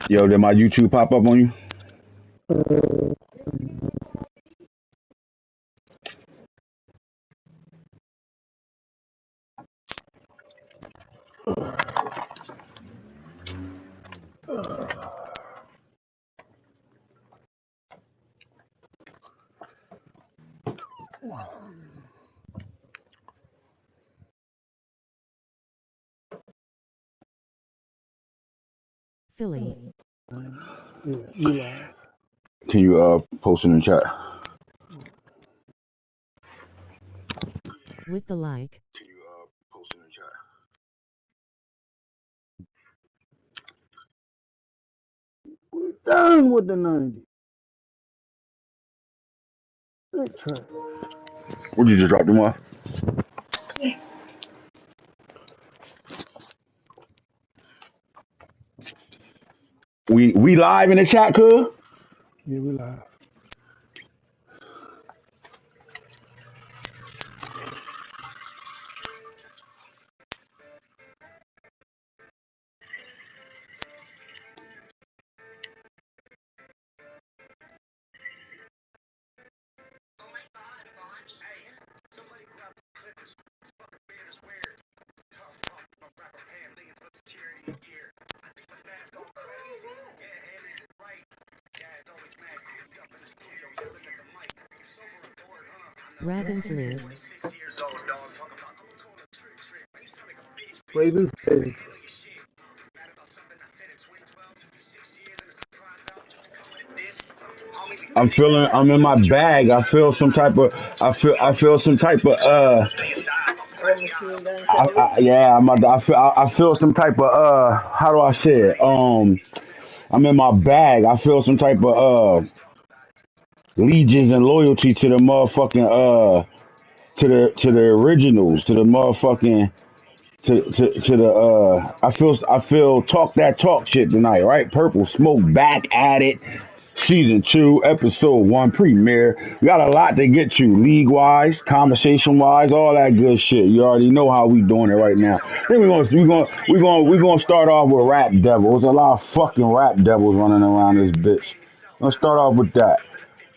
Yo, did my YouTube pop up on you? Philly. Yeah, you live. Can you post it in the chat? With the like. Can you post it in the chat? We're done with the 90s. Good track. Where'd you just drop them off? We live in the chat, cool? Yeah, we live. Ravens live. Ravens live. I'm in my bag. I feel some type of, I feel some type of, yeah, I feel some type of, how do I say it? I'm in my bag. I feel some type of, legions and loyalty to the motherfucking, to the originals, to the motherfucking, to the I feel talk that talk shit tonight, right? Purple Smoke back at it. Season 2, episode 1 premiere. We got a lot to get to, league wise, conversation wise, all that good shit. You already know how we doing it right now. Then we're gonna start off with rap devils. A lot of fucking rap devils running around this bitch. Let's start off with that,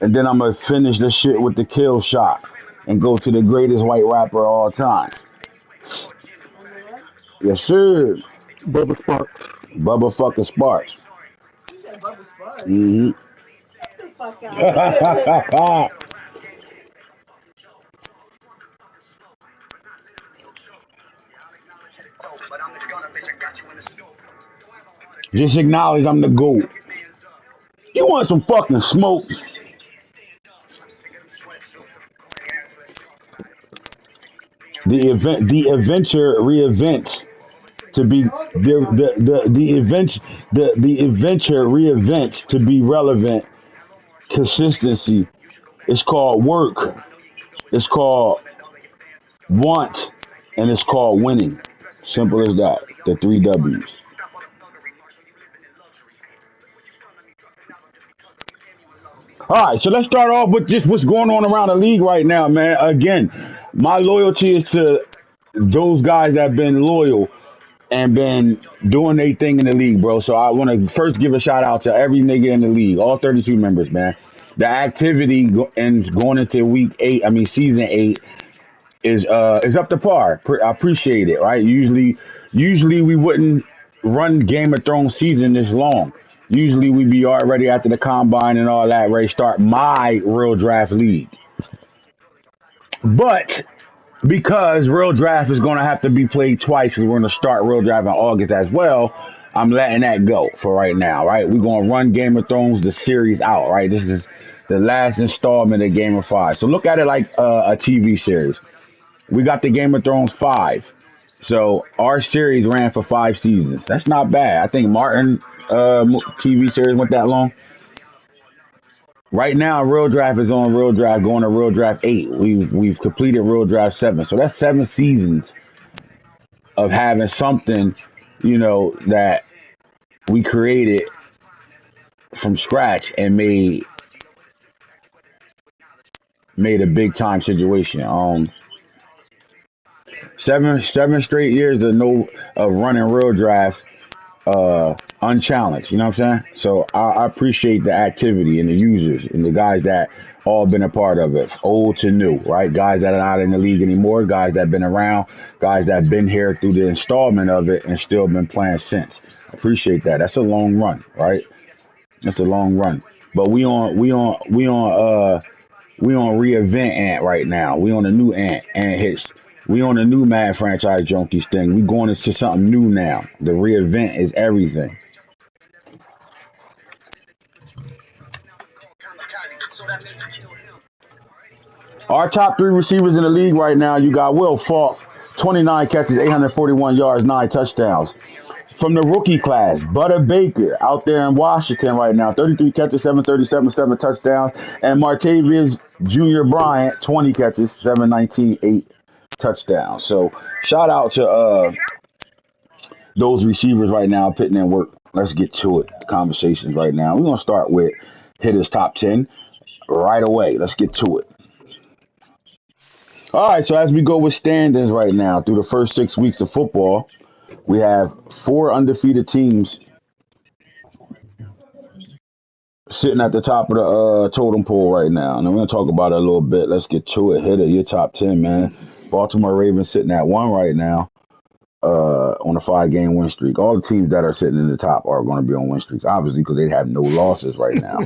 and then I'm gonna finish the shit with the kill shot and go to the greatest white rapper of all time. Yes, sir. Bubba Sparks. Bubba fucking Sparks. Mm-hmm. Just acknowledge I'm the GOAT. You want some fucking smoke? The adventure reinvents to be the event the adventure reinvents to be relevant. Consistency. It's called work. It's called want, and it's called winning. Simple as that. The three W's. All right, so let's start off with just what's going on around the league right now, man. Again, my loyalty is to those guys that have been loyal and been doing their thing in the league, bro. So I want to first give a shout out to every nigga in the league, all 32 members, man. The activity and going into week 8, I mean season 8, is up to par. I appreciate it, right? Usually we wouldn't run Game of Thrones season this long. Usually we be already after the combine and all that, ready to start my real draft league. But because real draft is going to have to be played twice, because we're going to start real draft in August as well, I'm letting that go for right now, right? We're going to run Game of Thrones the series out, right? This is the last installment of Game of Five. So look at it like a TV series. We got the Game of Thrones 5. So our series ran for 5 seasons. That's not bad. I think Martin TV series went that long. Right now, Real Draft is on Real Draft, going to Real Draft 8. We've completed Real Draft 7. So that's 7 seasons of having something, that we created from scratch and made a big time situation. Seven straight years of running Real Draft. unchallenged. You know what I'm saying? So I appreciate the activity and the users and the guys that all been a part of it, old to new, right? Guys that are not in the league anymore, guys that been around, guys that been here through the installment of it and still been playing since. Appreciate that. That's a long run, right? That's a long run. But we on reinvent Ant right now. We on a new Ant hits. We on a new Mad Franchise Junkies thing. We going into something new now. The reinvent is everything. Our top three receivers in the league right now, you got Will Falk, 29 catches, 841 yards, 9 touchdowns. From the rookie class, Butter Baker out there in Washington right now, 33 catches, 737, 7 touchdowns. And Martavius Jr. Bryant, 20 catches, 719, 8 touchdowns. So shout out to those receivers right now putting in work. Let's get to it. Conversations right now. We're going to start with hitters top 10 right away. Let's get to it. All right, so as we go with standings right now through the first 6 weeks of football, we have four undefeated teams sitting at the top of the totem pole right now. And I'm going to talk about it a little bit. Let's get to it. Hit it. Your top 10, man. Baltimore Ravens sitting at one right now on a 5-game win streak. All the teams that are sitting in the top are going to be on win streaks, obviously, because they have no losses right now.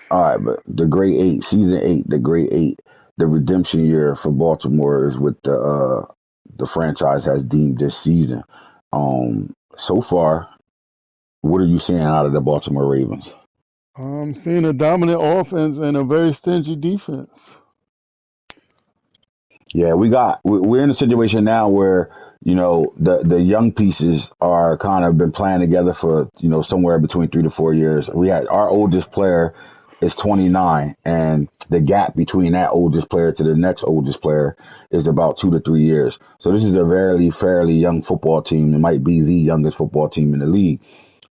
All right, but the Great Eight, Season 8, the Great Eight, the redemption year for Baltimore is what the franchise has deemed this season. So far, what are you seeing out of the Baltimore Ravens? I'm seeing a dominant offense and a very stingy defense. Yeah, we're in a situation now where the young pieces are kind of been playing together for somewhere between 3 to 4 years. We had our oldest player is 29, and the gap between that oldest player to the next oldest player is about 2 to 3 years. So this is a very fairly young football team. It might be the youngest football team in the league.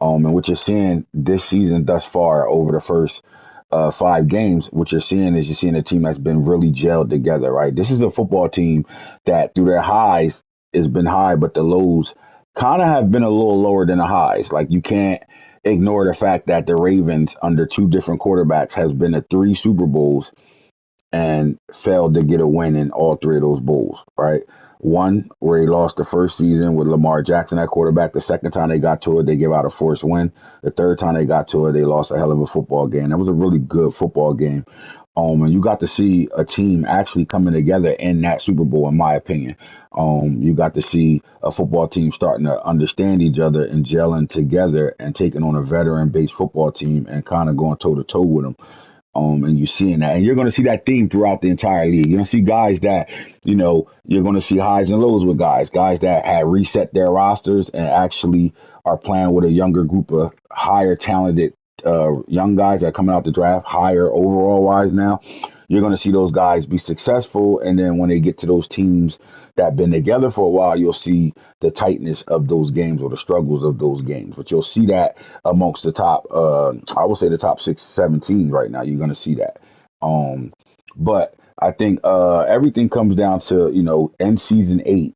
And what you're seeing this season thus far over the first 5 games, what you're seeing is you're seeing a team that's been really gelled together, right? This is a football team that through their highs has been high, but the lows kind of have been a little lower than the highs. Like you can't ignore the fact that the Ravens under two different quarterbacks has been to 3 Super Bowls and failed to get a win in all three of those bowls, right? One where they lost the first season with Lamar Jackson at quarterback. The second time they got to it, they gave out a forced win. The third time they got to it, they lost a hell of a football game. That was a really good football game. And you got to see a team actually coming together in that Super Bowl, in my opinion. You got to see a football team starting to understand each other and gelling together and taking on a veteran-based football team and kind of going toe-to-toe with them. And you're seeing that, and you're going to see that theme throughout the entire league. You're going to see guys that, you're going to see highs and lows with guys that had reset their rosters and actually are playing with a younger group of higher talented young guys that are coming out the draft, higher overall wise now. You're going to see those guys be successful, and then when they get to those teams that have been together for a while, you'll see the tightness of those games or the struggles of those games. But you'll see that amongst the top, I would say the top 6, 7 teams right now. You're going to see that. But I think everything comes down to end season 8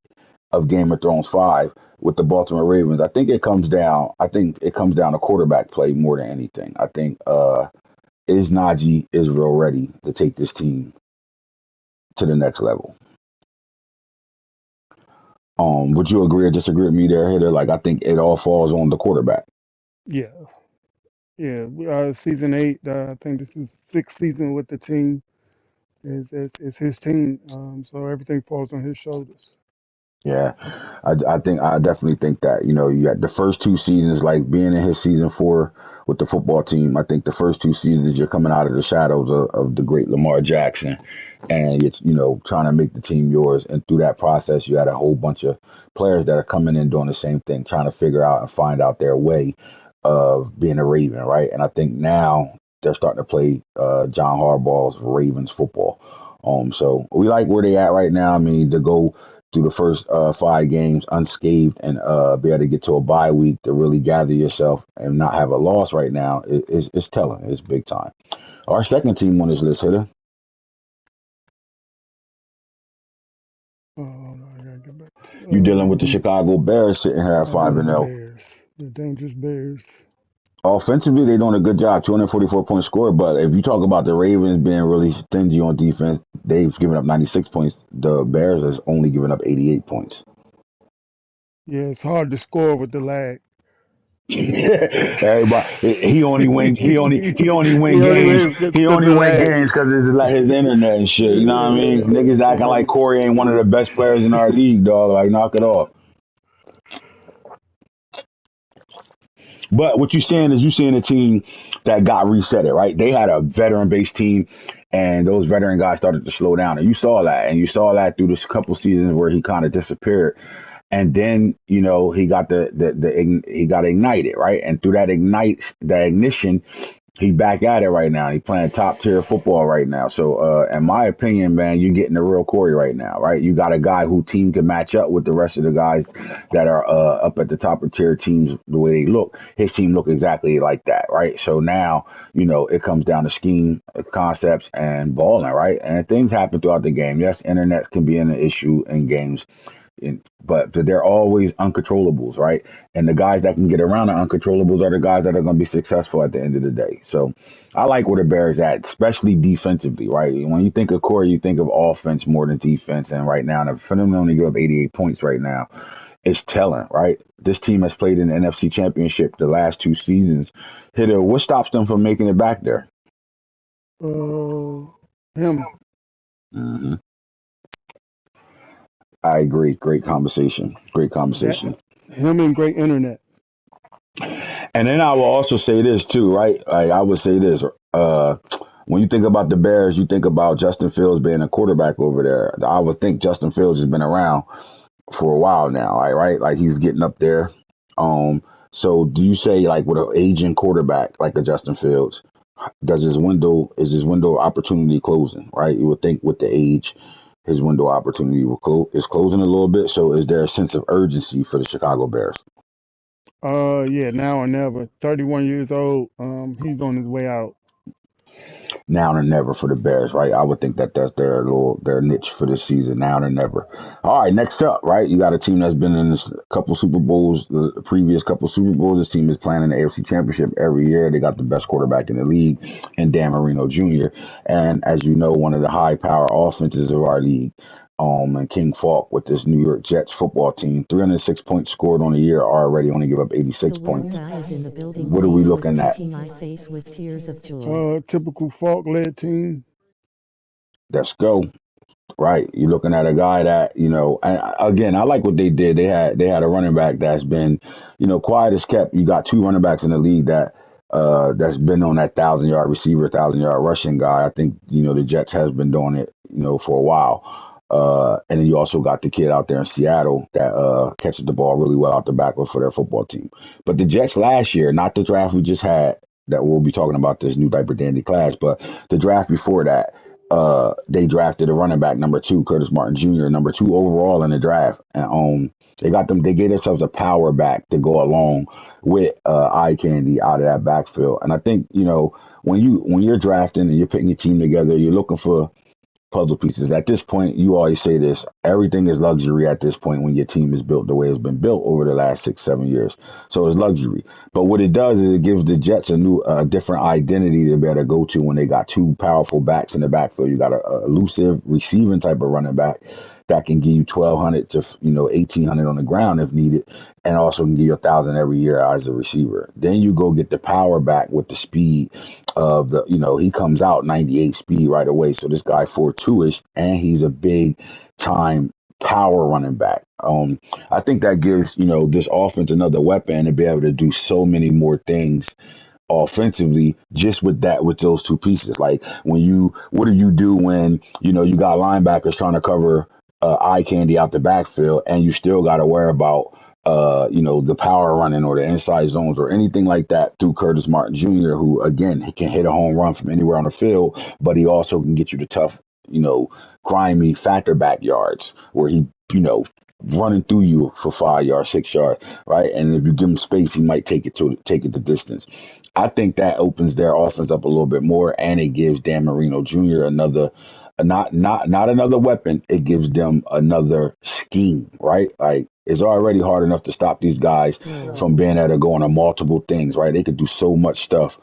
of Game of Thrones 5 with the Baltimore Ravens. I think it comes down. To quarterback play more than anything. I think is Najee Israel ready to take this team to the next level? Would you agree or disagree with me there, Hitter? Like, I think it all falls on the quarterback. Yeah, yeah. Season 8. I think this is sixth season with the team. Is his team. So everything falls on his shoulders. Yeah, I definitely think that you got the first 2 seasons, like being in his season 4 with the football team. I think the first 2 seasons you're coming out of the shadows of the great Lamar Jackson, and it's trying to make the team yours. And through that process, you had a whole bunch of players that are coming in doing the same thing, trying to figure out and find out their way of being a Raven, right? And I think now they're starting to play John Harbaugh's Ravens football. So we like where they at right now. I mean, to go through the first 5 games unscathed and be able to get to a bye week to really gather yourself and not have a loss right now is telling. It's big time. Our second team on this list, Hitter. Oh, no, I gotta get back. You dealing with the The Chicago Bears sitting here at 5-0. Bears, the dangerous Bears. Offensively, they're doing a good job, 244-point score. But if you talk about the Ravens being really stingy on defense, they've given up 96 points. The Bears has only given up 88 points. Yeah, it's hard to score with the lag. Everybody, he only win. He only He win only games. wins He because only the win lag. games because it's like his internet and shit. You know what I mean? Niggas acting like Corey ain't one of the best players in our league, dog. Like, knock it off. But what you're saying is you seeing a team that got resetted, right? They had a veteran-based team, and those veteran guys started to slow down, and you saw that, through this couple seasons where he kind of disappeared, and then he got he got ignited, right? And through that ignition, he back at it right now. He playing top tier football right now. So, in my opinion, man, you're getting the real Corey right now, right? You got a guy who team can match up with the rest of the guys that are up at the top of tier teams the way they look. His team look exactly like that, right? So now, it comes down to scheme, concepts, and balling, right? And things happen throughout the game. Yes, internet can be an issue in games. But they're always uncontrollables, right? And the guys that can get around the uncontrollables are the guys that are going to be successful at the end of the day. So I like where the Bears at, especially defensively, right? When you think of Corey, you think of offense more than defense. And right now, and for them to only give up 88 points right now, it's telling, right? This team has played in the NFC Championship the last 2 seasons. Hitter, what stops them from making it back there? Uh, him. hmm I agree. Great conversation. Great That conversation. him and great internet. And then I will also say this too, right? Like I would say this, when you think about the Bears, you think about Justin Fields being a quarterback over there. I would think Justin Fields has been around for a while now, right? Like he's getting up there. So do you say like with an aging quarterback like a Justin Fields, is his window of opportunity closing, right? You would think with the age, his window of opportunity is closing a little bit. So is there a sense of urgency for the Chicago Bears? Yeah, now or never. 31 years old. He's on his way out. Now or never for the Bears, right? I would think that that's their niche for this season. Now or never. All right, next up, right? You got a team that's been in this couple Super Bowls, the previous couple Super Bowls. This team is playing in the AFC Championship every year. They got the best quarterback in the league, and Dan Marino Jr. And as you know, one of the high power offenses of our league. And King Falk with this New York Jets football team, 306 points scored on the year already, only give up The 86 worm points. guy is in the building, What are we face with looking at? peeking eye face with tears of joy. Typical Falk led team. Let's go. Right. You're looking at a guy that, and again, I like what they did. They had a running back that's been, quiet as kept. You got two running backs in the league that's been on that 1,000 yard receiver, 1,000 yard rushing guy. I think, the Jets has been doing it, for a while. And then you also got the kid out there in Seattle that catches the ball really well out the backfield for their football team. But the Jets last year, not the draft we just had, that we'll be talking about this new diaper dandy class, but the draft before that, they drafted a running back number 2, Curtis Martin Jr., number 2 overall in the draft. And they gave themselves a power back to go along with eye candy out of that backfield. And I think, when you're drafting and you're putting your team together, you're looking for puzzle pieces. At this point, you always say this, everything is luxury at this point when your team is built the way it's been built over the last 6, 7 years. So it's luxury. But what it does is it gives the Jets a different identity to be able to go to when they got two powerful backs in the backfield. You got a elusive receiving type of running back that can give you 1,200 to 1,800 on the ground if needed, and also can give you 1,000 every year as a receiver. Then you go get the power back with the speed of he comes out 98 speed right away. So this guy 4'2" ish, and he's a big time power running back. I think that gives this offense another weapon to be able to do so many more things offensively just with those two pieces. Like what do you do when you got linebackers trying to cover eye candy out the backfield, and you still got to worry about the power running or the inside zones or anything like that through Curtis Martin Jr., who again he can hit a home run from anywhere on the field, but he also can get you the tough, grimy factor backyards where he, running through you for 5 yards, 6 yards, right? And if you give him space, he might take it the distance. I think that opens their offense up a little bit more, and it gives Dan Marino Jr. another Not another weapon. It gives them another scheme, right? Like it's already hard enough to stop these guys Build. from being able to go on multiple things, right? They could do so much stuff.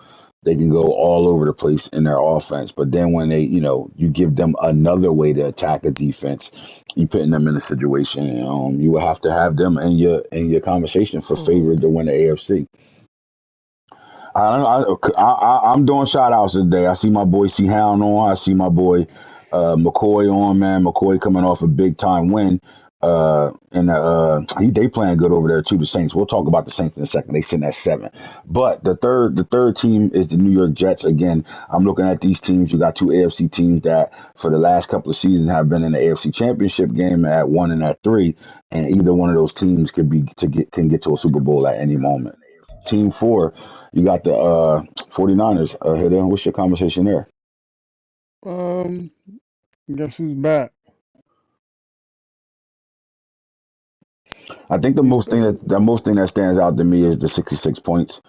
They can go all over the place in their offense. But then when they, you give them another way to attack a defense, you putting them in a situation. You will have to have them in your conversation for favorite to Boost. win the AFC. I'm doing shout outs today. I see my boy C Hound on. I see my boy McCoy on, man. McCoy coming off a big time win. And they playing good over there too. The Saints. We'll talk about the Saints in a second. They sitting at 7. But the third team is the New York Jets. Again, I'm looking at these teams. You got two AFC teams that for the last couple of seasons have been in the AFC Championship game at 1 and at 3, and either one of those teams can get to a Super Bowl at any moment. Team 4, you got the 49ers. Hit What's your conversation there? Um, guess who's back? I think the He's most thing back. that the most thing that stands out to me is the 66 points.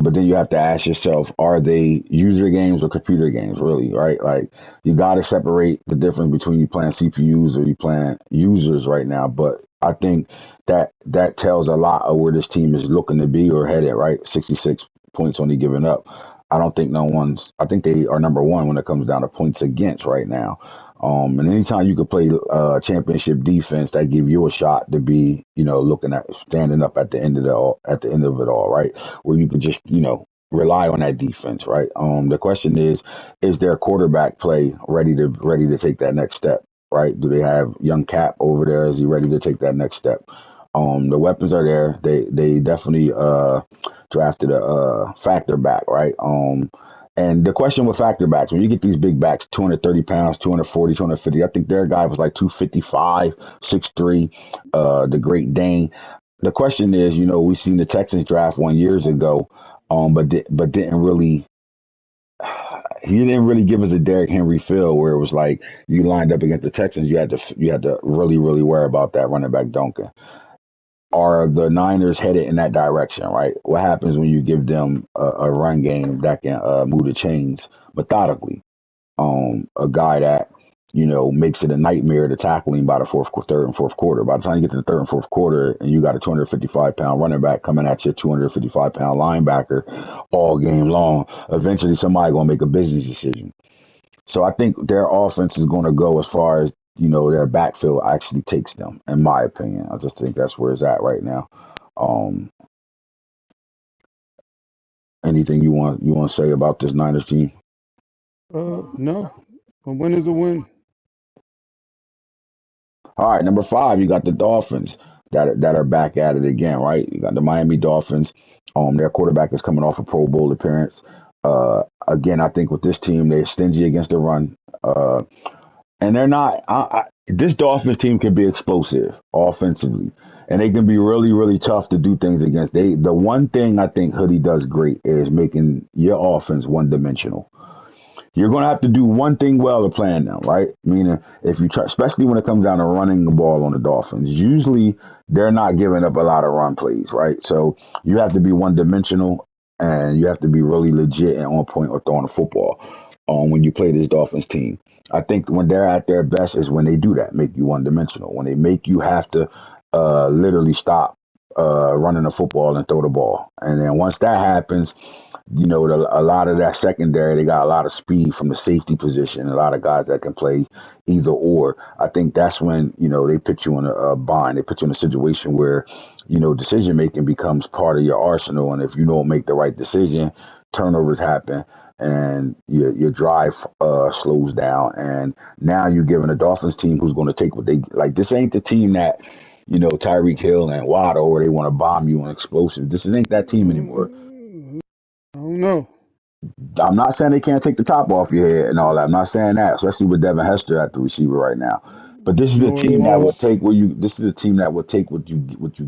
But then you have to ask yourself, are they user games or computer games, really, right? Like, you got to separate the difference between you playing CPUs or you playing users right now. But I think that tells a lot of where this team is looking to be or headed, right? 66 points only given up. I think they are number one when it comes down to points against right now. And anytime you can play championship defense, that give you a shot to be, looking at standing up at the end of it all, right? Where you can just, rely on that defense, right? The question is their quarterback play ready to take that next step, right? Do they have young Cap over there? Is he ready to take that next step? The weapons are there. They definitely drafted a factor back, right? And the question with factor backs, when you get these big backs, 230 pounds, 240, 250, I think their guy was like 255, 6'3", the Great Dane. The question is, we seen the Texans draft 1 years ago, but didn't really he didn't really give us a Derrick Henry feel where it was like you lined up against the Texans, you had to really really worry about that running back Duncan. Are the Niners headed in that direction, right? What happens when you give them a run game that can move the chains methodically? A guy that makes it a nightmare to tackle him by the third and fourth quarter. By the time you get to the third and fourth quarter, and you got a 255-pound running back coming at you, 255-pound linebacker all game long, eventually somebody gonna make a business decision. So I think their offense is going to go as far as their backfield actually takes them. In my opinion, I just think that's where it's at right now. Um, Anything you want to say about this Niners team? No, a win is a win. All right, number 5, you got the Dolphins that are back at it again, right? You got the Miami Dolphins. Their quarterback is coming off a Pro Bowl appearance. Again, I think with this team, they're stingy against the run. And they're not. This Dolphins team can be explosive offensively, and they can be really, really tough to do things against. The one thing I think Hoodie does great is making your offense one dimensional. You're going to have to do one thing well to plan them, right? Meaning, if you try, especially when it comes down to running the ball on the Dolphins, usually they're not giving up a lot of run plays, right? So you have to be one dimensional and you have to be really legit and on point or throwing the football when you play this Dolphins team. I think when they're at their best is when they do that, make you one dimensional, when they make you have to literally stop running the football and throw the ball. And then once that happens, a lot of that secondary, they got a lot of speed from the safety position, a lot of guys that can play either or. I think that's when, they put you in a bind. They put you in a situation where, decision making becomes part of your arsenal. And if you don't make the right decision, turnovers happen and your drive slows down. And now you're giving a Dolphins team who's going to take what they like. This ain't the team that, Tyreek Hill and Waddle, where they want to bomb you on explosive. This ain't that team anymore. I don't know. I'm not saying they can't take the top off your head and all that. I'm not saying that, especially with Devin Hester at the receiver right now. But this is a No, it team that will lost. take what you. This is a team that will take what you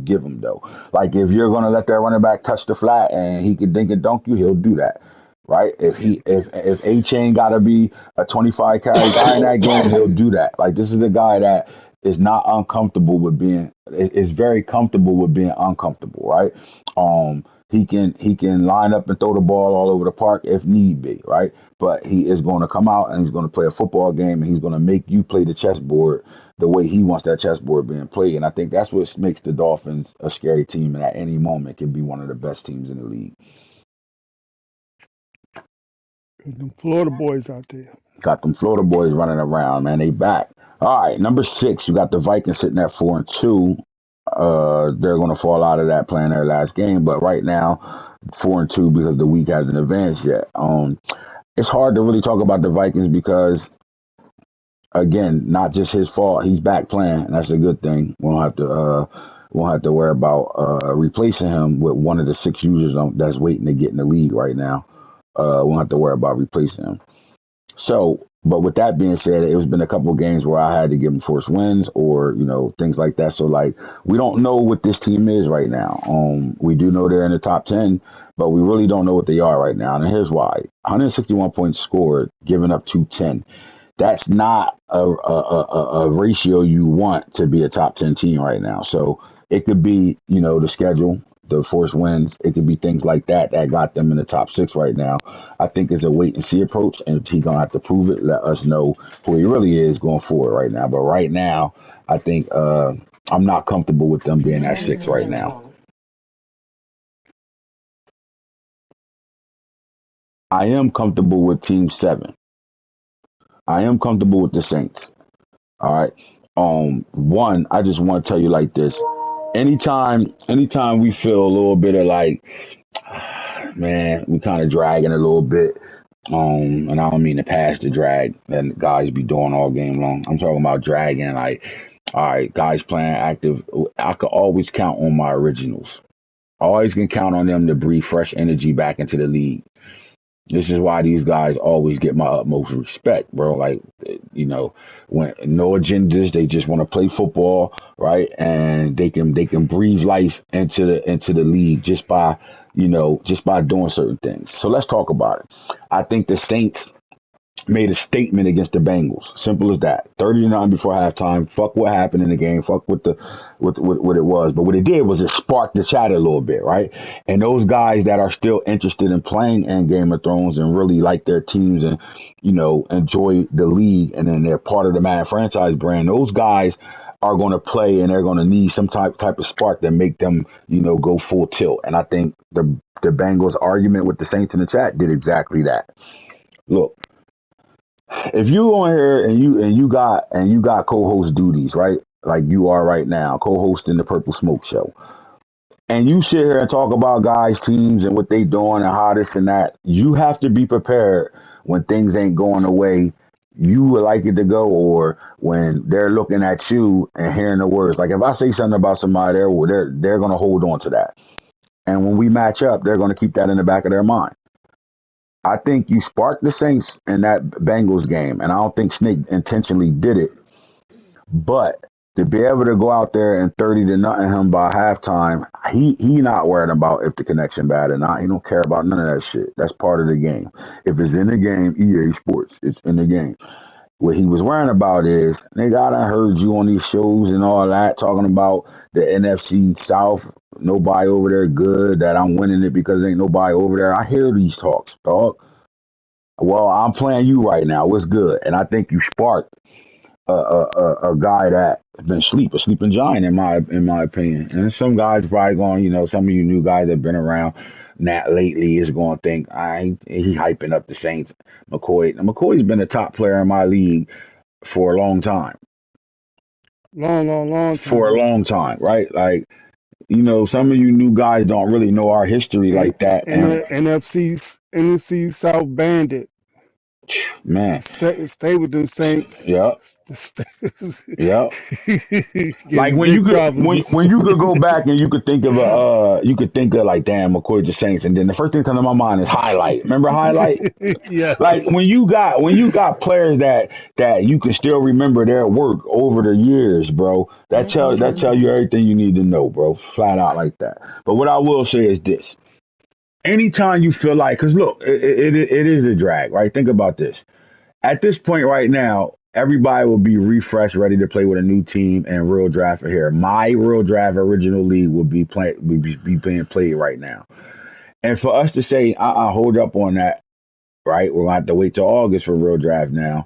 give them though. Like if you're gonna let that running back touch the flat and he can dink and dunk you, he'll do that, right? If A Chain got to be a 25 carry guy in that game, he'll do that. Like this is a guy that is not uncomfortable with being. Is very comfortable with being uncomfortable, right? He can line up and throw the ball all over the park if need be, right? But he is going to come out and he's going to play a football game and he's going to make you play the chessboard the way he wants that chessboard being played. And I think that's what makes the Dolphins a scary team and at any moment can be one of the best teams in the league. Got them Florida boys out there. Got them Florida boys running around, man. They back. All right, number 6, you got the Vikings sitting at 4-2. They're going to fall out of that playing their last game, but right now 4-2 because the week hasn't advanced yet. It's hard to really talk about the Vikings because again, not just his fault. He's back playing, and that's a good thing. We won't have to worry about replacing him with one of the 6 users that's waiting to get in the league right now. We won't have to worry about replacing him. So, but with that being said, it has been a couple of games where I had to give them forced wins or, things like that. So, like, we don't know what this team is right now. We do know they're in the top 10, but we really don't know what they are right now. And here's why. 161 points scored, giving up 210. That's not a ratio you want to be a top 10 team right now. So it could be, the schedule, the forced wins. It could be things like that got them in the top 6 right now. I think it's a wait and see approach, and he's gonna have to prove it. Let us know who he really is going forward right now. But right now, I think I'm not comfortable with them being at 6 right now. I am comfortable with Team 7. I am comfortable with the Saints. All right. One, I just want to tell you like this. Anytime we feel a little bit of like, man, we kind of dragging a little bit. And I don't mean to pass the drag that guys be doing all game long. I'm talking about dragging, like, all right, guys playing active. I could always count on my originals. Always can count on them to breathe fresh energy back into the league. This is why these guys always get my utmost respect, bro. Like, when no agendas, they just want to play football, right? And they can breathe life into the league just by doing certain things. So let's talk about it. I think the Saints made a statement against the Bengals. Simple as that. 30-9 before halftime. Fuck what happened in the game. Fuck what it was. But what it did was it sparked the chat a little bit, right? And those guys that are still interested in playing in Game of Thrones and really like their teams and, enjoy the league and then they're part of the Madden franchise brand, those guys are going to play and they're going to need some type of spark that make them, go full tilt. And I think the Bengals argument with the Saints in the chat did exactly that. Look, if you on here and you got co-host duties, right? Like you are right now, co-hosting the Purple Smoke Show, and you sit here and talk about guys' teams and what they doing and how this and that, you have to be prepared when things ain't going the way you would like it to go, or when they're looking at you and hearing the words. Like if I say something about somebody, they're gonna hold on to that, and when we match up, they're gonna keep that in the back of their mind. I think you sparked the Saints in that Bengals game, and I don't think Snake intentionally did it. But to be able to go out there and 30-0 him by halftime, he not worried about if the connection bad or not. He don't care about none of that shit. That's part of the game. If it's in the game, EA Sports, it's in the game. What he was worrying about is, nigga, I done heard you on these shows and all that, talking about the NFC South, nobody over there good, that I'm winning it because ain't nobody over there. I hear these talks, dog. Well, I'm playing you right now. What's good? And I think you sparked a guy that been a sleeping giant in my opinion. And some guys probably going, some of you new guys that have been around not lately is going to think he hyping up the Saints. McCoy's been a top player in my league for a long time. Long For a time. long time, right? Like, some of you new guys don't really know our history And, like that. and And the NFC South Bandit. man, Stay with them Saints. yeah, Stay, yeah. Like getting big problems. when you could go back and you could think of like, damn, McCoy the Saints, and then the first thing that comes to my mind is highlight. Remember highlight? Yes. Like when you got players that you can still remember their work over the years, bro. That tell you everything you need to know, bro. Flat out like that. But what I will say is this: anytime you feel like, because look, it is a drag, right? Think about this. At this point right now, everybody will be refreshed, ready to play with a new team, and real draft are here. My real draft original league will be being played right now. And for us to say, hold up on that, right? We're gonna have to wait till August for real draft now.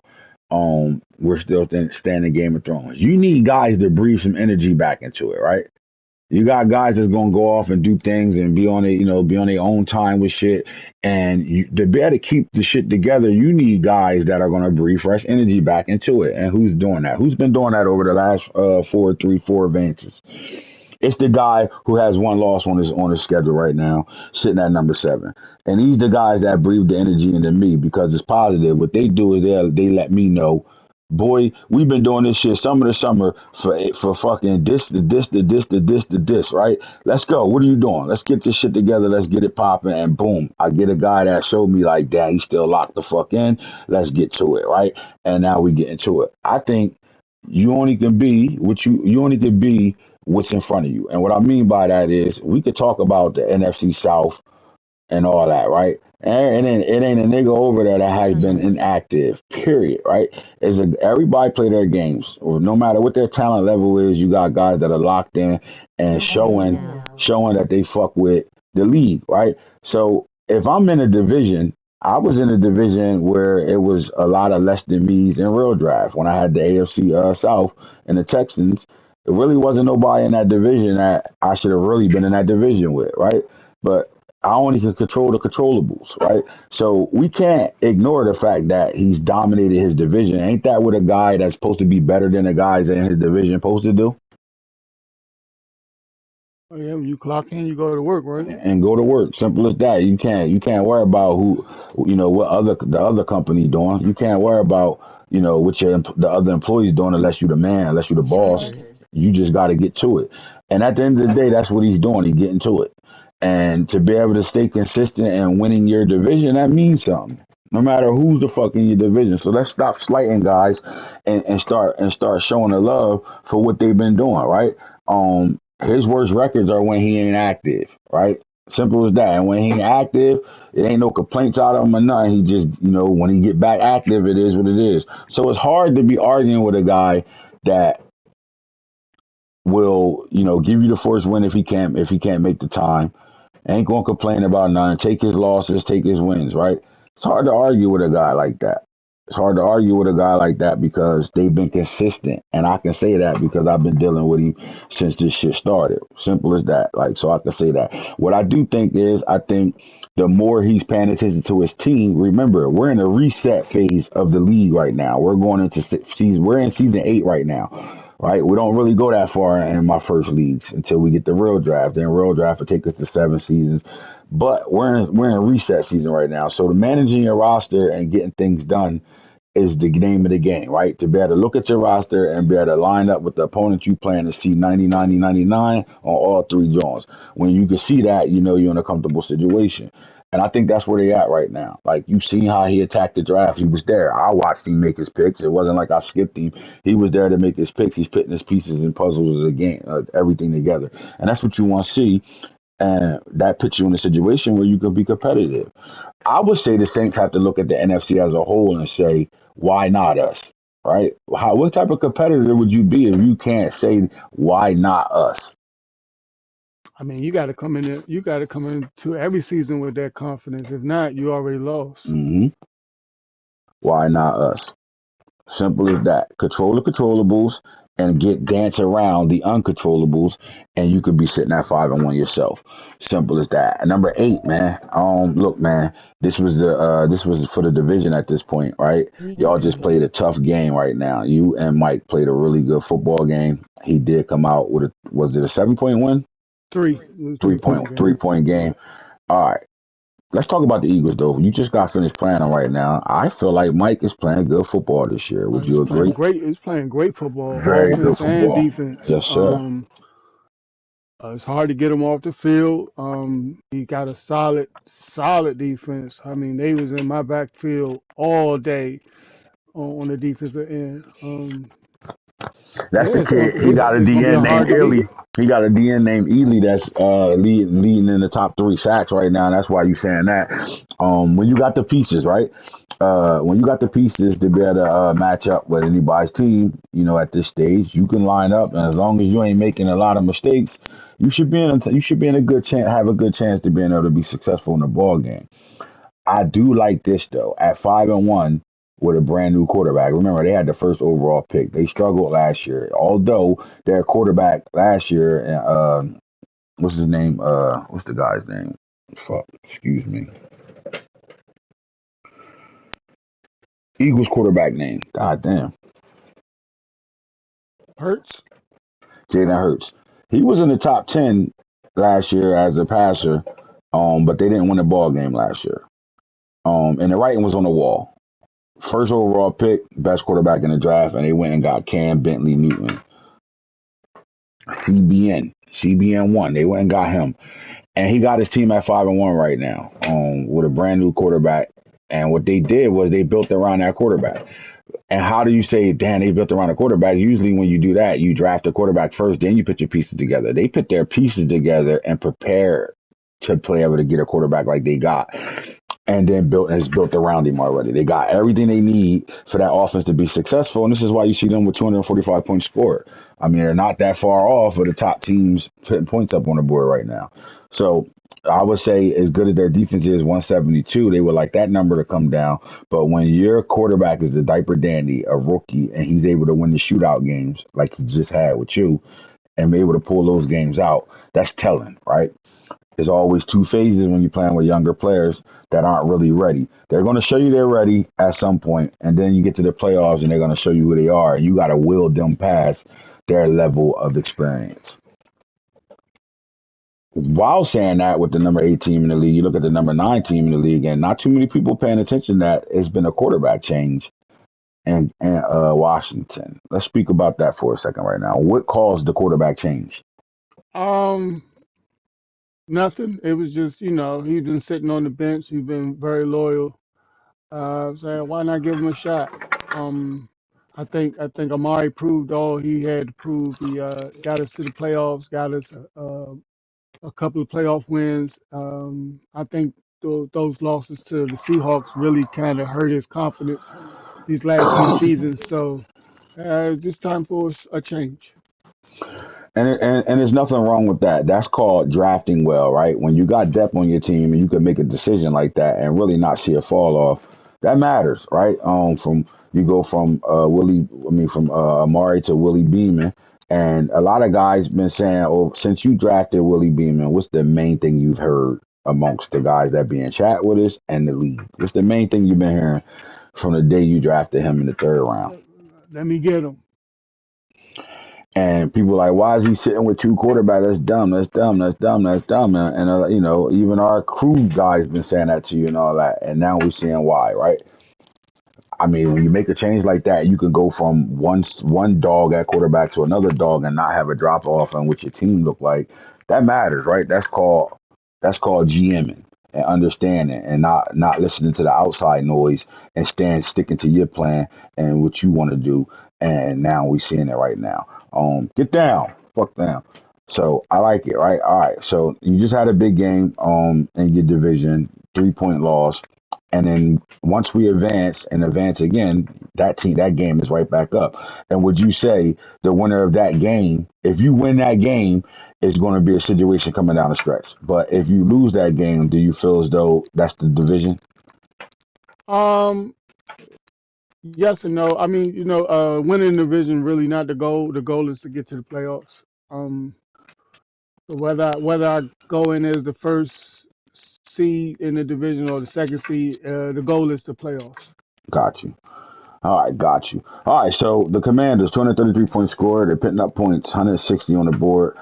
We're still standing Game of Thrones. You need guys to breathe some energy back into it, right? You got guys that's gonna go off and do things and be on it, be on their own time with shit. And to be able to keep the shit together, you need guys that are gonna breathe fresh energy back into it. And who's doing that? Who's been doing that over the last 4 advances? It's the guy who has one loss on his schedule right now, sitting at number 7. And these the guys that breathe the energy into me because it's positive. What they do is they let me know, boy, we've been doing this shit summer to summer for fucking this, right? Let's go. What are you doing? Let's get this shit together. Let's get it popping. And boom, I get a guy that showed me like, damn, he's still locked the fuck in. Let's get to it, right? And now we get into it. I think you only can be what you only can be what's in front of you. And what I mean by that is we could talk about the NFC South and all that, right? And it ain't a nigga over there that has been inactive, period, right? Everybody play their games, or no matter what their talent level is, you got guys that are locked in and showing that they fuck with the league, right? So if I'm in a division, I was in a division where it was a lot of less than me's in real draft when I had the AFC South and the Texans. It really wasn't nobody in that division that I should have really been in that division with, right? But I only can control the controllables, right? So we can't ignore the fact that he's dominated his division. Ain't that what a guy that's supposed to be better than the guys in his division supposed to do? Oh, yeah, when you clock in, you go to work, right? And go to work. Simple as that. You can't worry about what the other company doing. You can't worry about what the other employees doing unless you the man, unless you the boss. You just got to get to it. And at the end of the day, that's what he's doing. He's getting to it. And to be able to stay consistent and winning your division, that means something. No matter who's the fuck in your division. So let's stop slighting guys and start showing the love for what they've been doing, right? His worst records are when he ain't active, right? Simple as that. And when he ain't active, it ain't no complaints out of him or nothing. He just, when he get back active, it is what it is. So it's hard to be arguing with a guy that will, give you the first win if he can't make the time. Ain't gonna complain about nothing. Take his losses, take his wins, right? It's hard to argue with a guy like that. It's hard to argue with a guy like that because they've been consistent. And I can say that because I've been dealing with him since this shit started. Simple as that. Like, so I can say that. What I do think is, I think the more he's paying attention to his team, remember, we're in a reset phase of the league right now. We're in season 8 right now. Right, we don't really go that far in my first leagues until we get the real draft. Then real draft will take us to 7 seasons, but we're in a reset season right now. So the managing your roster and getting things done is the name of the game, right? To be able to look at your roster and be able to line up with the opponent you playing to see 90, 90, 99 on all 3 joints. When you can see that, you're in a comfortable situation. And I think that's where they at right now. Like, you seen how he attacked the draft. He was there. I watched him make his picks. It wasn't like I skipped him. He was there to make his picks. He's putting his pieces and puzzles of the game, everything together. And that's what you want to see. And that puts you in a situation where you can be competitive. I would say the Saints have to look at the NFC as a whole and say, why not us? Right? What type of competitor would you be if you can't say, why not us? I mean, you got to come in there. You got to come into every season with that confidence. If not, you already lost. hmm Why not us? Simple as that. Control the controllables and dance around the uncontrollables, and you could be sitting at 5-1 yourself. Simple as that. And number 8, man. Look, man. This was for the division at this point, right? Y'all just played a tough game right now. You and Mike played a really good football game. He did come out with was it a 7-point win? 3. It was 3-point, game. 3-point game. All right. Let's talk about the Eagles, though. You just got finished playing them right now. I feel like Mike is playing good football this year. Would you agree? He's playing great football, Very good offense and football. defense. Yes, sir. It's hard to get him off the field. He got a solid defense. I mean, they was in my backfield all day on the defensive end. That's Yeah, the kid. He got a it's gonna be a DN named hard to beat. Ely. He got a DN named Ely that's leading in the top 3 sacks right now. And that's why you saying that. When you got the pieces, right? When you got the pieces to be able to match up with anybody's team, at this stage, you can line up, and as long as you ain't making a lot of mistakes, you should be in a good chance, have a good chance to being able to be successful in the ball game. I do like this though. At 5-1 with a brand new quarterback. Remember, they had the first overall pick. They struggled last year, although their quarterback last year, what's his name? What's the guy's name? Fuck, excuse me. Eagles quarterback name. God damn. Hurts. Jalen Hurts. He was in the top 10 last year as a passer, but they didn't win a ball game last year. And the writing was on the wall. First overall pick, best quarterback in the draft, and they went and got Cam Bentley Newton, CBN 1. They went and got him, and he got his team at 5-1 right now, with a brand new quarterback. And what they did was they built around that quarterback. And how do you say, damn, they built around a quarterback? Usually when you do that, you draft a quarterback first, then you put your pieces together. They put their pieces together and prepare to play able to get a quarterback like they got. And then has built around him already. They got everything they need for that offense to be successful. And this is why you see them with 245 points scored. I mean, they're not that far off of the top teams putting points up on the board right now. So I would say, as good as their defense is, 172, they would like that number to come down. But when your quarterback is a diaper dandy, a rookie, and he's able to win the shootout games like he just had with you, and be able to pull those games out, that's telling, right? There's always two phases when you're playing with younger players that aren't really ready. They're going to show you they're ready at some point, and then you get to the playoffs and they're going to show you who they are. And you got to will them past their level of experience. While saying that, with the number 8 team in the league, you look at the number 9 team in the league, and not too many people paying attention that it's been a quarterback change in Washington. Let's speak about that for a second right now. What caused the quarterback change? Um, Nothing. It was just, he's been sitting on the bench. He's been very loyal. Saying why not give him a shot? Um, I think Amari proved all he had to prove. He got us to the playoffs, got us a couple of playoff wins. I think those losses to the Seahawks really kind of hurt his confidence these last few seasons. So it's just time for a change. And there's nothing wrong with that. That's called drafting well, right? When you got depth on your team and you can make a decision like that and really not see a fall off, that matters, right? From you go from Amari to Willie Beeman, and a lot of guys been saying, "Oh, since you drafted Willie Beeman, what's the main thing you've heard amongst the guys that be in chat with us and the league? What's the main thing you've been hearing from the day you drafted him in the third round?" Let me get him. And people are like, why is he sitting with two quarterbacks? That's dumb. That's dumb. That's dumb. That's dumb. And even our crew guys been saying that to you and all that. And now we're seeing why, right? I mean, when you make a change like that, you can go from one dog at quarterback to another dog and not have a drop off on what your team look like. That matters, right? That's called GMing and understanding and not listening to the outside noise and sticking to your plan and what you want to do. And now we're seeing it right now. Get down, fuck down. So I like it, right? All right. So you just had a big game in your division, 3-point loss. And then once we advance again, that game is right back up. And would you say the winner of that game, if you win that game, it's going to be a situation coming down the stretch? But if you lose that game, do you feel as though that's the division? Um, yes and no. I mean, winning the division really not the goal. The goal is to get to the playoffs. Um, so whether I go in as the first seed in the division or the second seed, the goal is the playoffs. Got you. All right, got you. All right, so the Commanders, 233 points scored. They're putting up points, 160 on the board,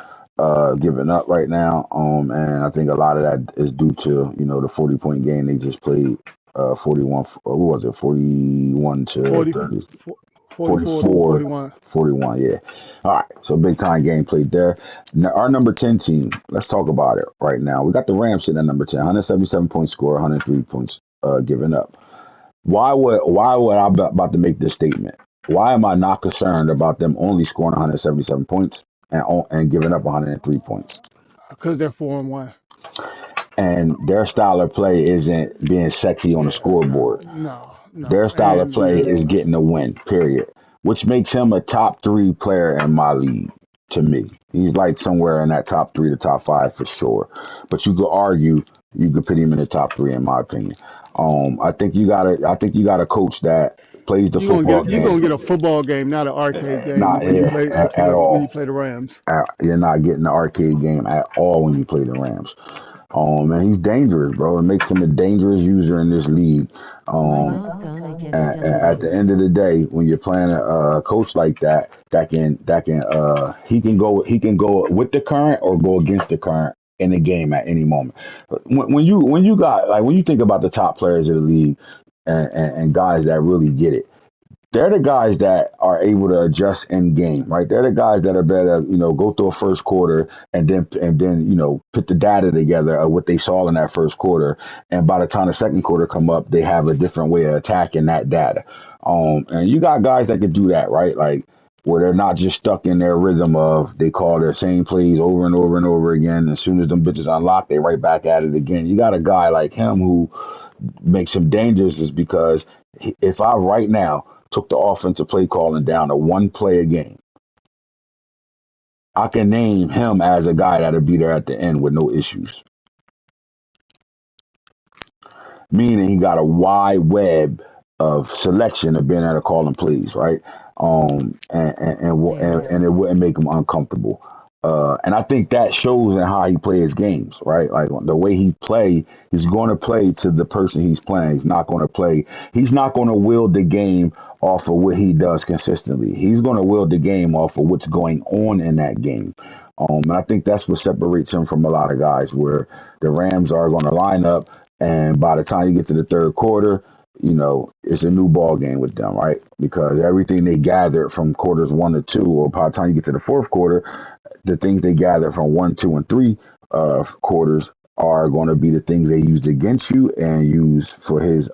giving up right now. And I think a lot of that is due to the 40-point game they just played. 41. What was it? 41 to 40, 30. 44 to 44, 41. 41. Yeah. All right. So big time game played there. Now, our number 10 team. Let's talk about it right now. We got the Rams sitting at number 10, 177 point score, 103 points given up. Why would I be about to make this statement? Why am I not concerned about them only scoring 177 points and giving up 103 points? Because they're 4-1. And their style of play isn't being sexy on the Yeah, scoreboard. no. Their No, style of play and is getting a win, period. Which makes him a top three player in my league to me. He's like somewhere in that top three to top five for sure. But you could argue you could put him in the top three in my opinion. I think you gotta coach that plays the football you're game. gonna get a football game, not an arcade game Not when you play at when you all. play the Rams. You're not getting the arcade game at all when you play the Rams. And he's dangerous, bro. It makes him a dangerous user in this league. My Um, dog gonna get a and at the W. end of the day, when you're playing a coach like that, he can go with the current or go against the current in the game at any moment. When you think about the top players of the league and guys that really get it, they're the guys that are able to adjust in game, right? They're the guys that are better, go through a first quarter and then put the data together of what they saw in that first quarter, and by the time the second quarter come up, they have a different way of attacking that data. And you got guys that can do that, right? Like where they're not just stuck in their rhythm of they call their same plays over and over and over again. As soon as them bitches unlock, they right back at it again. You got a guy like him who makes him dangerous is because if I right now took the offensive play calling down to one play a game, I can name him as a guy that'll be there at the end with no issues. Meaning he got a wide web of selection of being able to call and plays, right? And Bears. it wouldn't make him uncomfortable. And I think that shows in how he plays games, right? Like the way he play, he's going to play to the person he's playing. He's not going to play. He's not going to wield the game off of what he does consistently. He's going to wield the game off of what's going on in that game. And I think that's what separates him from a lot of guys, where the Rams are going to line up, and by the time you get to the third quarter, it's a new ball game with them, right? Because everything they gathered from quarters 1 to 2, or by the time you get to the fourth quarter, the things they gathered from 1, 2, and 3 quarters are going to be the things they used against you and used for his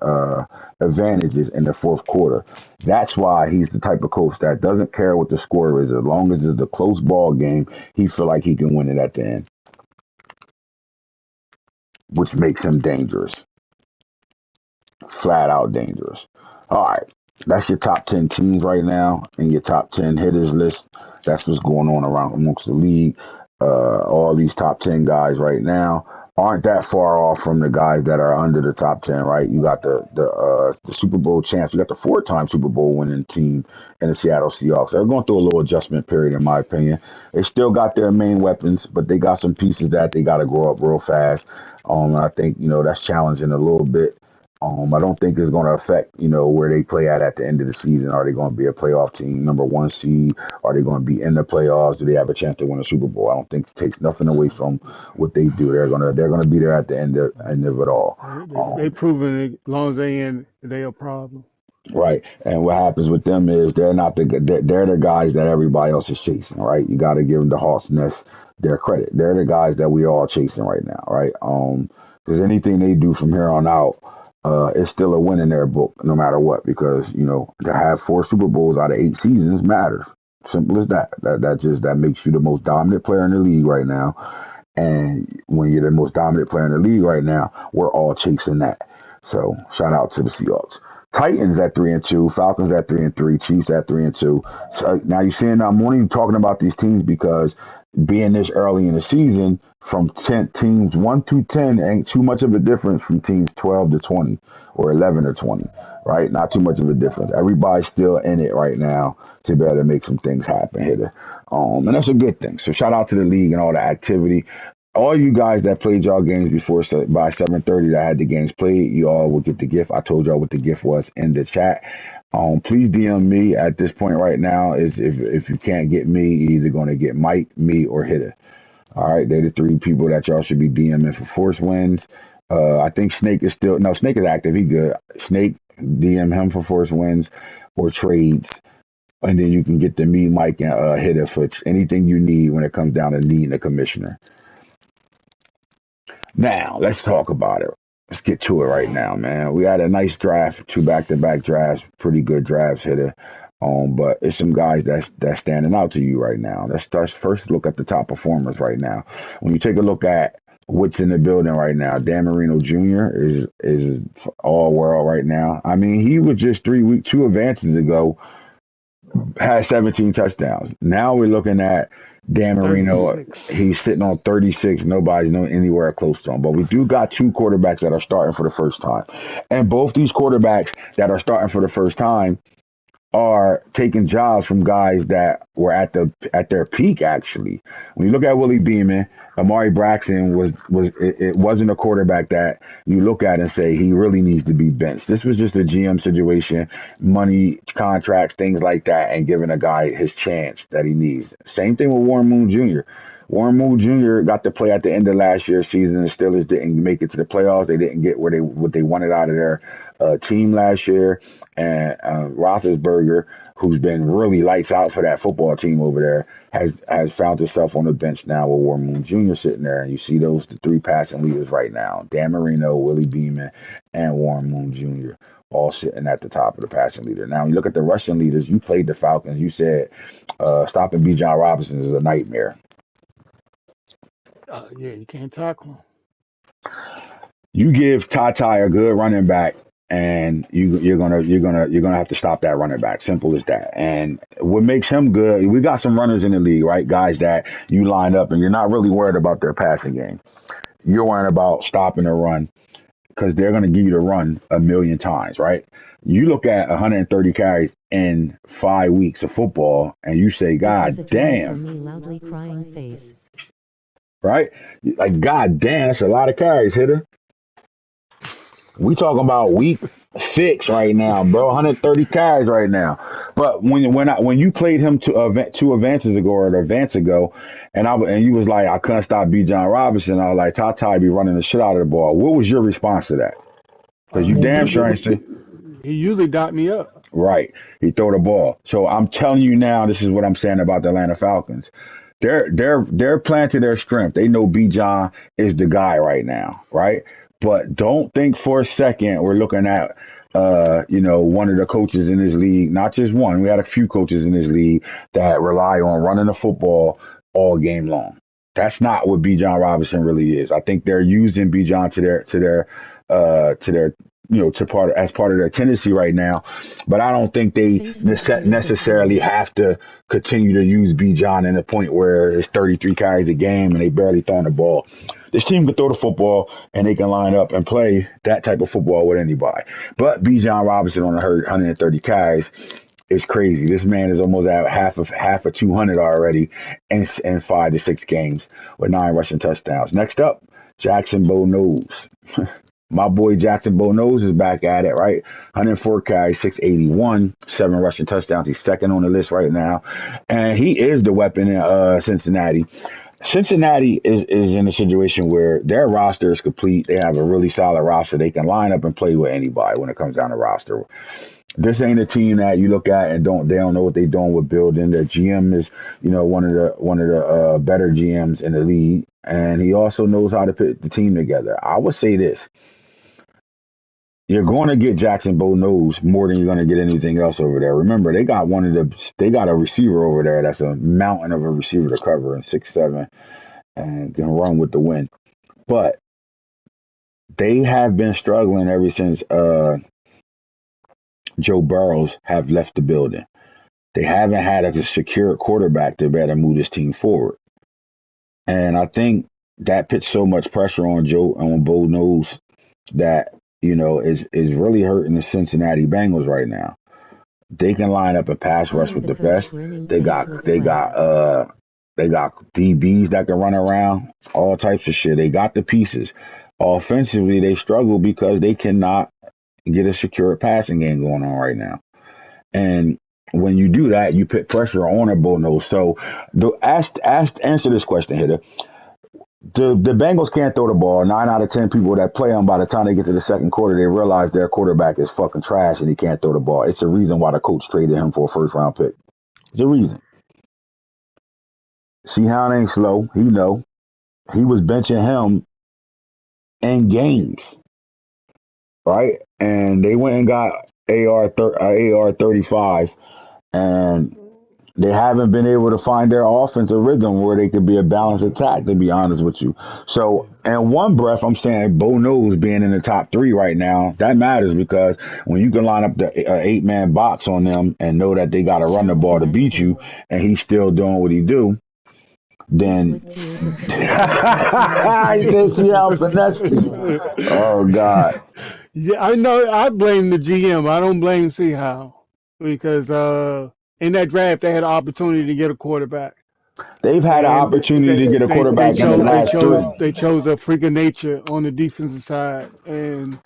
advantages in the fourth quarter. That's why he's the type of coach that doesn't care what the score is. As long as it's a close ball game, he feel like he can win it at the end, which makes him dangerous. Flat out dangerous. All right. That's your top 10 teams right now and your top 10 hitters list. That's what's going on around amongst the league. All these top 10 guys right now aren't that far off from the guys that are under the top 10, right? You got the Super Bowl champs. You got the four-time Super Bowl winning team in the Seattle Seahawks. They're going through a little adjustment period, in my opinion. They still got their main weapons, but they got some pieces that they got to grow up real fast. I think, that's challenging a little bit. I don't think it's going to affect, where they play at the end of the season. Are they going to be a playoff team, number one seed? Are they going to be in the playoffs? Do they have a chance to win a Super Bowl? I don't think it takes nothing away from what they do. They're gonna be there at the end of it all. They proven it, as long as they in, they a problem. Right. And what happens with them is they're the guys that everybody else is chasing, right? You got to give them the Hawks Nest their credit. They're the guys that we all chasing right now, right? Because anything they do from here on out, it's still a win in their book, no matter what. Because to have 4 Super Bowls out of 8 seasons matters. Simple as that. That makes you the most dominant player in the league right now. And when you're the most dominant player in the league right now, we're all chasing that. So shout out to the Seahawks. Titans at 3-2, Falcons at 3-3, Chiefs at 3-2. So now you're seeing I'm only talking about these teams because being this early in the season, from 10 teams 1 to 10 ain't too much of a difference from teams 12 to 20 or 11 to 20, right? Not too much of a difference. Everybody's still in it right now to be able to make some things happen here. And that's a good thing. So shout out to the league and all the activity. All you guys that played y'all games before by 7:30 that had the games played, you all will get the gift. I told y'all what the gift was in the chat. Please DM me at this point right now. Is if you can't get me, you're either going to get Mike, me, or Hitter. All right, they're the 3 people that y'all should be DMing for force wins. I think Snake is still no Snake is active. He good. Snake, DM him for force wins or trades, and then you can get the me, Mike, and Hitter for anything you need when it comes down to needing a commissioner. Now, let's talk about it. Let's get to it right now, man. We had a nice draft, 2 back-to-back drafts, pretty good drafts Hitter. But it's some guys that's standing out to you right now. Let's first look at the top performers right now. When you take a look at what's in the building right now. Dan Marino Jr. is all world right now. I mean, he was just 2 advances ago, had 17 touchdowns. Now we're looking at Dan Marino. 36. He's sitting on 36. Nobody's anywhere close to him. But we do got 2 quarterbacks that are starting for the first time. And both these quarterbacks that are starting for the first time are taking jobs from guys that were at their peak. Actually, when you look at Willie Beeman, Amari Braxton it wasn't a quarterback that you look at and say he really needs to be benched. This was just a GM situation, money, contracts, things like that, and giving a guy his chance that he needs. Same thing with Warren Moon Jr. Warren Moon Jr. got to play at the end of last year's season. The Steelers didn't make it to the playoffs. They didn't get what they wanted out of their team last year. And Roethlisberger, who's been really lights out for that football team over there, has found himself on the bench now with Warren Moon Jr. sitting there. And you see the 3 passing leaders right now: Dan Marino, Willie Beeman, and Warren Moon Jr. all sitting at the top of the passing leader. Now, when you look at the rushing leaders, you played the Falcons. You said stopping Bijan Robinson is a nightmare. Yeah, you can't tackle him. You give Ty a good running back, and you're gonna have to stop that running back. Simple as that. And what makes him good? We got some runners in the league, right? Guys that you line up, and you're not really worried about their passing game. You're worried about stopping the run because they're gonna give you the run a million times, right? You look at 130 carries in 5 weeks of football, and you say, It was "God a drive for damn!" me, loudly crying face. Right? Like, God damn, that's a lot of carries, hitter. We talking about week 6 right now, bro. 130 carries right now. But when you played him 2 advances ago or an advance ago, and you was like, I couldn't stop Bijan Robinson. I was like, Ty be running the shit out of the ball. What was your response to that? Because you He damn sure usually ain't say he usually dot me up. right. He throw the ball. So I'm telling you now, this is what I'm saying about the Atlanta Falcons. They're playing to their strength. They know Bijan is the guy right now, right? But don't think for a second we're looking at one of the coaches in this league, not just one. We had a few coaches in this league that rely on running the football all game long. That's not what Bijan Robinson really is. I think they're using Bijan to their to part of their tendency right now, but I don't think they Face with tears of necessarily joy. have to continue to use Bijan in a point where it's 33 carries a game and they barely throwing the ball. This team can throw the football and they can line up and play that type of football with anybody. But Bijan Robinson on 130 carries is crazy. This man is almost at half of 200 already in 5 to 6 games with 9 rushing touchdowns. Next up, Jackson Bo Nose. My boy Jackson Bo Nose is back at it, right? 104 carries, 681, 7 rushing touchdowns. He's second on the list right now. And he is the weapon in Cincinnati. Cincinnati is in a situation where their roster is complete. They have a really solid roster. They can line up and play with anybody when it comes down to roster. This ain't a team that you look at and they don't know what they're doing with building. Their GM is, one of the better GMs in the league, and he also knows how to put the team together. I would say this: you're going to get Jackson Bo Nose more than you're going to get anything else over there. Remember, they got a receiver over there that's a mountain of a receiver to cover in 6'7" and can run with the wind. But they have been struggling ever since Joe Burrows have left the building. They haven't had a secure quarterback to better move this team forward. And I think that puts so much pressure on Bo Nose that, is really hurting the Cincinnati Bengals right now. They can line up a pass rush Only with the the coach best. grinning They face got with they slang. got they got DBs that can run around, all types of shit. They got the pieces. Offensively, they struggle because they cannot get a secure passing game going on right now. And when you do that, you put pressure on a Bo Nose. So answer this question, Hitter. The Bengals can't throw the ball. 9 out of 10 people that play them, by the time they get to the second quarter, they realize their quarterback is fucking trash and he can't throw the ball. It's the reason why the coach traded him for a first round pick. It's the reason. Sheehan ain't slow. He know. He was benching him in games, right? And they went and got AR 35 and They haven't been able to find their offensive rhythm where they could be a balanced attack, to be honest with you. So, in one breath, I'm saying Bo knows being in the top three right now, that matters because when you can line up the 8-man box on them and know that they got to run the Show ball to beat you, MSK. and he's still doing what he do, Face then with tears of joy as my team I defeated said, see Detroit how Lions finesse me. 3-0. Oh God, Yeah, I know. I blame the GM. I don't blame Seahawks because in that draft they had an opportunity to get a quarterback, they've had an and opportunity to get a they quarterback in the chose last three. they chose a freak of nature on the defensive side, and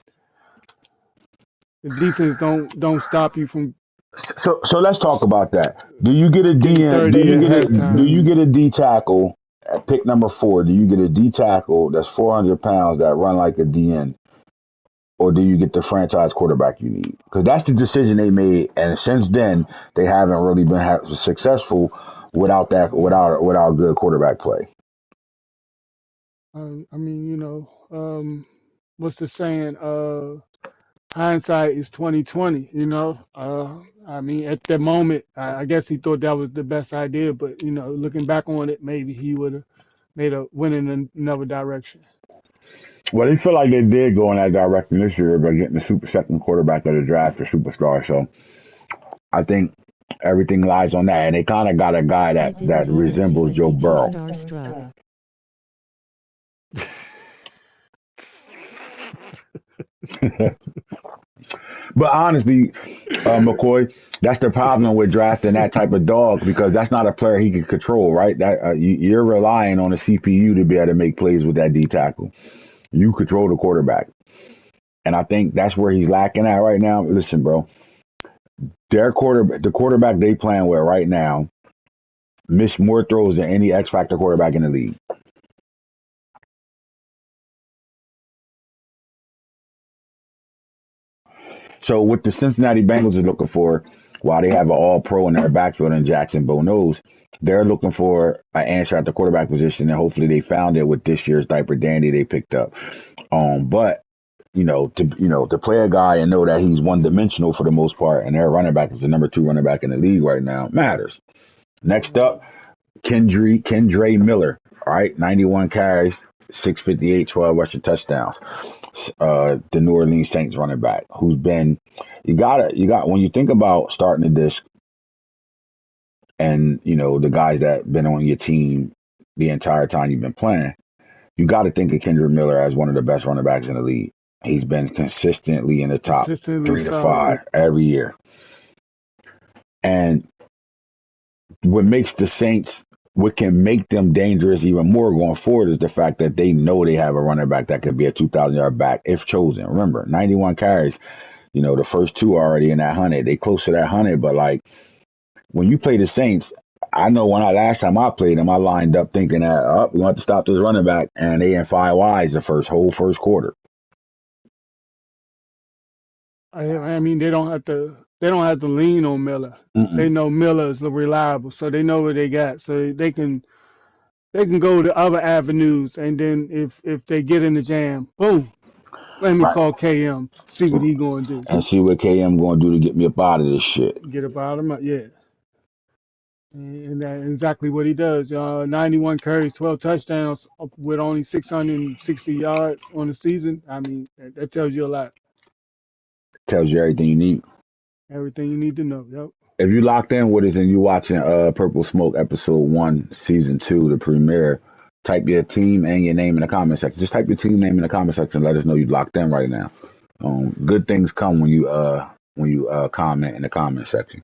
the defense don't stop you from So let's talk about that. Do you get a getting DN? 30 at Do halftime. you get a D tackle at pick number 4? Do you get a D tackle that's 400 pounds that run like a DN, or do you get the franchise quarterback you need? Because that's the decision they made, and since then they haven't really been successful without good quarterback play. I mean, what's the saying? Hindsight is 2020. I mean, at the moment, I guess he thought that was the best idea, but looking back on it, maybe he would have made a went in another direction. Well, they feel like they did go in that direction this year by getting the super second quarterback of the draft, the superstar. So I think everything lies on that, and they kind of got a guy I that didn't even see resembles Joe Adichie Burrow. starstruck. But honestly, McCoy, that's the problem with drafting that type of dog because that's not a player he can control, right? That you're relying on a CPU to be able to make plays with that D tackle. You control the quarterback, and I think that's where he's lacking at right now. Listen, bro, the quarterback they playing with right now, missed more throws than any X factor quarterback in the league. So what the Cincinnati Bengals are looking for, while they have an all pro in their backfield in Jackson Bo knows, they're looking for an answer at the quarterback position, and hopefully they found it with this year's diaper dandy they picked up. But to play a guy and know that he's one dimensional for the most part, and their running back is the number 2 running back in the league right now, matters. Next up, Kendre Miller. All right, 91 carries, 658, 12 rushing touchdowns. The New Orleans Saints running back, who's been, when you think about starting the disc, and the guys that been on your team the entire time you've been playing, you got to think of Kendrick Miller as one of the best running backs in the league. He's been consistently in the top Consistently 3 to 5 solid. every year. And what makes the Saints, what can make them dangerous even more going forward is the fact that they know they have a running back that could be a 2,000-yard back if chosen. Remember, 91 carries, the first 2 are already in that 100. They close to that 100, but like when you play the Saints, I know last time I played them, I lined up thinking that, we want to stop this running back, and they in 5 wides the whole first quarter. I mean, they don't have to lean on Miller. They Mm-mm. know Miller is reliable, so they know what they got. So they can go to other avenues, and then if they get in the jam, boom, let me Right. call KM, see what he gonna do. And see what KM going to do to get me up out of this shit. Get about him, yeah. And that's exactly what he does. 91 carries, 12 touchdowns with only 660 yards on the season. I mean, that tells you a lot. Tells you everything you need. Everything you need to know. Yep. If you locked in with us and you watching Purple Smoke episode 1, season 2, the premiere, type your team and your name in the comment section. Just type your team name in the comment section. Let us know you locked in right now. Good things come when you comment in the comment section.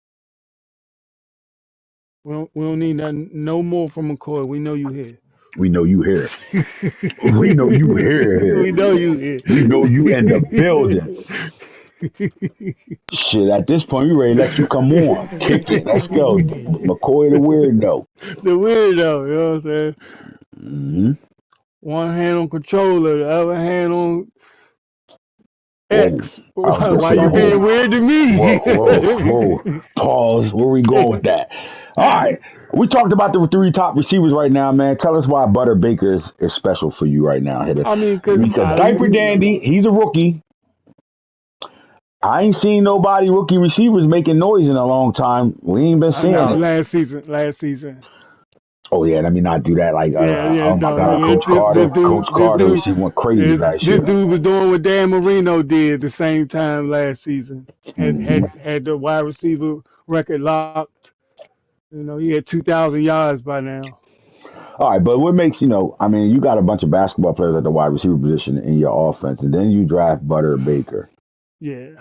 We don't need no more from McCoy. We know you here. We know you here. We know you here. We know you here. We know you in the building. Shit, at this point, we ready to let you come on. The Kick it. Let's real go. crying face. McCoy the weirdo. The weirdo, you know what I'm saying? Mm-hmm. One hand on controller, the other hand on Whoa. X. I was gonna Why say, you being weird to whoa, me? whoa. Pause. Where we going with that? All right. We talked about the 3 top receivers right now, man. Tell us why Butter Baker is special for you right now. I mean, Because Diaper Dandy, he's a rookie. I ain't seen nobody rookie receivers making noise in a long time. We ain't been I seeing know it. last season. Oh yeah, let me not do that. Like, Yeah, yeah, oh my no, God, no. Coach Carter, Coach This Carter, dude, she went crazy last this year. dude was doing what Dan Marino did the same time last season. Hmm. Had the wide receiver record locked. You know, he had 2,000 yards by now. All right, but what makes I mean, you got a bunch of basketball players at the wide receiver position in your offense, and then you draft Butter Baker. Yeah.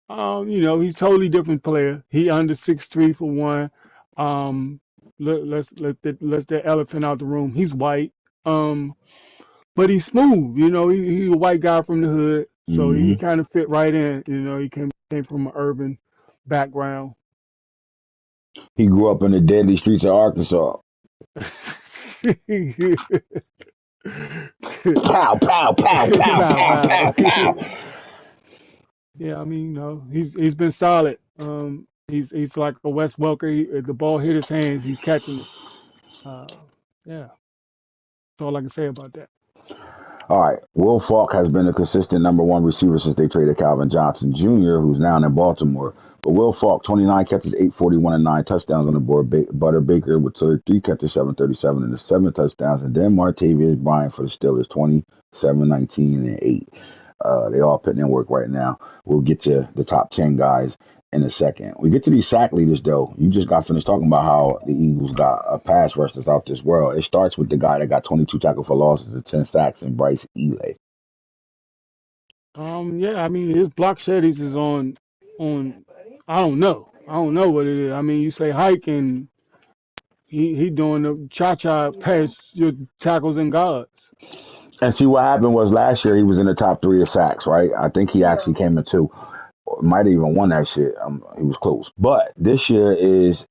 You know, he's totally different player. He under 6'3" for one. Um, let's the elephant out the room. He's white. Um, but he's smooth. You know, he's a white guy from the hood, so he Hmm. kind of fit right in. You know, he came from an urban background. He grew up in the deadly streets of Arkansas. Pow, pow, pow, pow, Bow pow, bow. pow, pow. Yeah, I mean, you know, he's been solid. He's like a Wes Welker. If the ball hit his hands, he's catching it. Uh, yeah, that's all I can say about that. All right. Will Falk has been a consistent number one receiver since they traded Calvin Johnson Jr., who's now in Baltimore. But Will Falk, 29 catches, 841, and 9 touchdowns on the board. Butter Baker with 33 catches, 737, and the 7 touchdowns. And then Martavius Bryant for the Steelers, 27, 19, and 8. They all putting in work right now. We'll get to the top 10 guys in a second. We get to these sack leaders, though. You just got finished talking about how the Eagles got a pass rush that's out this world. It starts with the guy that got 22 tackles for losses and 10 sacks, and Bryce Ely. Yeah, I mean, his block sheddings is on. I don't know what it is. I mean, you say hike and he doing the cha-cha past your tackles and guards. And see, what happened was last year he was in the top three of sacks, right? I think he actually came in two. Might have even won that shit. He was close. But this year is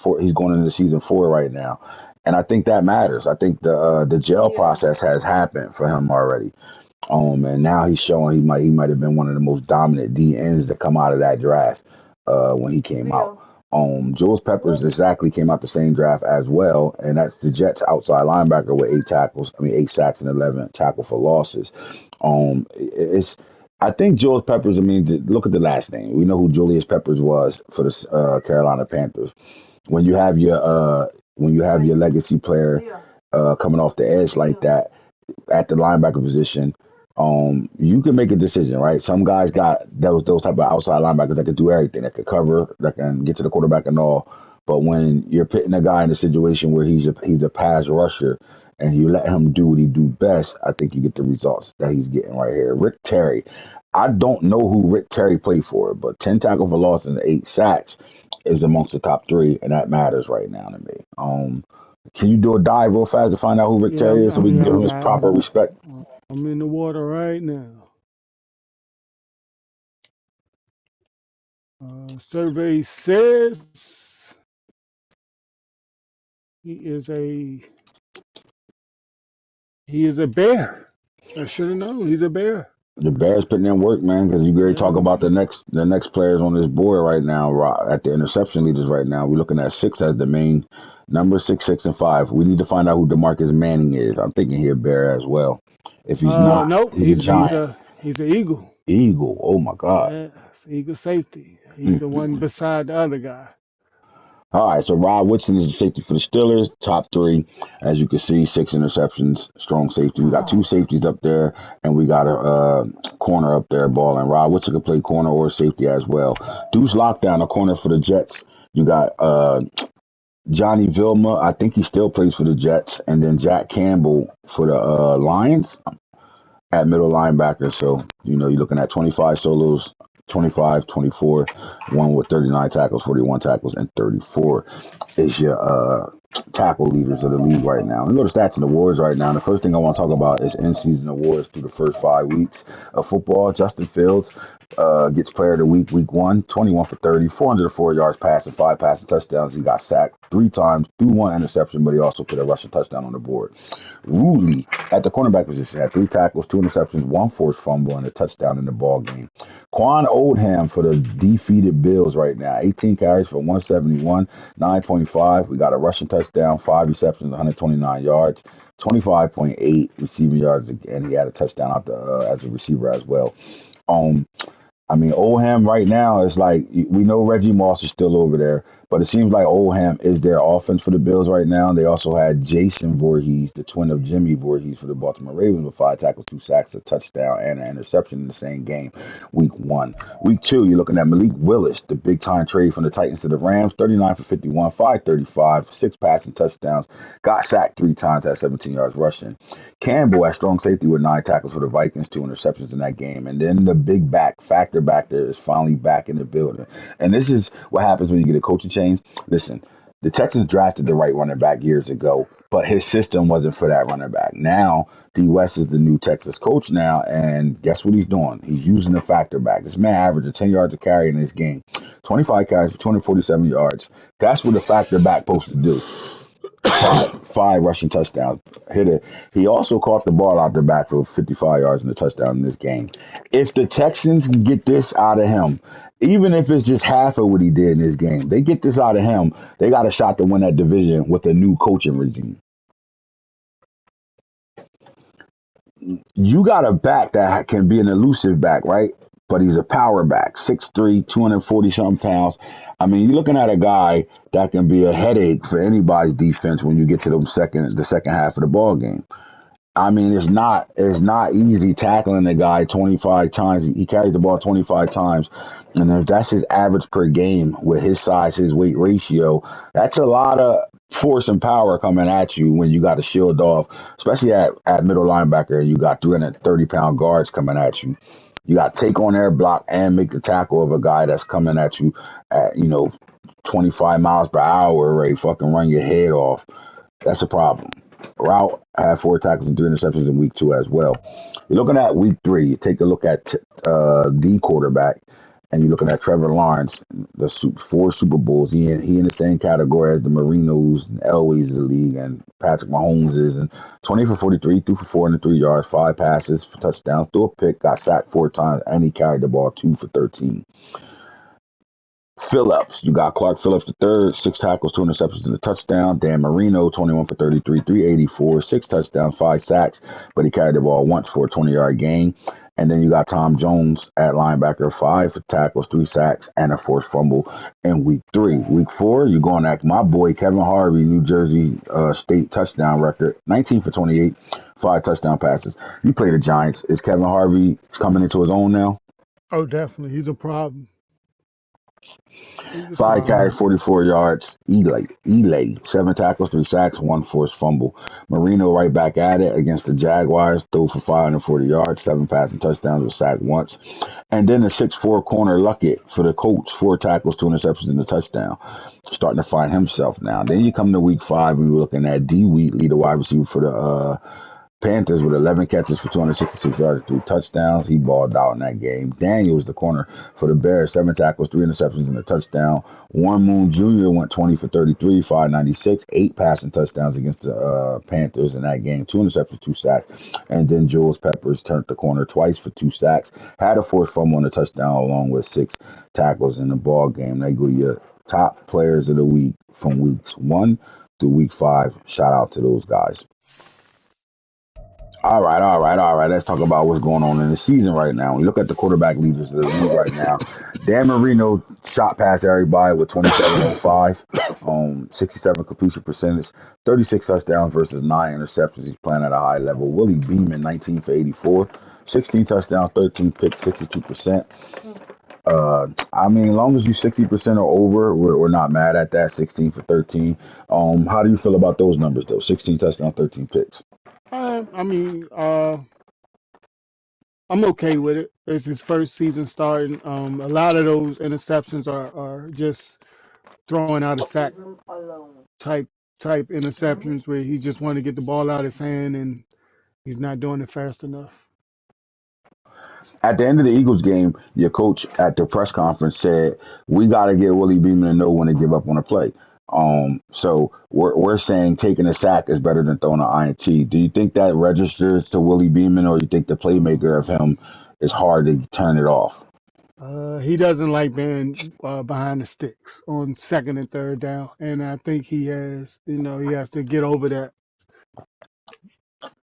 four. He's going into season four right now, and I think that matters. I think the jail process has happened for him already. And now he's showing he might have been one of the most dominant DNs to come out of that draft when he came out. Jules Peppers exactly came out the same draft as well, and that's the Jets outside linebacker with 8 tackles. I mean, 8 sacks and 11 tackle for losses. It's I think Jules Peppers. I mean, look at the last name. We know who Julius Peppers was for the Carolina Panthers. When you have your legacy player coming off the edge like that at the linebacker position, you can make a decision, right? Some guys got those type of outside linebackers that can do everything, that can cover, that can get to the quarterback and all. But when you're putting a guy in a situation where he's a pass rusher and you let him do what he do best, I think you get the results that he's getting right here. Rick Terry, I don't know who Rick Terry played for, but 10 tackle for loss and 8 sacks is amongst the top three, and that matters right now to me. Can you do a dive real fast to find out who Rick Yeah, Terry is so we can give him his proper respect? I'm in the water right now. Survey says he is a he is a bear. I should have known. He's a bear. The Bears putting in work, man, because you already talk Yeah. about the next players on this board right now, at the interception leaders right now. We're looking at six as the main number, 6, 6, and 5. We need to find out who DeMarcus Manning is. I'm thinking here Bear as well. If he's not, Nope. he's a Giant. He's an eagle. Eagle. Oh my God. Yeah, it's eagle safety. He's the one Mm. beside the other guy. All right, so Rod Woodson is the safety for the Steelers, top three. As you can see, 6 interceptions, strong safety. We got two safeties up there, and we got a corner up there balling. Rod Woodson can play corner or safety as well. Deuce Lockdown, a corner for the Jets. You got Johnny Vilma. I think he still plays for the Jets, and then Jack Campbell for the Lions at middle linebacker. So, you're looking at 25 solos, 25, 24, one with 39 tackles, 41 tackles, and 34 is your tackle leaders of the league right now. We go to stats and awards right now. And the first thing I want to talk about is in-season awards through the first 5 weeks of football. Justin Fields gets player of the week 1, 21 for 30, 404 yards passing, 5 passing touchdowns. He got sacked 3 times, threw 1 interception, but he also put a rushing touchdown on the board. Ruley at the cornerback position had 3 tackles, 2 interceptions, 1 forced fumble, and a touchdown in the ball game. Quan Oldham for the defeated Bills right now, 18 carries for 171, 9.5. We got a rushing touchdown, 5 receptions, 129 yards, 25.8 receiving yards, and he had a touchdown out as a receiver as well. Um, I mean, Oldham right now is like we know Reggie Moss is still over there, but it seems like Oldham is their offense for the Bills right now. They also had Jason Voorhees, the twin of Jimmy Voorhees for the Baltimore Ravens, with 5 tackles, 2 sacks, a touchdown, and an interception in the same game. Week 1, Week 2, you're looking at Malik Willis, the big time trade from the Titans to the Rams, 39 for 51, 535, 6 passing touchdowns, got sacked 3 times at 17 yards rushing. Campbell at strong safety with 9 tackles for the Vikings, 2 interceptions in that game. And then the big back factor back there is finally back in the building. And this is what happens when you get a coaching change. Listen, the Texans drafted the right running back years ago, but his system wasn't for that running back. Now, D. West is the new Texas coach now, and guess what he's doing? He's using the factor back. This man averaged 10 yards a carry in this game, 25 carries for 247 yards. That's what the factor back supposed to do. Five rushing touchdowns. Hit it. He also caught the ball out the backfield, 55 yards in the touchdown in this game. If the Texans can get this out of him, even if it's just half of what he did in this game, they get this out of him, they got a shot to win that division with a new coaching regime. You got a back that can be an elusive back, right? But he's a power back, 6'3", 240 something pounds. I mean, you're looking at a guy that can be a headache for anybody's defense when you get to the second half of the ball game. I mean, it's not easy tackling a guy 25 times. He carries the ball 25 times, and if that's his average per game with his size, his weight ratio, that's a lot of force and power coming at you when you got to shield off, especially at middle linebacker. You got 330-pound guards coming at you. You got to take on their block and make the tackle of a guy that's coming at you at 25 miles per hour, ready to fucking run your head off. That's a problem. Route had 4 tackles and 3 interceptions in week 2 as well. You're looking at week 3. You take a look at the quarterback, and you're looking at Trevor Lawrence, the 4 Super Bowls. He in the same category as the Marinos and Elways of the league, and Patrick Mahomes is. And 20 for 43, threw for 403 yards, 5 passes for touchdowns, threw a pick, got sacked 4 times, and he carried the ball 2 for 13. Phillips, you got Clark Phillips the third, 6 tackles, 2 interceptions, and a touchdown. Dan Marino, 21 for 33, 384, 6 touchdowns, 5 sacks, but he carried the ball once for a 20-yard gain. And then you got Tom Jones at linebacker, 5 tackles, 3 sacks, and a forced fumble in week 3. Week 4, you're going at my boy Kevin Harvey, New Jersey State touchdown record, 19 for 28, 5 touchdown passes. You play the Giants. Is Kevin Harvey coming into his own now? Oh, definitely. He's a problem. He's a 5 carries, problem. 44 yards. Elay, 7 tackles, 3 sacks, 1 forced fumble. Marino right back at it against the Jaguars, threw for 540 yards, 7 passing touchdowns, was sacked once. And then the 6'4" corner Luckett for the Colts, 4 tackles, 2 interceptions, and a touchdown. Starting to find himself now. Then you come to week 5, we were looking at D. Wheatley, the wide receiver for the Panthers with 11 catches for 266 yards, 3 touchdowns. He balled out in that game. Daniels, the corner for the Bears, 7 tackles, 3 interceptions, and a touchdown. Warren Moon Jr. went 20 for 33, 596, 8 passing touchdowns against the Panthers in that game. 2 interceptions, 2 sacks. And then Jules Peppers turned the corner twice for 2 sacks. Had a forced fumble and a touchdown along with 6 tackles in the ball game. They go to your top players of the week from weeks 1 through week 5. Shout out to those guys. All right. Let's talk about what's going on in the season right now. We look at the quarterback leaders of the league right now. Dan Marino shot past everybody with 27.05, 67 completion percentage, 36 touchdowns versus 9 interceptions. He's playing at a high level. Willie Beeman, 19 for 84, 16 touchdowns, 13 picks, 62%. I mean, as long as you 60% or over, we're not mad at that. 16 for 13. How do you feel about those numbers though? 16 touchdowns, 13 picks. I mean, I'm okay with it. It's his first season starting. A lot of those interceptions are just throwing out a sack type type interceptions where he just want to get the ball out of his hand and he's not doing it fast enough. At the end of the Eagles game, your coach at the press conference said, "We got to get Willie Beeman to know when to give up on a play." So we're saying taking a sack is better than throwing an INT. Do you think that registers to Willie Beeman, or you think the playmaker of him is hard to turn it off? He doesn't like being behind the sticks on second and third down, and I think he has to get over that.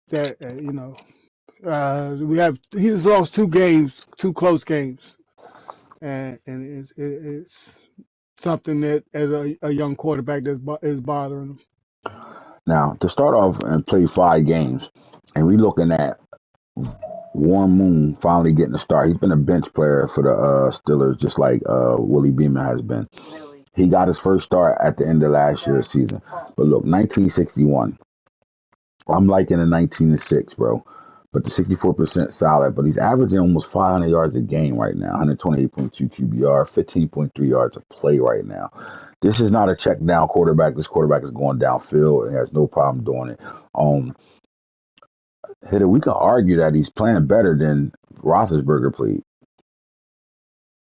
That he's lost 2 games, 2 close games. and it's something that as a young quarterback is bothering him. Now, to start off and play 5 games, and we looking at Warren Moon finally getting a start. He's been a bench player for the Steelers, just like Willie Beeman has been. He got his first start at the end of last year's season. But look, 1961. I'm liking the 19-6, bro. But the 64% solid. But he's averaging almost 500 yards a game right now. 128.2 QBR, 15.3 yards a play right now. This is not a check down quarterback. This quarterback is going downfield and has no problem doing it. Hitter, we could argue that he's playing better than Roethlisberger played.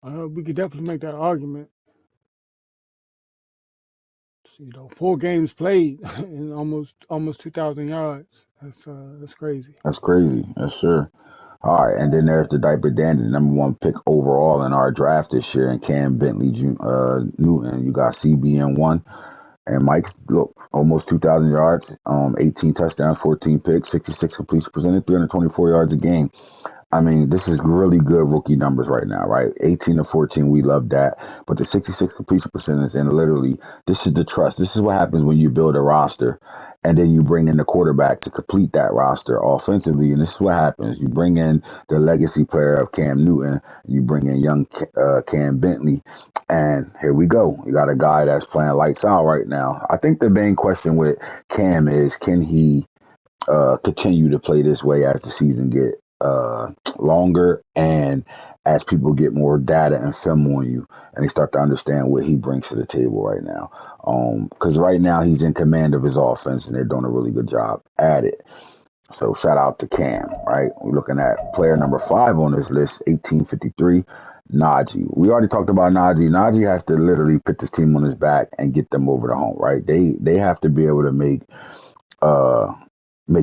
We could definitely make that argument. 4 games played and almost 2,000 yards. That's crazy. That's crazy. Yes, sir. All right, and then there's the diaper dandy, #1 pick overall in our draft this year, and Cam Bentley Newton. You got CBN1. And Mike, look, almost 2,000 yards, 18 touchdowns, 14 picks, 66 completion percentage, 324 yards a game. I mean, this is really good rookie numbers right now, right? 18 to 14, we love that. But the 66 completion percentage, and literally, this is the trust. This is what happens when you build a roster, and then you bring in the quarterback to complete that roster offensively. And this is what happens. You bring in the legacy player of Cam Newton, you bring in young Cam Bentley, and here we go. You got a guy that's playing lights out right now. I think the main question with Cam is, can he continue to play this way as the season get longer and as people get more data and film on you and they start to understand what he brings to the table right now. Because right now he's in command of his offense and they're doing a really good job at it. So shout out to Cam, right? We're looking at player number 5 on this list, 1853, Najee. We already talked about Najee. Najee has to literally put this team on his back and get them over the hump, right? They have to be able to make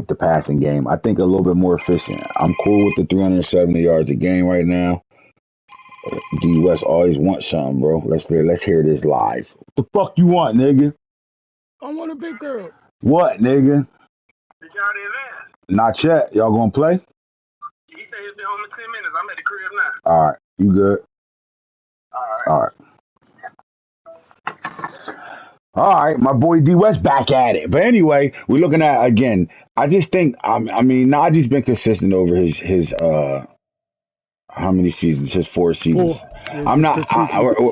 the passing game, I think, a little bit more efficient. I'm cool with the 370 yards a game right now. D West always wants something, bro. Let's hear this live. What the fuck you want, nigga? I want a big girl. What, nigga? Did y'all advance? Not yet. Y'all gonna play? He said he'll be home in 10 minutes. I'm at the crib now. All right. You good? All right. All right, my boy D West back at it. But anyway, we're looking at again. I just think I mean Najee's been consistent over his how many seasons? His 4 seasons. 4. I'm not.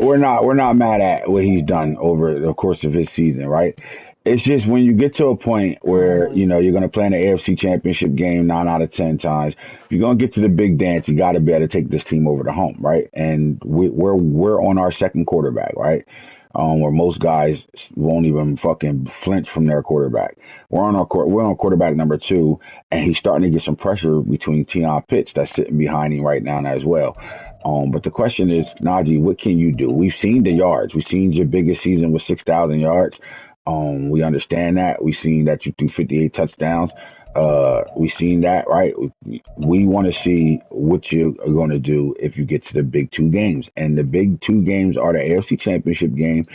We're not mad at what he's done over the course of his season, right? It's just when you get to a point where you're going to play in the AFC Championship game 9 out of 10 times. If you're going to get to the big dance, you got to be able to take this team over the hump, right? And we're on our second quarterback, right? Where most guys won't even fucking flinch from their quarterback. We're on quarterback number 2, and he's starting to get some pressure between Tion Pitts that's sitting behind him right now as well. But the question is, Najee, what can you do? We've seen the yards. We've seen your biggest season with 6,000 yards. We understand that. We've seen that you threw 58 touchdowns. We've seen that, right? We want to see what you're going to do if you get to the big 2 games. And the big 2 games are the AFC Championship game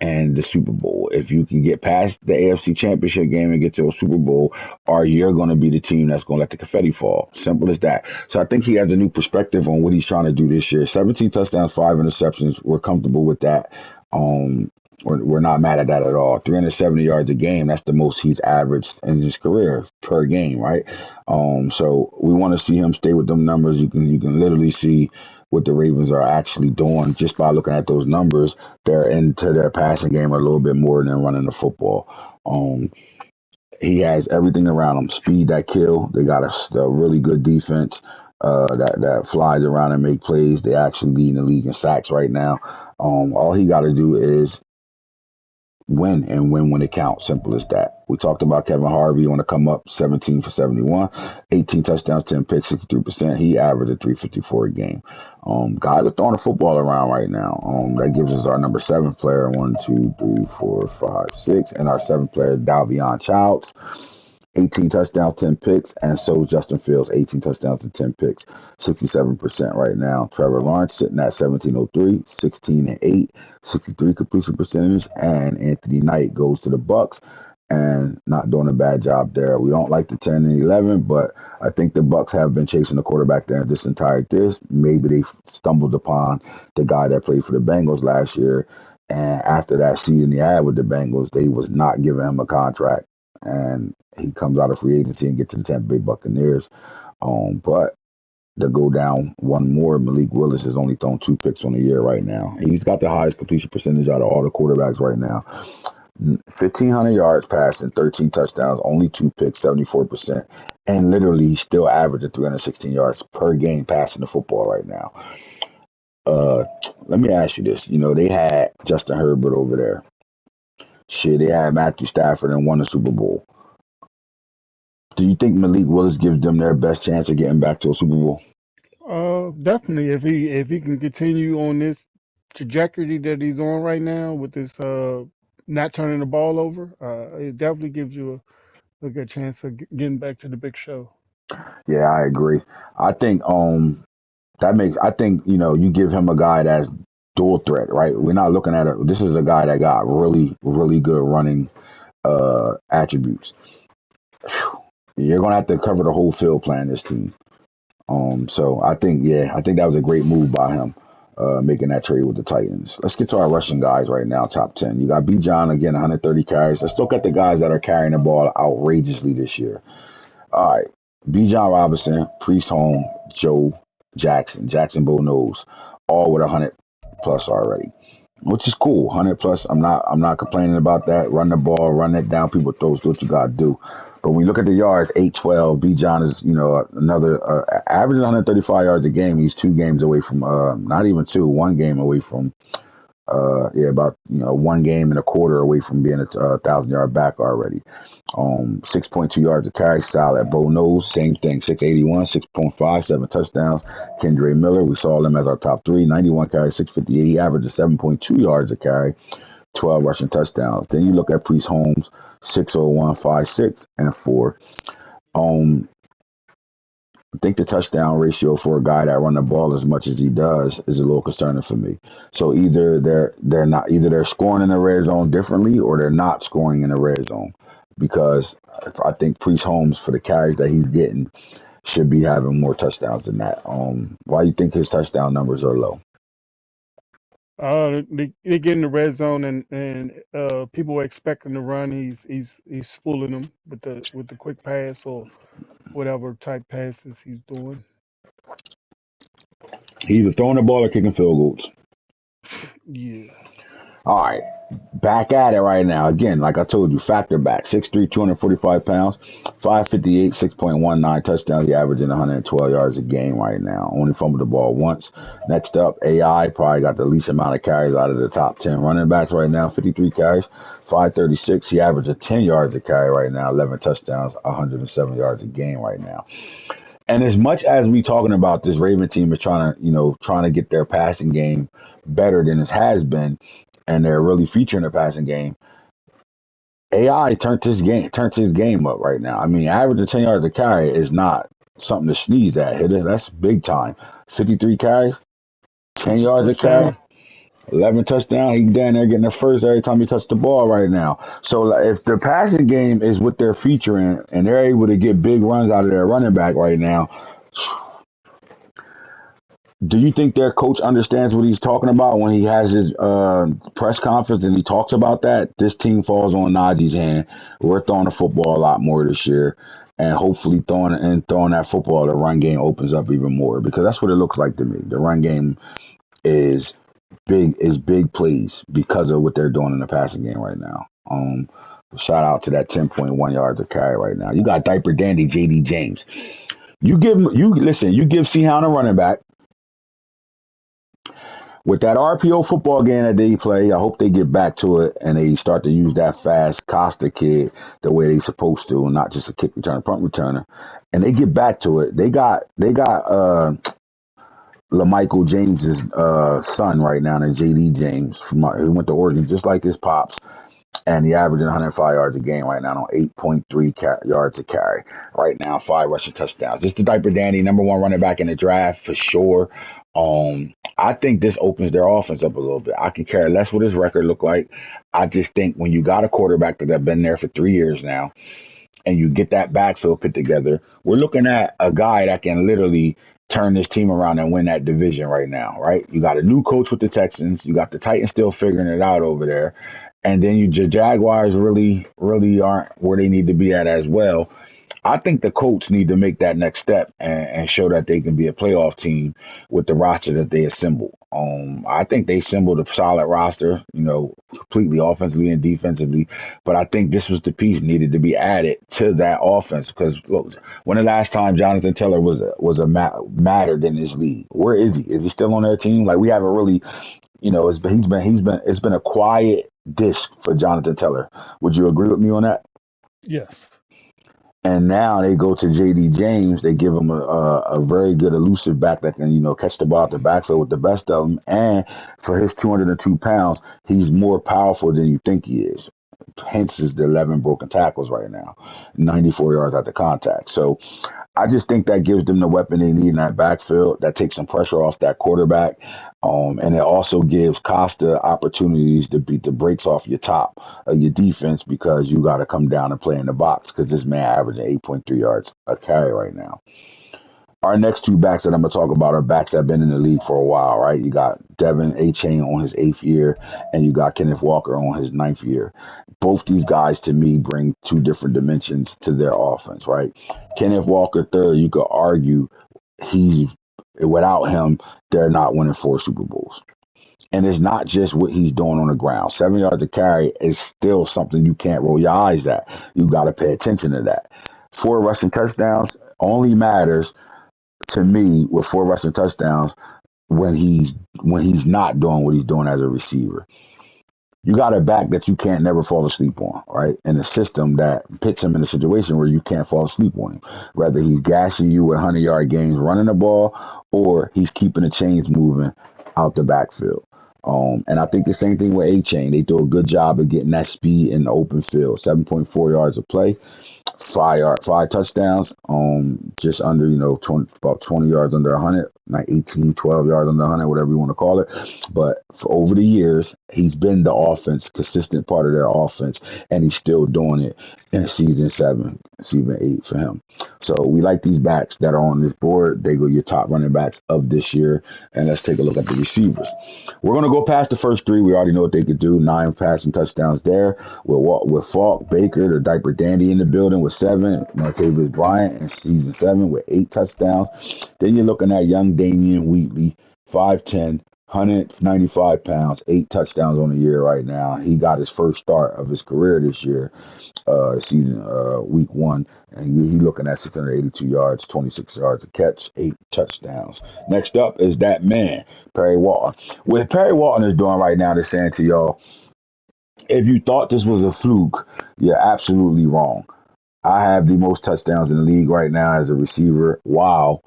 and the Super Bowl. If you can get past the AFC Championship game and get to a Super Bowl, or you're going to be the team that's going to let the confetti fall. Simple as that. So I think he has a new perspective on what he's trying to do this year. 17 touchdowns, 5 interceptions. We're comfortable with that. We're not mad at that at all. 370 yards a game, that's the most he's averaged in his career per game, right? So we want to see him stay with them numbers. You can literally see what the Ravens are actually doing just by looking at those numbers. They're into their passing game a little bit more than running the football. He has everything around him. Speed that kill. They got a really good defense that flies around and make plays. They actually lead the league in sacks right now. All he got to do is win and win when it counts. Simple as that. We talked about Kevin Harvey on the come up, 17 for 71, 18 touchdowns, 10 picks, 63%. He averaged a 354 a game. Guys are throwing the football around right now. That gives us our number 7 player, 1, 2, 3, 4, 5, 6, and our 7th player, Dalvion Childs. 18 touchdowns, 10 picks, and so Justin Fields, 18 touchdowns and 10 picks, 67% right now. Trevor Lawrence sitting at 1703, 16 and 8, 63 completion percentage, and Anthony Knight goes to the Bucks and not doing a bad job there. We don't like the 10 and 11, but I think the Bucks have been chasing the quarterback there this entire this. Maybe they stumbled upon the guy that played for the Bengals last year, and after that season he had with the Bengals, they was not giving him a contract, and he comes out of free agency and gets to the Tampa Bay Buccaneers. But to go down one more, Malik Willis has only thrown 2 picks on the year right now. He's got the highest completion percentage out of all the quarterbacks right now. 1,500 yards passing, 13 touchdowns, only 2 picks, 74%. And literally, he's still averaging 316 yards per game passing the football right now. Let me ask you this. You know, they had Justin Herbert over there. Shit, they had Matthew Stafford and won the Super Bowl. Do you think Malik Willis gives them their best chance of getting back to a Super Bowl? Definitely. If he can continue on this trajectory that he's on right now with this not turning the ball over, it definitely gives you a good chance of getting back to the big show. Yeah, I agree. I think I think, you know, you give him a guy that's dual threat, right? We're not looking at it. This is a guy that got really, really good running attributes. You're gonna have to cover the whole field playing this team. So I think, I think that was a great move by him, making that trade with the Titans. Let's get to our rushing guys right now, top 10. You got B. John again, 130 carries. Let's look at the guys that are carrying the ball outrageously this year. All right. B. John Robinson, Priest Home, Joe Jackson Bo Knows, all with 100 plus already, which is cool. 100 plus. I'm not complaining about that. Run the ball, run it down. People throw, do what you got to do. But when you look at the yards, 812. B. John is, you know, another averaging 135 yards a game. He's 2 games away from, not even two, 1 game away from, about, you know, 1 game and a quarter away from being a 1,000 yard back already. 6.2 yards a carry style at Bo Knows, same thing, 681, 6.5, 7 touchdowns. Kendre Miller, we saw him as our top three, 91 carries, 658. He averages 7.2 yards a carry, 12 rushing touchdowns. Then you look at Priest Holmes, 601, 5'6", and 4. I think the touchdown ratio for a guy that run the ball as much as he does is a little concerning for me. So either they're scoring in the red zone differently, or they're not scoring in the red zone, because I think Priest Holmes, for the carries that he's getting, should be having more touchdowns than that. Why do you think his touchdown numbers are low? They get in the red zone and people are expecting to run. He's fooling them with the quick pass or whatever type passes he's doing. He's either throwing the ball or kicking field goals. Yeah. All right, back at it right now. Again, like I told you, factor back. 6'3", 245 pounds, 558, 6.19 touchdowns. He averaging 112 yards a game right now. Only fumbled the ball once. Next up, AI probably got the least amount of carries out of the top 10 running backs right now. 53 carries, 536. He averages 10 yards a carry right now. 11 touchdowns, 107 yards a game right now. And as much as we talking about this Raven team is trying to get their passing game better than it has been, and they're really featuring the passing game, AI turned his game up right now. I mean, averaging 10 yards a carry is not something to sneeze at. That's big time. 53 carries, 10 yards a carry, 11 touchdowns. He's down there getting the first every time he touched the ball right now. So like, if the passing game is what they're featuring and they're able to get big runs out of their running back right now, do you think their coach understands what he's talking about when he has his press conference and he talks about that? This team falls on Najee's hand. We're throwing the football a lot more this year, and hopefully throwing that football, the run game opens up even more, because that's what it looks like to me. The run game is big plays because of what they're doing in the passing game right now. Shout out to that 10.1 yards a carry right now. You got diaper dandy JD James. You give Seahawks a running back. With that RPO football game that they play, I hope they get back to it and they start to use that fast Costa kid the way they're supposed to, and not just a kick returner, punt returner. And they get back to it. They got LaMichael James's son right now, and JD James, who went to Oregon just like his pops, and he averaging 105 yards a game right now on 8.3 yards a carry. Right now, 5 rushing touchdowns. This is the diaper dandy, number 1 running back in the draft for sure. I think this opens their offense up a little bit. I can care less what his record look like. I just think when you got a quarterback that have been there for 3 years now, and you get that backfield put together, we're looking at a guy that can literally turn this team around and win that division right now, right? You got a new coach with the Texans. You got the Titans still figuring it out over there. And then your Jaguars really aren't where they need to be at as well. I think the Colts need to make that next step and show that they can be a playoff team with the roster that they assembled. I think they assembled a solid roster, completely offensively and defensively. But I think this was the piece needed to be added to that offense because look, when the last time Jonathan Taylor mattered in this league? Where is he? Is he still on their team? Like we haven't really, it's been a quiet disc for Jonathan Taylor. Would you agree with me on that? Yes. And now they go to J.D. James. They give him a very good elusive back that can, catch the ball out the backfield with the best of them. And for his 202 pounds, he's more powerful than you think he is. Hence is the 11 broken tackles right now, 94 yards at the contact. So I just think that gives them the weapon they need in that backfield. That takes some pressure off that quarterback. And it also gives Costa opportunities to beat the brakes off your top of your defense because you got to come down and play in the box because this man averaging 8.3 yards a carry right now. Our next two backs that I'm going to talk about are backs that have been in the league for a while, right? You got Devin A-Chain on his 8th year, and you got Kenneth Walker on his 9th year. Both these guys, to me, bring two different dimensions to their offense, right? Kenneth Walker, third, you could argue without him, they're not winning 4 Super Bowls. And it's not just what he's doing on the ground. 7 yards a carry is still something you can't roll your eyes at. You got to pay attention to that. 4 rushing touchdowns only matters to me with 4 rushing touchdowns when he's not doing what he's doing as a receiver. You got a back that you can't never fall asleep on, right? And a system that puts him in a situation where you can't fall asleep on him. Whether he's gashing you with 100-yard games running the ball or he's keeping the chains moving out the backfield. And I think the same thing with A-Chain. They do a good job of getting that speed in the open field. 7.4 yards of play. 5 touchdowns, just under, about 20 yards under 100, like 18, 12 yards under 100, whatever you want to call it. But for over the years, he's been the consistent part of their offense, and he's still doing it in season 7, season 8 for him. So we like these backs that are on this board. They go your top running backs of this year, and let's take a look at the receivers. We're going to go past the first 3. We already know what they could do. 9 passing touchdowns there with Falk, Baker, the diaper dandy in the building with 7. Martavis Bryant in season 7 with 8 touchdowns. Then you're looking at young Damian Wheatley, 5'10", 195 pounds, 8 touchdowns on the year right now. He got his first start of his career this year, week 1, and he looking at 682 yards, 26 yards a catch, 8 touchdowns. Next up is that man, Perry Walton. What Perry Walton is doing right now is saying to y'all, if you thought this was a fluke, you're absolutely wrong. I have the most touchdowns in the league right now as a receiver. Wow.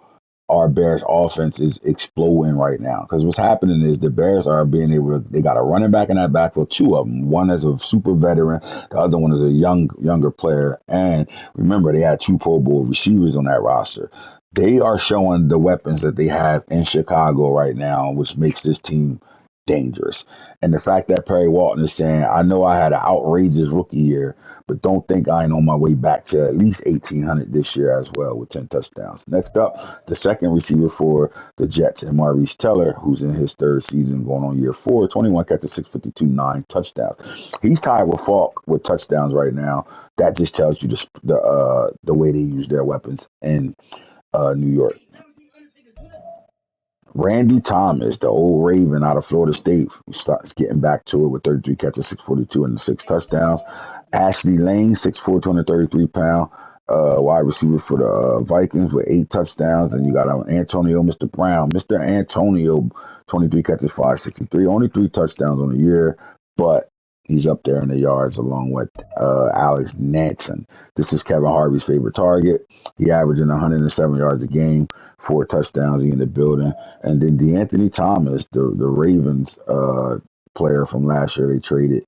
Our Bears offense is exploding right now because what's happening is the Bears are being able to, they got a running back in that backfield, 2 of them. One is a super veteran. The other one is a younger player. And remember, they had 2 Pro Bowl receivers on that roster. They are showing the weapons that they have in Chicago right now, which makes this team dangerous. And the fact that Perry Walton is saying, I know I had an outrageous rookie year, but don't think I ain't on my way back to at least 1,800 this year as well with 10 touchdowns. Next up, the second receiver for the Jets, and Maurice Teller, who's in his 3rd season going on year 4, 21 catches, 652, 9 touchdowns. He's tied with Falk with touchdowns right now. That just tells you the way they use their weapons in New York. Randy Thomas, the old Raven out of Florida State, starts getting back to it with 33 catches, 642, and 6 touchdowns. Ashley Lane, 6'4", 233 pound, wide receiver for the Vikings with 8 touchdowns. And you got Antonio, Mr. Brown. Mr. Antonio, 23 catches, 563, only 3 touchdowns on the year, but he's up there in the yards along with Alex Nansen. This is Kevin Harvey's favorite target. He averaging 107 yards a game, 4 touchdowns. He in the building. And then DeAnthony Thomas, the Ravens player from last year they traded.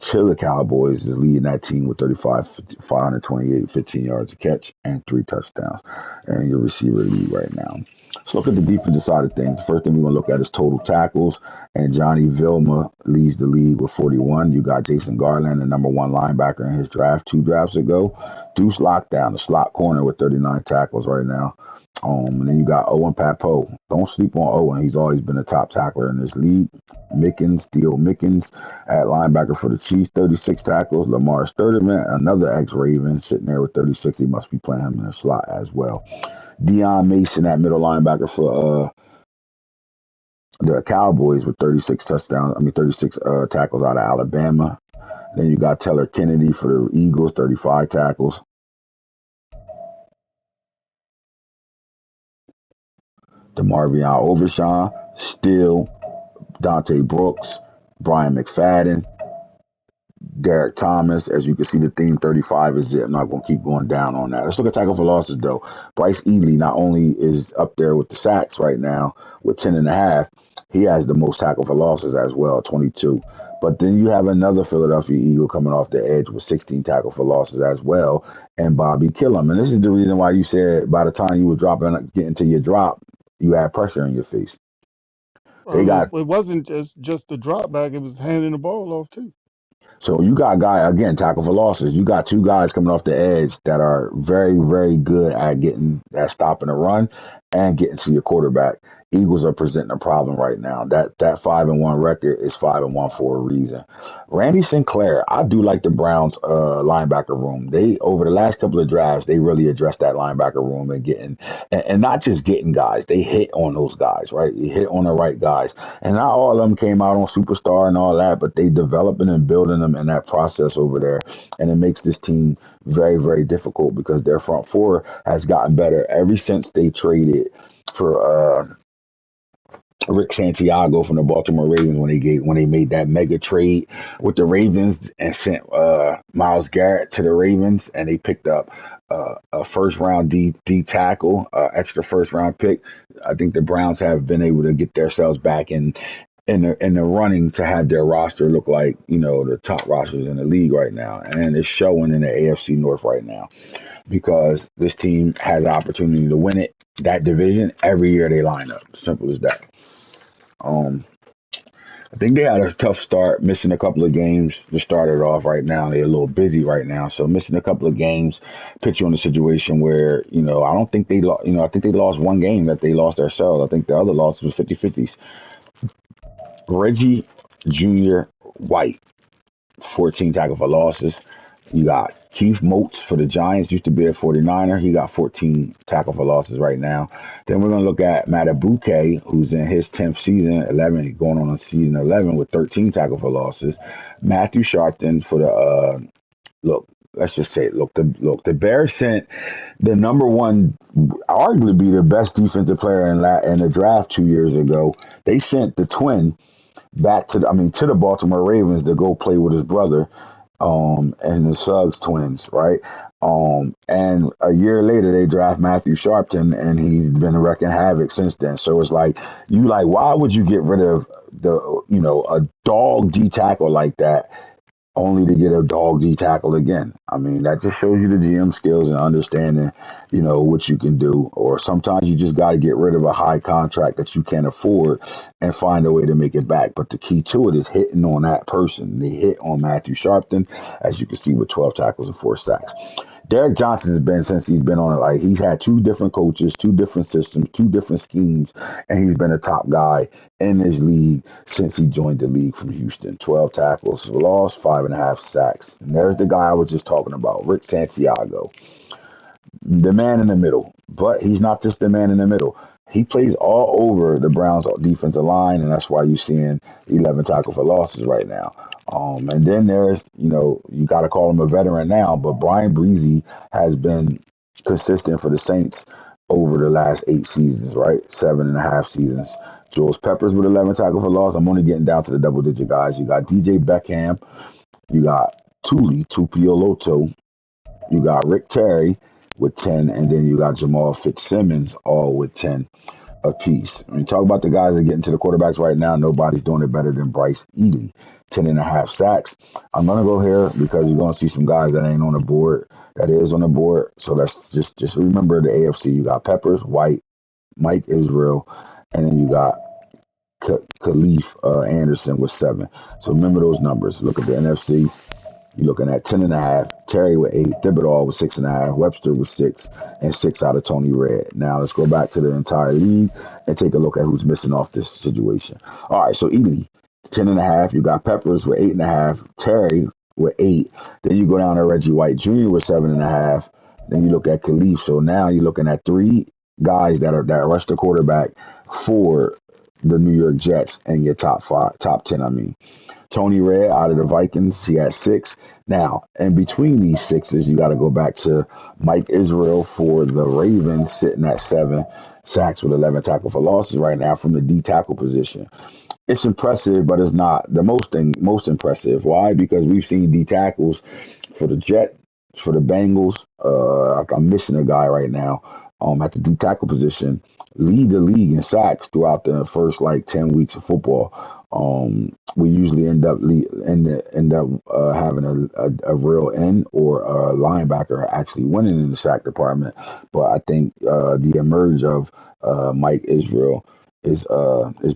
to the Cowboys is leading that team with 528, 15 yards a catch, and 3 touchdowns. And your receiver lead right now. Let's look at the defensive side of things. The first thing we're going to look at is total tackles. And Johnny Vilma leads the league with 41. You got Jason Garland, the number one linebacker in his draft 2 drafts ago. Deuce Lockdown, the slot corner with 39 tackles right now. And then you got Owen Papo. Don't sleep on Owen. He's always been a top tackler in this league. Theo Mickens at linebacker for the Chiefs, 36 tackles. Lamar Sturdivant, another ex-Raven, sitting there with 36. He must be playing him in the slot as well. Deion Mason at middle linebacker for the Cowboys with 36 tackles out of Alabama. Then you got Taylor Kennedy for the Eagles, 35 tackles. DeMarvion Overshawn, still Dante Brooks, Brian McFadden, Derek Thomas. As you can see, the theme 35 is it. I'm not going to keep going down on that. Let's look at tackle for losses, though. Bryce Ely not only is up there with the sacks right now with 10.5, he has the most tackle for losses as well, 22. But then you have another Philadelphia Eagle coming off the edge with 16 tackle for losses as well, and Bobby Killam. And this is the reason why you said by the time you were getting to your drop, you had pressure in your face. They got It wasn't just the drop back; it was handing the ball off too. So you got tackle for losses. You got 2 guys coming off the edge that are very, very good at stopping the run and getting to your quarterback. Eagles are presenting a problem right now. That 5-1 record is 5-1 for a reason. Randy Sinclair, I do like the Browns linebacker room. They over the last couple of drafts, they really addressed that linebacker room and not just getting guys. They hit on those guys, right? They hit on the right guys. And not all of them came out on superstar and all that, but they developing and building them in that process over there. And it makes this team very, very difficult because their front four has gotten better ever since they traded for Rick Santiago from the Baltimore Ravens when they made that mega trade with the Ravens and sent Myles Garrett to the Ravens, and they picked up a first round D tackle, extra first round pick. I think the Browns have been able to get themselves back in the running to have their roster look like the top rosters in the league right now, and it's showing in the AFC North right now because this team has the opportunity to win that division every year they line up. Simple as that. I think they had a tough start, missing a couple of games to start it off right now. They're a little busy right now, so missing a couple of games put you in a situation where, I don't think they lost, I think they lost one game that they lost themselves. I think the other loss was 50-50s. Reggie Jr. White, 14 tackle for losses. You got Keith Moats for the Giants, used to be a 49er. He got 14 tackle for losses right now. Then we're going to look at Matabuke, who's in his 10th season, 11, going on season 11 with 13 tackle for losses. Matthew Sharpton for the, let's just say, the Bears sent the number one, arguably the best defensive player in the draft 2 years ago. They sent the twin back to the Baltimore Ravens to go play with his brother, and the Suggs twins, right? And a year later they draft Matthew Sharpton, and he's been wrecking havoc since then. So it's like why would you get rid of a dog D tackle like that only to get a dog D tackle again? I mean, that just shows you the GM skills and understanding, what you can do. Or sometimes you just got to get rid of a high contract that you can't afford and find a way to make it back. But the key to it is hitting on that person. They hit on Matthew Sharpton, as you can see, with 12 tackles and 4 sacks. Derek Johnson has been, since he's been on it, like he's had 2 different coaches, 2 different systems, 2 different schemes, and he's been a top guy in this league since he joined the league from Houston. 12 tackles for loss, 5.5 sacks. And there's the guy I was just talking about, Rick Santiago, the man in the middle. But he's not just the man in the middle. He plays all over the Browns defensive line, and that's why you're seeing 11 tackle for losses right now. And then there's, you got to call him a veteran now, but Brian Breezy has been consistent for the Saints over the last 8 seasons, right? 7.5 seasons. Jules Peppers with 11 tackle for loss. I'm only getting down to the double-digit guys. You got DJ Beckham. You got Tupioloto. You got Rick Terry with 10, and then you got Jamal Fitzsimmons all with 10. a piece. When you talk about the guys that get into the quarterbacks right now, nobody's doing it better than Bryce Ely. 10.5 sacks. I'm gonna go here because you're gonna see some guys that ain't on the board. That is on the board. So that's just remember the AFC. You got Peppers, White, Mike Israel, and then you got Khalif Anderson with 7. So remember those numbers. Look at the NFC. You're looking at 10.5. Terry with 8. Thibodeau with 6.5. Webster with 6, and 6 out of Tony Red. Now let's go back to the entire league and take a look at who's missing off this situation. All right, so Ely, 10.5. You got Peppers with 8.5. Terry with 8. Then you go down to Reggie White Jr. with 7.5. Then you look at Khalif. So now you're looking at 3 guys that rush the quarterback for the New York Jets and your top 10. I mean. Tony Red out of the Vikings, he had 6. Now, in between these sixes, you got to go back to Mike Israel for the Ravens, sitting at 7 sacks with 11 tackle for losses right now from the D tackle position. It's impressive, but it's not the most impressive. Why? Because we've seen D tackles for the Jets, for the Bengals. I'm missing a guy right now. At the D tackle position, lead the league in sacks throughout the first like 10 weeks of football. We usually end up having a real end or a linebacker actually winning in the sack department. But I think the emerge of Mike Israel is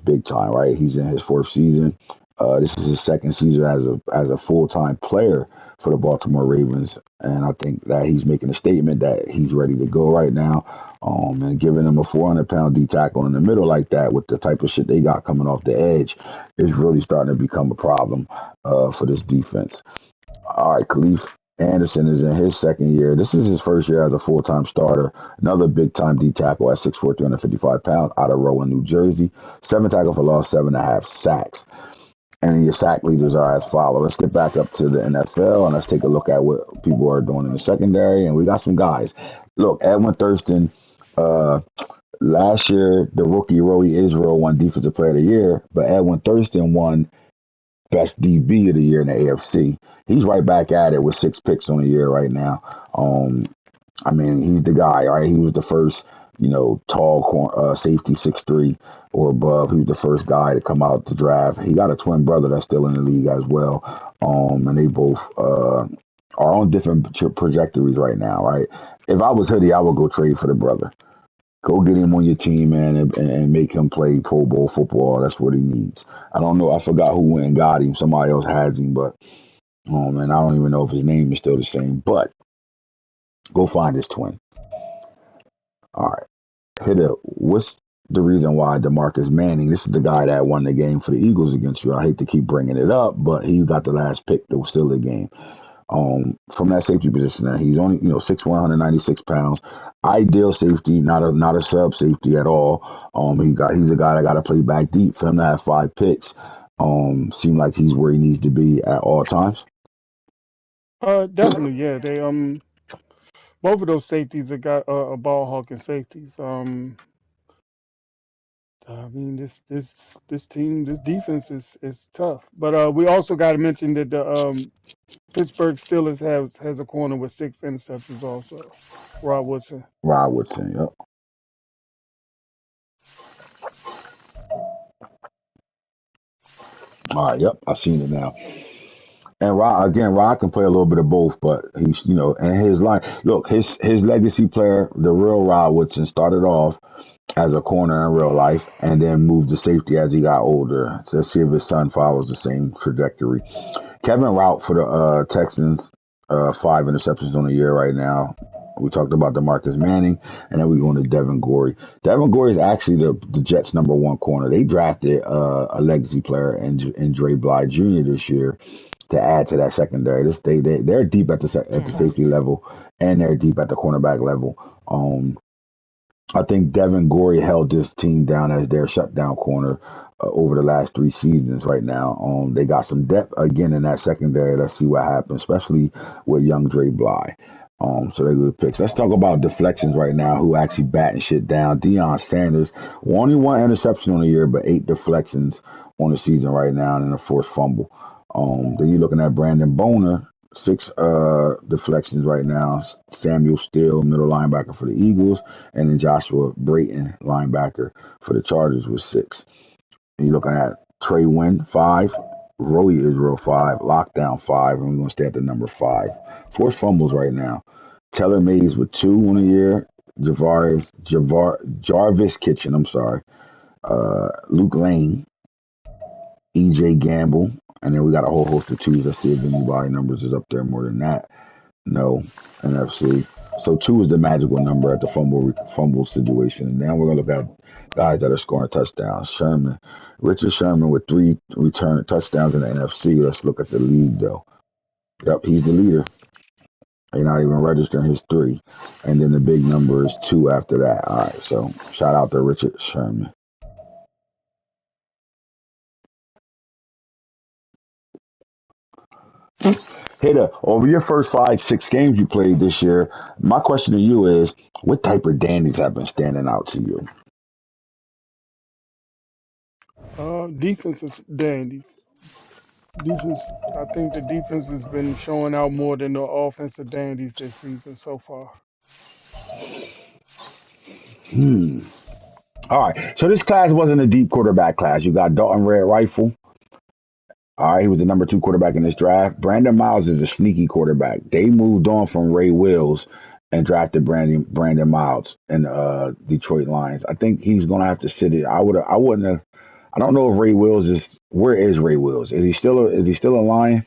big time, right? He's in his 4th season. This is his 2nd season as a full time player for the Baltimore Ravens, and I think that he's making a statement that he's ready to go right now. And giving them a 400-pound D tackle in the middle like that with the type of shit they got coming off the edge is really starting to become a problem for this defense. All right, Khalif Anderson is in his 2nd year. This is his 1st year as a full-time starter. Another big-time D tackle at 6'4", 355 pounds out of Rowan, New Jersey. 7 tackle for loss, 7.5 sacks. And your sack leaders are as follows. Let's get back up to the NFL and let's take a look at what people are doing in the secondary. And we got some guys. Look, Edwin Thurston, uh, last year, the rookie Roy Israel won Defensive Player of the Year, but Edwin Thurston won Best DB of the year in the AFC. He's right back at it with 6 picks on the year right now. I mean, he's the guy, right? He was the first, tall safety, 6'3" or above. He was the first guy to come out the draft. He got a twin brother that's still in the league as well. And they both are on different trajectories right now, right? If I was Hoodie, I would go trade for the brother. Go get him on your team, man, and make him play Pro Bowl football. That's what he needs. I don't know. I forgot who went and got him. Somebody else has him, but and I don't even know if his name is still the same. But go find his twin. All right. Hitter, what's the reason why DeMarcus Manning, this is the guy that won the game for the Eagles against you. I hate to keep bringing it up, but he got the last pick that was still the game. From that safety position, now he's only 6'1", 196 pounds. Ideal safety, not a sub safety at all. He's a guy that got to play back deep. For him to have 5 picks, seem like he's where he needs to be at all times. Definitely, yeah. They both of those safeties are got ball hawking safeties. I mean, this team, this defense is tough. But we also got to mention that the Pittsburgh Steelers has a corner with 6 interceptions also. Rob Woodson. Rod Woodson, yep. All right, yep, I seen it now. And Rod can play a little bit of both, but he's, and his line. Look, his legacy player, the real Rod Woodson, started off as a corner in real life and then moved to safety as he got older. So let's see if his son follows the same trajectory. Kevin Rout for the Texans, 5 interceptions on the year right now. We talked about DeMarcus Manning, and then we go into Devin Gorey. Devin Gorey is actually the Jets' #1 corner. They drafted a legacy player in Dre Bly Jr. this year to add to that secondary. They're deep at the safety level, and they're deep at the cornerback level. I think Devin Gorey held this team down as their shutdown corner over the last 3 seasons right now. They got some depth again in that secondary. Let's see what happens, especially with young Dre Bly. So they're good picks. Let's talk about deflections right now, who actually batting shit down. Deion Sanders, only 1 interception on the year, but 8 deflections on the season right now and a forced fumble. Then you're looking at Brandon Boner, Six deflections right now. Samuel Steele, middle linebacker for the Eagles, and then Joshua Brayton, linebacker for the Chargers, with six. And you're looking at Trey Wynn, five. Roy Israel, five. Lockdown, five. And we're going to stay at the number five. Forced fumbles right now. Taylor Mays with two on the year. Jarvis Kitchen, I'm sorry. Luke Lane, EJ Gamble. And then we got a whole host of twos. Let's see if anybody numbers is up there more than that. No, NFC. So two is the magical number at the fumble situation. And now we're gonna look at guys that are scoring touchdowns. Richard Sherman with three return touchdowns in the NFC. Let's look at the league though. Yep, he's the leader. They're not even registering his three. And then the big number is two after that. All right, so shout out to Richard Sherman. Hitter, over your first 5, 6 games you played this year, my question to you is, what type of dandies have been standing out to you? Defensive dandies. Defense. I think the defense has been showing out more than the offensive dandies this season so far. Hmm. All right. So this class wasn't a deep quarterback class. You got Dalton Red Rifle. All right. He was the number 2 quarterback in this draft. Brandon Miles is a sneaky quarterback. They moved on from Ray Wills and drafted Brandon Miles in Detroit Lions. I think he's gonna have to sit it. I wouldn't have. I don't know if Ray Wills is. Where is Ray Wills? Is he still a Lion?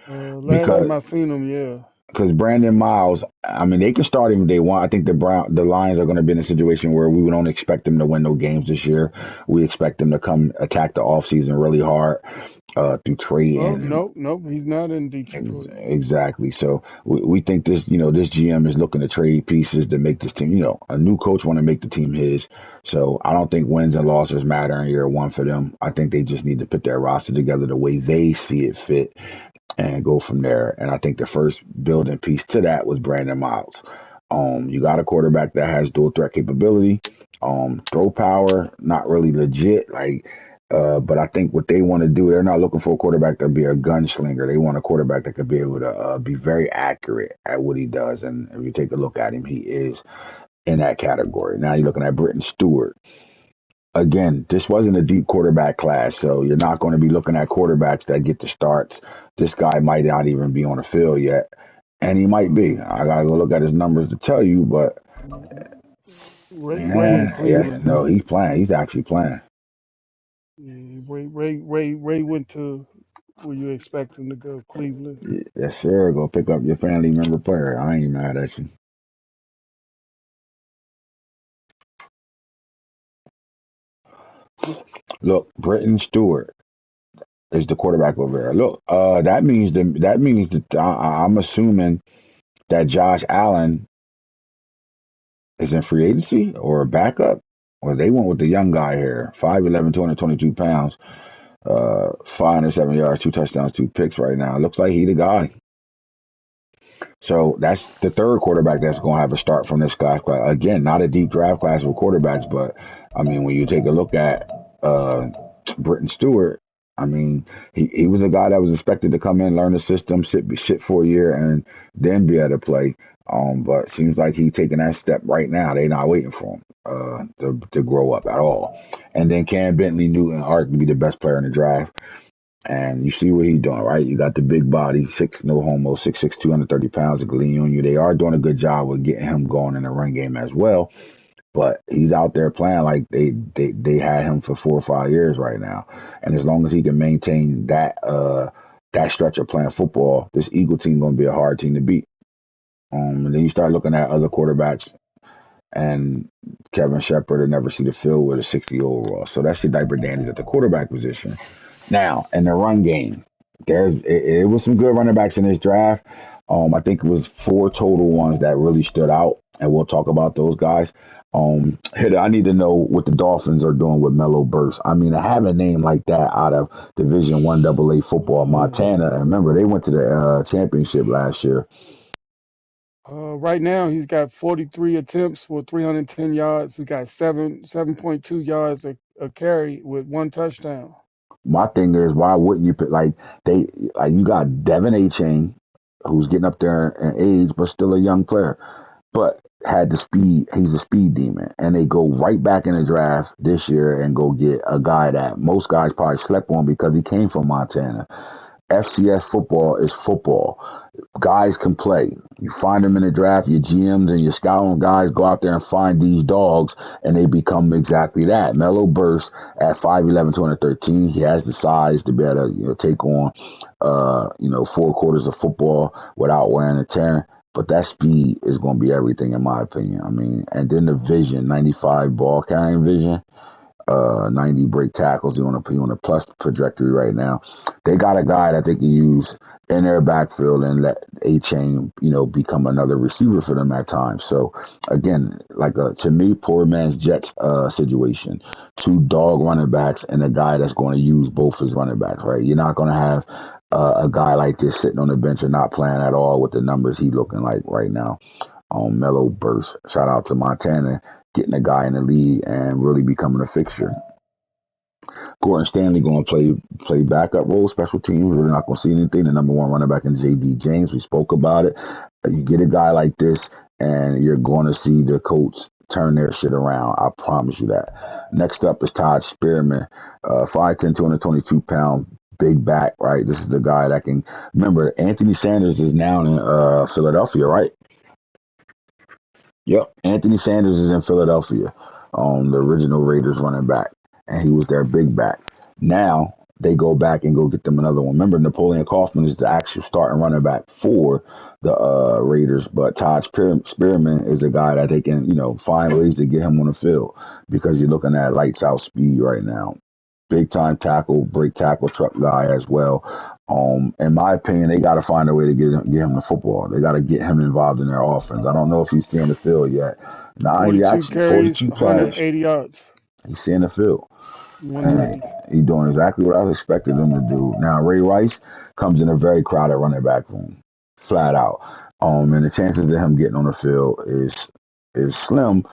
Last Because time I seen him, yeah. because Brandon Miles, I mean, they can start him if they want. I think the Lions are going to be in a situation where we don't expect them to win no games this year. We expect them to come attack the offseason really hard through Oh trading and no, no, he's not in Detroit. exactly. So we think this GM is looking to trade pieces to make this team. A new coach want to make the team his. So I don't think wins and losses matter in year one for them. I think they just need to put their roster together the way they see it fit and go from there. And I think the first building piece to that was Brandon Miles. You got a quarterback that has dual threat capability, throw power, not really legit, but I think what they want to do, they're not looking for a quarterback to be a gunslinger. They want a quarterback that could be able to be very accurate at what he does. And if you take a look at him, he is in that category. Now you're looking at Britton Stewart. Again, this wasn't a deep quarterback class, so you're not going to be looking at quarterbacks that get the starts. This guy might not even be on the field yet, and he might be. I gotta go look at his numbers to tell you, but Ray in yeah, Cleveland. no, he's playing. He's actually playing. Yeah, Ray went to where you expect him to go, Cleveland. Yes, sir. Go pick up your family member player. I ain't mad at you. Look, Britton Stewart is the quarterback over there. Look, that means that I'm assuming that Josh Allen is in free agency or a backup, or they went with the young guy here, 5'11", 222 pounds, 507 yards, 2 touchdowns, 2 picks right now. Looks like he the guy. So that's the third quarterback that's going to have a start from this class. Again, not a deep draft class of quarterbacks, but I mean, when you take a look at Britton Stewart, I mean, he was a guy that was expected to come in, learn the system, sit for a year, and then be able to play. But seems like he's taking that step right now. They're not waiting for him to grow up at all. And then Cam Bentley Newton Art to be the best player in the draft. And you see what he's doing, right? You got the big body, no homo, 6'6", 230 pounds of glean on you. They are doing a good job with getting him going in the run game as well. But he's out there playing like they had him for 4 or 5 years right now. And as long as he can maintain that stretch of playing football, this Eagle team gonna be a hard team to beat. And then you start looking at other quarterbacks, and Kevin Shepard will never see the field with a 60 overall. So that's your diaper dandies at the quarterback position. Now, in the run game, it was some good running backs in this draft. I think it was 4 total ones that really stood out, and we'll talk about those guys. I need to know what the Dolphins are doing with Mello Burst. I mean, to have a name like that out of Division 1 AA football, Montana. And remember, they went to the championship last year. Right now he's got 43 attempts for 310 yards. He got 7.2 yards a carry with 1 touchdown. my thing is, why wouldn't you pick you got Devin A. Chain, who's getting up there in age, but still a young player, but had the speed. He's a speed demon, and they go right back in the draft this year and go get a guy that most guys probably slept on because he came from Montana. FCS football is football. Guys can play. You find them in the draft, your GMs and your scouting guys go out there and find these dogs, and they become exactly that. Melo Burst at 5'11", 213. He has the size to be able to take on, 4 quarters of football without wearing and tearing. But that speed is going to be everything, in my opinion. I mean, and then the vision, 95 ball carrying vision. 90 break tackles. You want to on a plus trajectory right now. They got a guy that they can use in their backfield and let A Chain, become another receiver for them at times. So again, to me, poor man's Jets situation. 2 dog running backs and a guy that's going to use both his running backs. Right, you're not going to have a guy like this sitting on the bench and not playing at all with the numbers he's looking like right now. Mellow burst. Shout out to Montana getting a guy in the league and really becoming a fixture. Gordon Stanley going to play backup role, special teams. We're not going to see anything. The number 1 running back in J.D. James. We spoke about it. You get a guy like this, and you're going to see the Colts turn their shit around. I promise you that. Next up is Todd Spearman, 5'10", 222-pound, big back, right? This is the guy that can. Remember, Anthony Sanders is now in Philadelphia, right? Yep, Anthony Sanders is in Philadelphia, the original Raiders running back, and he was their big back. Now they go back and go get them another one. Remember, Napoleon Kaufman is the actual starting running back for the Raiders, but Todd Spearman is the guy that they can, find ways to get him on the field because you're looking at lights out speed right now. Big time tackle, break tackle, truck guy as well. In my opinion, they got to find a way to get him the football. They got to get him involved in their offense. I don't know if he's seeing the field yet. 90 42 actually, carries, 42 carries. 180 yards, He's seeing the field. And 190. he's doing exactly what I expected him to do. Now, Ray Rice comes in a very crowded running back room, flat out. And the chances of him getting on the field is slim,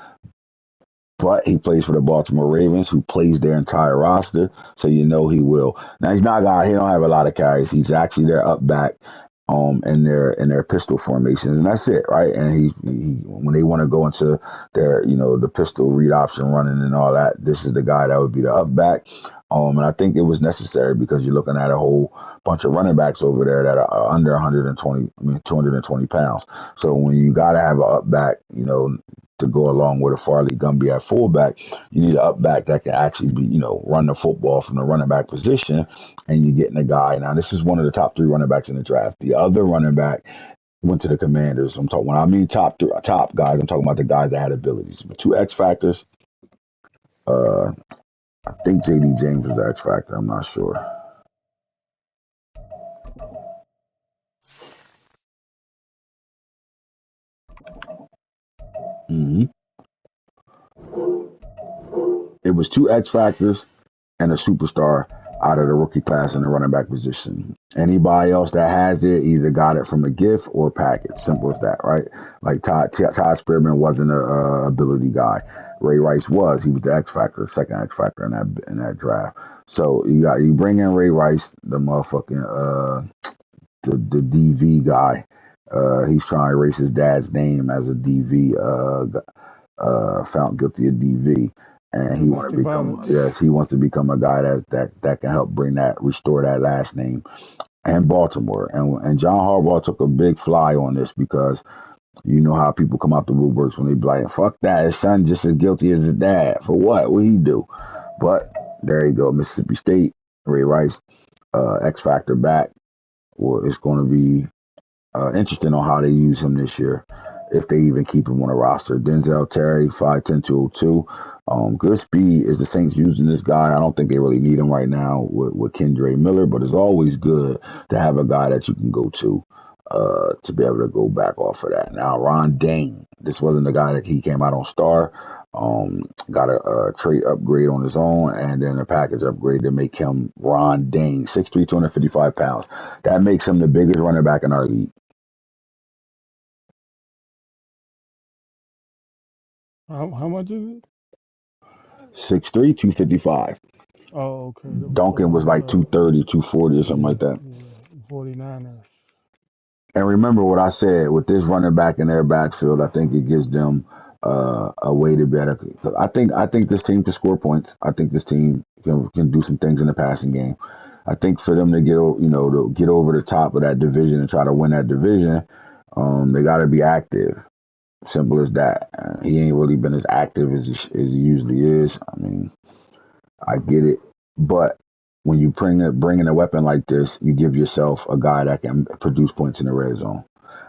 but he plays for the Baltimore Ravens, who plays their entire roster, so he will. Now he's not a guy. He don't have a lot of carries. He's actually their up back, in their pistol formations, and that's it, right? And he when they want to go into their the pistol read option running and all that, this is the guy that would be the up back. And I think it was necessary because you're looking at a whole bunch of running backs over there that are under 220 pounds. So when you got to have an up back, to go along with a Farley Gumby at fullback, you need an up back that can actually be, run the football from the running back position, and you're getting a guy. Now, this is one of the top 3 running backs in the draft. The other running back went to the Commanders. When I mean top guys, I'm talking about the guys that had abilities. But 2 X factors. I think J.D. James was the X factor. I'm not sure. hmm It was 2 X factors and a superstar out of the rookie class in the running back position. Anybody else that has it either got it from a gift or a package. Simple as that, right? Like Todd Spearman wasn't a ability guy. Ray Rice was. He was the X factor, second X factor in that draft. So you bring in Ray Rice, the motherfucking the DV guy. He's trying to erase his dad's name as a DV. Found guilty of DV, and he want to Domestic become violence. he wants to become a guy that can help restore that last name and Baltimore. And John Harbaugh took a big fly on this because you know how people come out the woodworks when they be like, fuck that, his son just as guilty as his dad. For what? What he do? But there you go, Mississippi State, Ray Rice, X Factor back. Well, it's going to be interesting on how they use him this year, if they even keep him on the roster. Denzel Terry, 5'10", 202. Good speed. Is the Saints using this guy? I don't think they really need him right now with Kendre Miller, but it's always good to have a guy that you can go to be able to go back off of that. Now, Ron Dane, this wasn't the guy that he came out on star. Got a trade upgrade on his own and then a package upgrade to make him Ron Dane, 6'3", 255 pounds. That makes him the biggest running back in our league. How much is it? 6'3", 255. Oh, okay. Duncan was like 230, 240 or something Yeah, like that. yeah. 49ers. And remember what I said with this running back in their backfield. I think it gives them a way to better. I think this team can score points. I think this team can do some things in the passing game. I think for them to to get over the top of that division and try to win that division, they got to be active. Simple as that. He ain't really been as active as he usually is. I mean, I get it, but when you bring in a weapon like this, you give yourself a guy that can produce points in the red zone.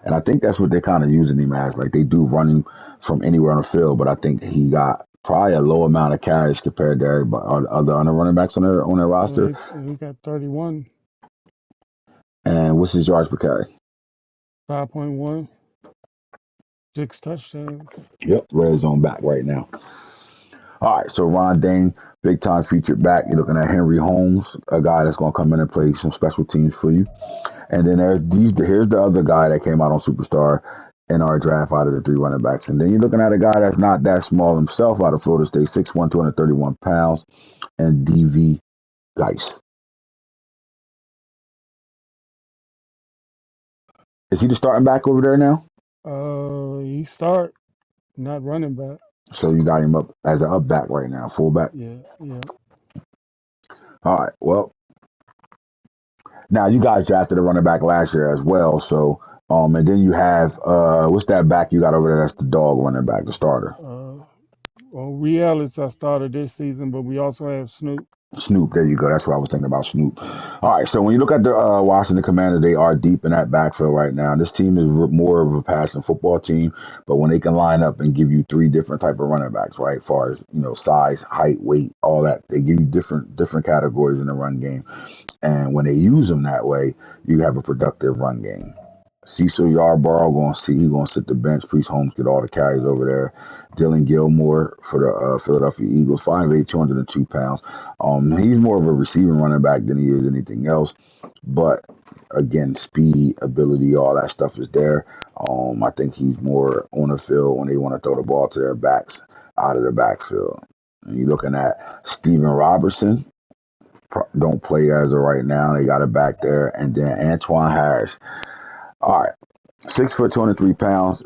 And I think that's what they're kind of using him as. Like they do run him from anywhere on the field, but I think he got probably a low amount of carries compared to everybody, other running backs on their roster. He got 31, And what's his yards per carry? 5.1, 6 touchdowns. Yep, red zone back right now. All right, so Ron Dane, big time featured back. You're looking at Henry Holmes, a guy that's going to come in and play some special teams for you. And then here's the other guy that came out on Superstar in our draft out of the three running backs. And then you're looking at a guy that's not that small himself out of Florida State, 6'1", 231 pounds, and DV Geis. Is he the starting back over there now? He start, not running back. So you got him up as an up back right now, fullback. Yeah, yeah. All right, well, now you guys drafted a running back last year as well. So, and then you have what's that back you got over there? That's the dog running back, the starter. Well, Realis I started this season, but we also have Snoop. Snoop, there you go. That's what I was thinking about, Snoop. All right, so when you look at the Washington Commanders, they are deep in that backfield right now. This team is more of a passing football team, but when they can line up and give you three different type of running backs, right, as far as size, height, weight, all that, they give you different categories in the run game. And when they use them that way, you have a productive run game. Cecil Yarborough he gonna sit the bench. Priest Holmes get all the carries over there. Dylan Gilmore for the Philadelphia Eagles, 5'8", 202 pounds. He's more of a receiving running back than he is anything else. But again, speed, ability, all that stuff is there. I think he's more on the field when they want to throw the ball to their backs out of the backfield. And you're looking at Steven Robertson, don't play as of right now. They got it back there. And then Antoine Harris. All right. 6', 203 pounds.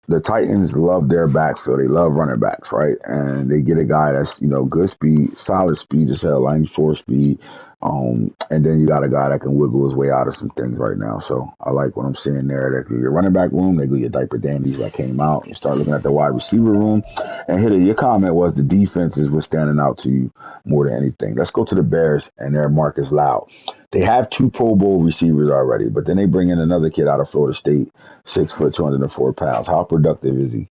The Titans love their backfield. They love running backs, right? And they get a guy that's, good speed, solid speed as hell, 94 speed. And then you got a guy that can wiggle his way out of some things right now. So I like what I'm seeing there. That your running back room, they go your diaper dandies that came out. You start looking at the wide receiver room. And Hitter, your comment was the defenses were standing out to you more than anything. Let's go to the Bears and their Marcus Loud. They have two Pro Bowl receivers already, but then they bring in another kid out of Florida State, 6', 204 pounds. How productive is he?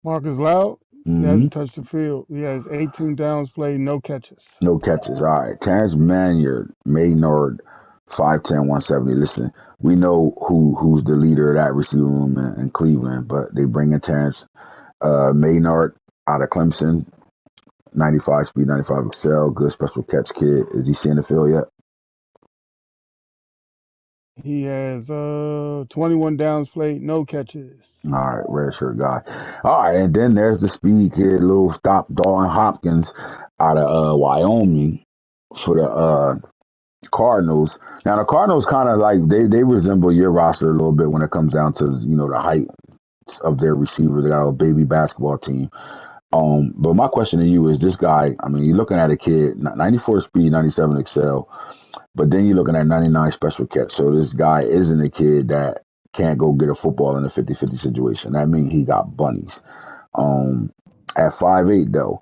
Marcus Loud, he Mm-hmm. hasn't touched the field. He has 18 downs played, no catches. No catches. All right. Terrence Maynard, 5'10", 170. Listen, we know who's the leader of that receiver room in Cleveland, but they bring in Terrence Maynard out of Clemson, 95 speed, 95 excel, good special catch kid. Is he seeing the field yet? He has 21 downs played, no catches. All right, red shirt guy. All right, and then there's the speed kid, little stop Dalton Hopkins out of Wyoming for the Cardinals. Now the Cardinals kind of like they resemble your roster a little bit when it comes down to the height of their receivers. They got a baby basketball team. But my question to you is this guy. I mean, you're looking at a kid, 94 speed, 97 excel, but then you're looking at 99 special catch. So this guy isn't a kid that can't go get a football in a 50-50 situation. That means he got bunnies. At 5'8", though,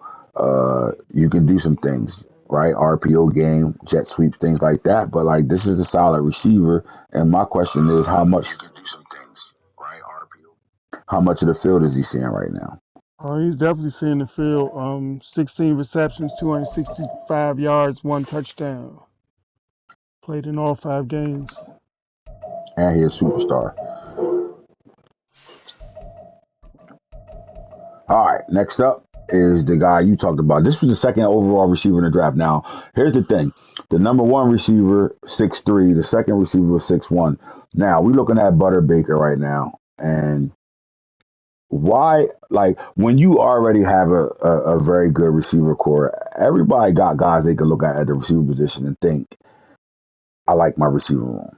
you can do some things, right? RPO game, jet sweeps, things like that. But like this is a solid receiver, and my question is how much? You can do some things, right? RPO. How much of the field is he seeing right now? He's definitely seeing the field. 16 receptions, 265 yards, 1 touchdown. Played in all 5 games. And he's a superstar. All right, next up is the guy you talked about. This was the second overall receiver in the draft. Now, here's the thing. The number one receiver, 6'3". The second receiver was 6'1". Now, we're looking at Butter Baker right now. And why, like, when you already have a very good receiver core, everybody got guys they can look at the receiver position and think, I like my receiver room.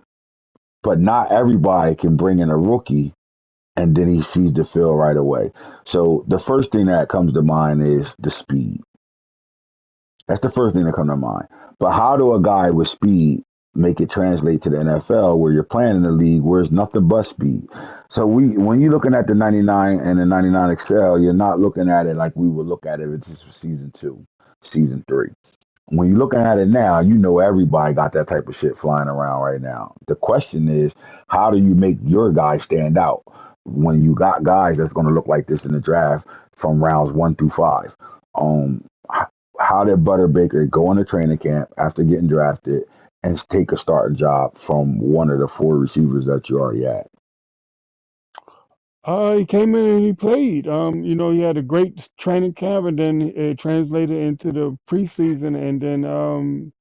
But not everybody can bring in a rookie and then he sees the field right away. So the first thing that comes to mind is the speed. That's the first thing that comes to mind. But how do a guy with speed make it translate to the NFL where you're playing in the league where it's nothing but speed? So when you're looking at the 99 and the 99 XL, you're not looking at it like we would look at it if it's season 2, season 3. When you're looking at it now, you know everybody got that type of shit flying around right now. The question is, how do you make your guy stand out when you got guys that's going to look like this in the draft from rounds 1 through 5? Um, how did Butter Baker go into training camp after getting drafted and take a starting job from one of the 4 receivers that you already had? He came in and he played. He had a great training camp, and then it translated into the preseason, and then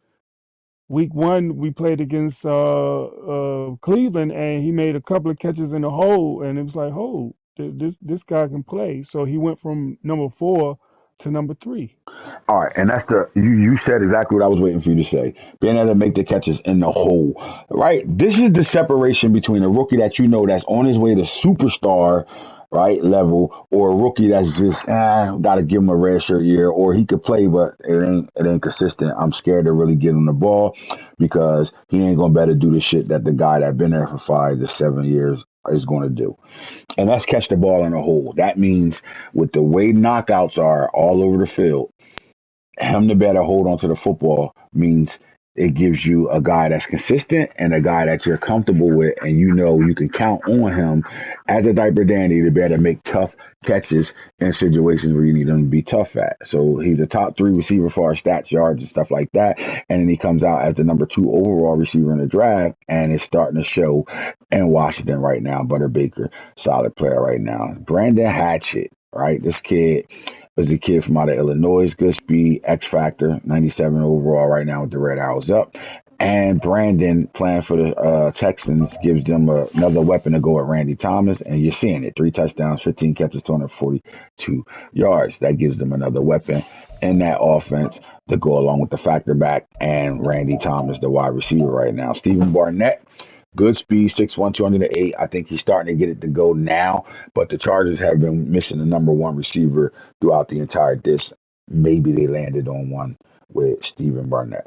week 1 we played against Cleveland, and he made a couple of catches in the hole, and it was like, oh, this guy can play. So he went from number 4 to number 3. All right, and that's you said exactly what I was waiting for you to say. Being able to make the catches in the hole, right? This is the separation between a rookie that you know that's on his way to superstar, right, level, or a rookie that's just got to give him a red shirt year, or he could play but it ain't consistent. I'm scared to really give him the ball because he ain't gonna better do the shit that the guy that been there for 5 to 7 years is going to do. And that's catch the ball in a hole. That means with the way knockouts are all over the field, him to better hold on to the football means it gives you a guy that's consistent and a guy that you're comfortable with, and you know you can count on him as a diaper dandy to better make tough catches in situations where you need him to be tough at. So he's a top 3 receiver for our stats, yards, and stuff like that. And then he comes out as the number 2 overall receiver in the draft, and it's starting to show in Washington right now. Butter Baker, solid player right now. Brandon Hatchett, right? This kid is a kid from out of Illinois, good speed, X Factor, 97 overall right now with the Red Arrows up. And Brandon playing for the Texans gives them another weapon to go at Randy Thomas, and you're seeing it. 3 touchdowns, 15 catches, 242 yards. That gives them another weapon in that offense to go along with the factor back and Randy Thomas, the wide receiver right now. Stephen Barnett, good speed, 6'1", 208. I think he's starting to get it to go now, but the Chargers have been missing the number 1 receiver throughout the entire disc. Maybe they landed on one with Stephen Barnett.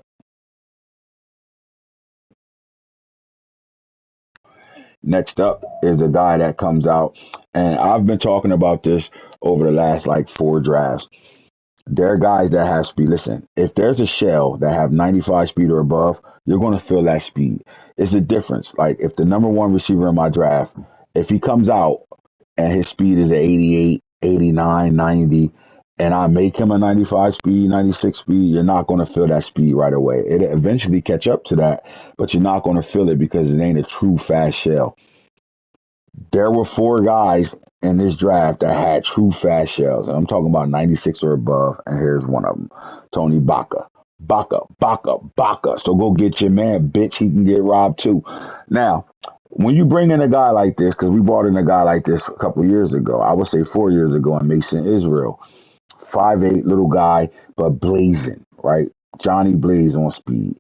Next up is a guy that comes out, and I've been talking about this over the last like 4 drafts. There are guys that have speed. Listen, if there's a shell that have 95 speed or above, you're going to feel that speed. It's a difference. Like if the number 1 receiver in my draft, if he comes out and his speed is at 88, 89, 90, and I make him a 95 speed, 96 speed, you're not going to feel that speed right away. It'll eventually catch up to that, but you're not going to feel it because it ain't a true fast shell. There were 4 guys in this draft that had true fast shells, and I'm talking about 96 or above, and here's one of them, Tony Baca. Baca. So go get your man, bitch. He can get robbed too. Now, when you bring in a guy like this, because we brought in a guy like this a couple of years ago, I would say 4 years ago in Mason Israel, 5'8" little guy, but blazing, right? Johnny Blaze on speed.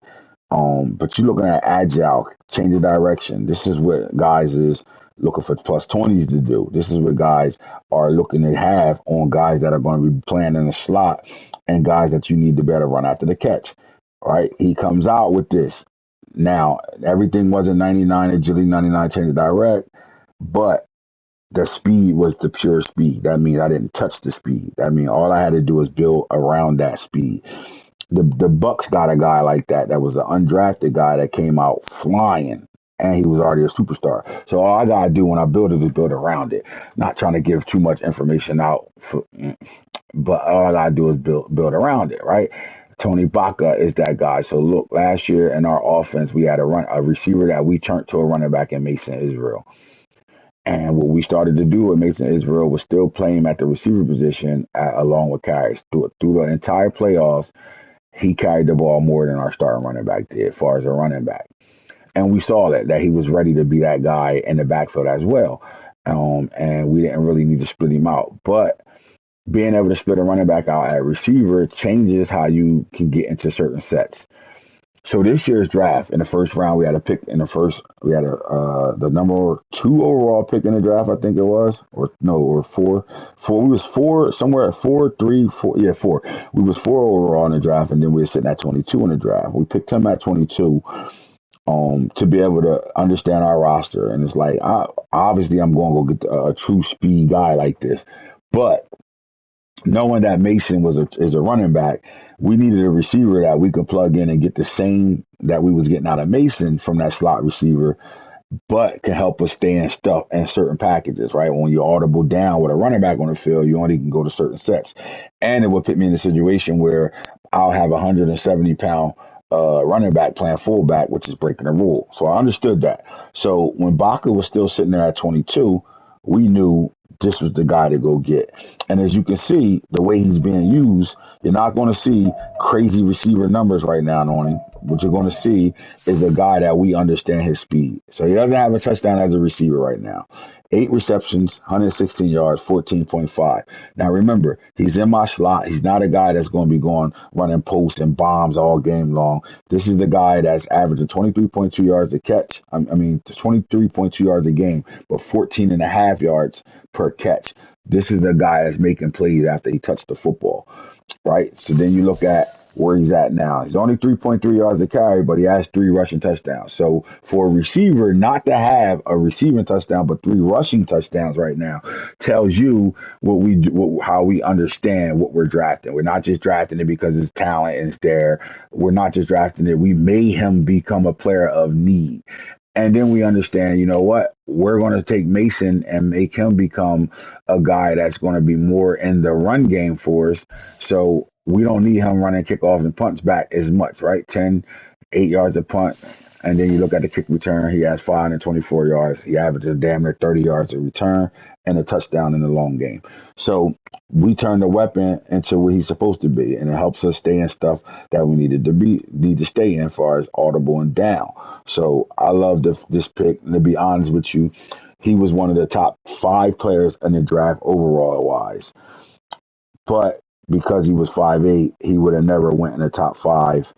But you're looking at agile, change of direction. This is what guys is looking for plus 20s to do. This is what guys are looking to have on guys that are going to be playing in the slot and guys that you need to better run after the catch. Right? He comes out with this. Now, everything wasn't 99 agility, 99 change of direct, but the speed was the pure speed. That means I didn't touch the speed. That means all I had to do was build around that speed. The Bucks got a guy like that was an undrafted guy that came out flying, and he was already a superstar. So all I gotta do when I build it is build around it. Not trying to give too much information out, but all I gotta do is build around it, right? Tony Baca is that guy. So look, last year in our offense, we had a receiver that we turned to a running back in Mason Israel. And what we started to do with Mason Israel was still play him at the receiver position along with carries through the entire playoffs. He carried the ball more than our starting running back did, as far as a running back. And we saw that he was ready to be that guy in the backfield as well. and we didn't really need to split him out. But being able to split a running back out at receiver changes how you can get into certain sets. So this year's draft, in the first round, we had a pick in the first. We had the number 2 overall pick in the draft, I think it was, or no, or four. We was four somewhere at 4, 3, 4. Yeah, 4. We was 4 overall in the draft, and then we were sitting at 22 in the draft. We picked him at 22, to be able to understand our roster, and it's like, obviously, I'm going to go get a true speed guy like this, but knowing that Mason is a running back, we needed a receiver that we could plug in and get the same that we was getting out of Mason from that slot receiver, but can help us stay in stuff in certain packages, right? When you audible down with a running back on the field, you only can go to certain sets. And it would put me in a situation where I'll have a 170-pound running back playing fullback, which is breaking the rule. So I understood that. So when Baca was still sitting there at 22, we knew this was the guy to go get. And as you can see, the way he's being used, you're not going to see crazy receiver numbers right now on him. What you're going to see is a guy that we understand his speed. So he doesn't have a touchdown as a receiver right now. 8 receptions, 116 yards, 14.5. Now remember, he's in my slot. He's not a guy that's going to be going running posts and bombs all game long. This is the guy that's averaging 23.2 yards a catch. 23.2 yards a game, but 14 and a half yards per catch. This is the guy that's making plays after he touched the football, right? So then you look at where he's at now. He's only 3.3 yards a carry, but he has 3 rushing touchdowns. So for a receiver not to have a receiving touchdown, but 3 rushing touchdowns right now tells you how we understand what we're drafting. We're not just drafting it because it's talent and it's there. We're not just drafting it. We made him become a player of need. And then we understand, you know what? We're going to take Mason and make him become a guy that's going to be more in the run game for us. So we don't need him running kickoffs and punts back as much, right? 8 yards a punt. And then you look at the kick return, he has 524 yards. He averages damn near 30 yards a return and a touchdown in the long game. So we turn the weapon into what he's supposed to be, and it helps us stay in stuff that we need to stay in, as far as audible and down. So I love this pick. And to be honest with you, he was one of the top 5 players in the draft overall wise. But because he was 5'8", he would have never went in the top 5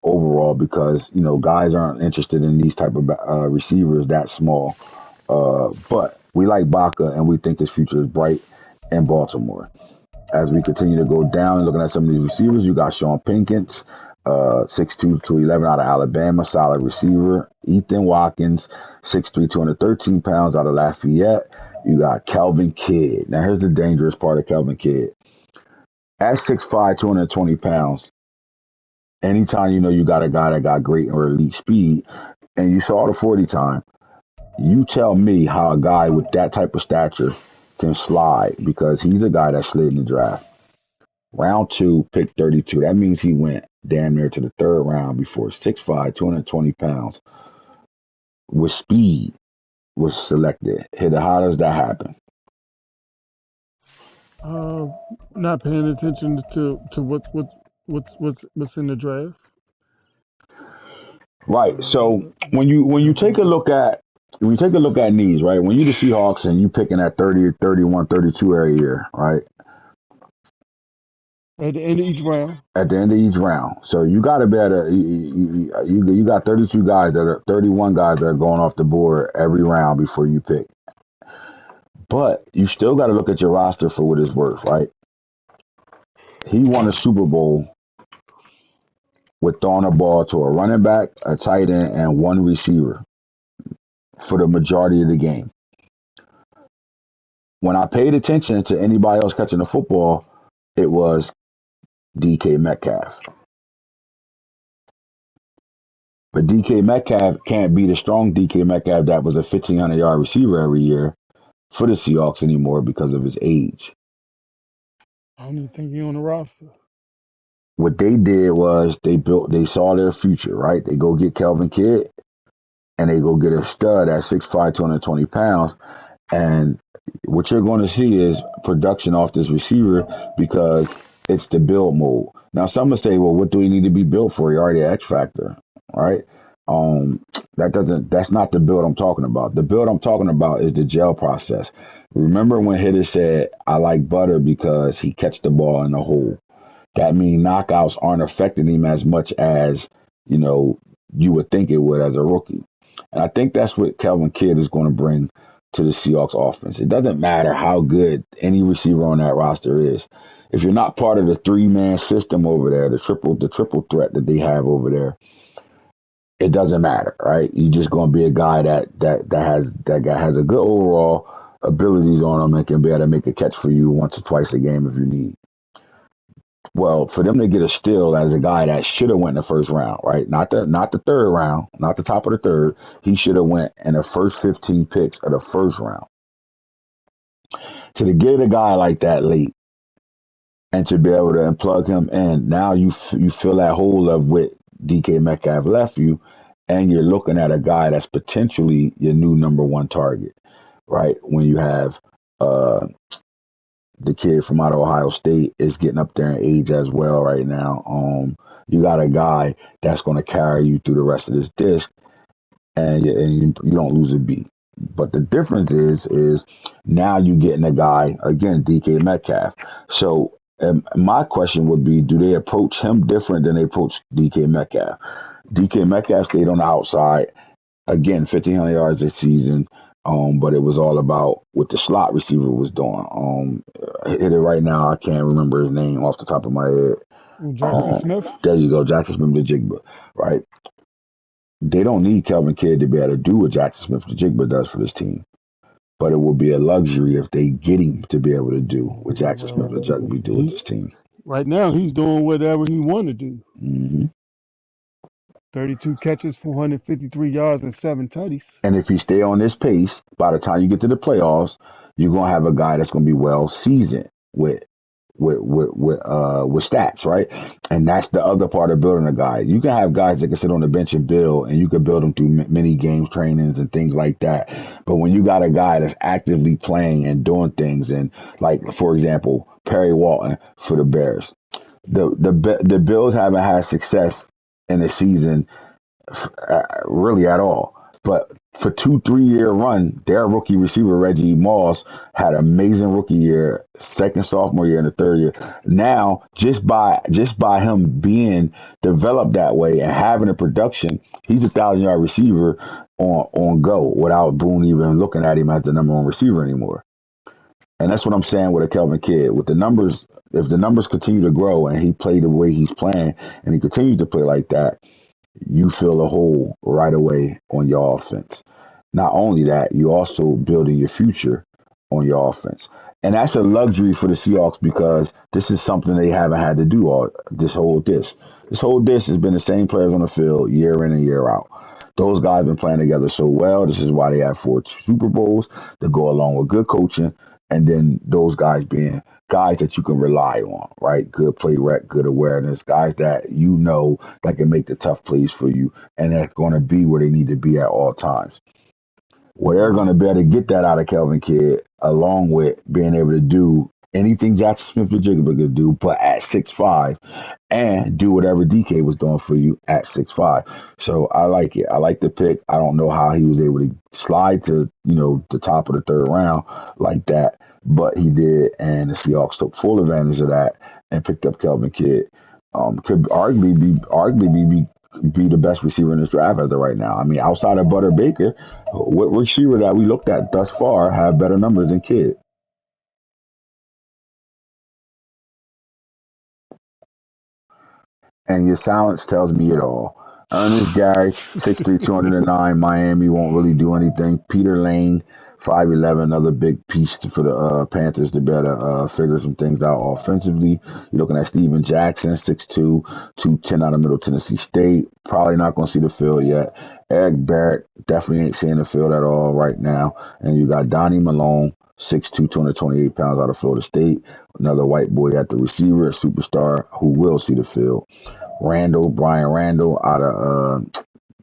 overall, because guys aren't interested in these type of receivers that small. But we like Baca, and we think his future is bright in Baltimore. As we continue to go down and looking at some of these receivers, you got Sean Pinkins, 6'2", 211 out of Alabama, solid receiver. Ethan Watkins, 6'3", 213 pounds out of Lafayette. You got Kelvin Kidd. Now here's the dangerous part of Kelvin Kidd. At 6'5", 220 pounds, anytime you got a guy that got great or elite speed, and you saw the 40 time, you tell me how a guy with that type of stature can slide, because he's a guy that slid in the draft. Round 2, pick 32. That means he went damn near to the 3rd round before 6'5", 220 pounds with speed was selected. How does that happen? Not paying attention to what's in the draft. Right. So when you take a look at needs, right? When you the Seahawks and you picking at 30, 31, 32 every year, right? At the end of each round. At the end of each round. So you got to be able to, you got 31 guys that are going off the board every round before you pick. But you still got to look at your roster for what it's worth, right? He won a Super Bowl with throwing a ball to a running back, a tight end, and 1 receiver for the majority of the game. When I paid attention to anybody else catching the football, it was DK Metcalf. But DK Metcalf can't be the strong DK Metcalf that was a 1,500-yard receiver every year for the Seahawks anymore because of his age. I don't even think he's on the roster. What they did was they saw their future, right? They go get Kelvin Kidd, and they go get a stud at 6'5", 220 pounds. And what you're going to see is production off this receiver, because it's the build mode. Now, some will say, well, what do we need to be built for? You're already an X factor, right? That's not the build I'm talking about. The build I'm talking about is the gel process. Remember when Hitter said, I like Butter because he catch the ball in the hole. That means knockouts aren't affecting him as much as, you know, you would think it would as a rookie. And I think that's what Kelvin Kidd is going to bring to the Seahawks offense. It doesn't matter how good any receiver on that roster is. If you're not part of the three-man system over there, the triple threat that they have over there, it doesn't matter, right? You're just going to be a guy that guy has a good overall abilities on him and can be able to make a catch for you once or twice a game if you need. Well, for them to get a steal as a guy that should have went in the first round, right? Not the third round, not the top of the third. He should have went in the first 15 picks of the first round. To get a guy like that late and to be able to plug him in, now you fill that hole of what DK Metcalf left you, and you're looking at a guy that's potentially your new number one target, right? When you have the kid from out of Ohio State is getting up there in age as well right now. You got a guy that's going to carry you through the rest of this disc, and you don't lose a beat. But the difference is now you're getting a guy again, DK Metcalf. So my question would be, do they approach him different than they approach DK Metcalf? DK Metcalf stayed on the outside. Again, 1,500 yards this season. But it was all about what the slot receiver was doing. Hit it right now. I can't remember his name off the top of my head. Jackson Smith. There you go, Jackson Smith the Jigba, right? They don't need Kelvin Kidd to be able to do what Jackson Smith the Jigba does for this team. But it would be a luxury if they get him to be able to do what Jackson Smith the Jigba do with this team. Right now, he's doing whatever he want to do. Mm-hmm. 32 catches, 453 yards, and 7 tutties. And if you stay on this pace, by the time you get to the playoffs, you're gonna have a guy that's gonna be well seasoned with stats, right? And that's the other part of building a guy. You can have guys that can sit on the bench and build, and you can build them through many games, trainings, and things like that. But when you got a guy that's actively playing and doing things, and like for example, Perry Walton for the Bears, the Bills haven't had success in the season really at all. But for 2-3 year run, their rookie receiver Reggie Moss had an amazing rookie year, second sophomore year, and the third year. Now, just by him being developed that way and having a production, he's a 1,000-yard receiver on go without Boone even looking at him as the number one receiver anymore. And that's what I'm saying with a Kelvin Kidd. With the numbers, if the numbers continue to grow and he played the way he's playing and he continues to play like that, you fill a hole right away on your offense. Not only that, you also building your future on your offense. And that's a luxury for the Seahawks because this is something they haven't had to do all this whole disc. This whole disc has been the same players on the field year in and year out. Those guys have been playing together so well. This is why they have 4 Super Bowls to go along with good coaching, and then those guys being guys that you can rely on, right? Good play rec, good awareness, guys that you know that can make the tough plays for you and that's going to be where they need to be at all times. Well, they're going to be able to get that out of Kelvin Kidd along with being able to do anything Jackson Smith-Njigba could do, but at 6'5", and do whatever DK was doing for you at 6'5". So I like it. I like the pick. I don't know how he was able to slide to, the top of the third round like that, but he did, and the Seahawks took full advantage of that and picked up Kelvin Kidd. Could arguably be the best receiver in this draft as of right now. I mean, outside of Butter Baker, what receiver that we looked at thus far have better numbers than Kidd? And your silence tells me it all. Ernest Gary, 6'3", 209, Miami won't really do anything. Peter Lane, 5'11", another big piece for the Panthers to better figure some things out offensively. You're looking at Steven Jackson, 6'2", 210 out of Middle Tennessee State. Probably not going to see the field yet. Eric Barrett definitely ain't seeing the field at all right now. And you got Donnie Malone, 6'2", 228 pounds out of Florida State. Another white boy at the receiver, a superstar who will see the field. Brian Randall out of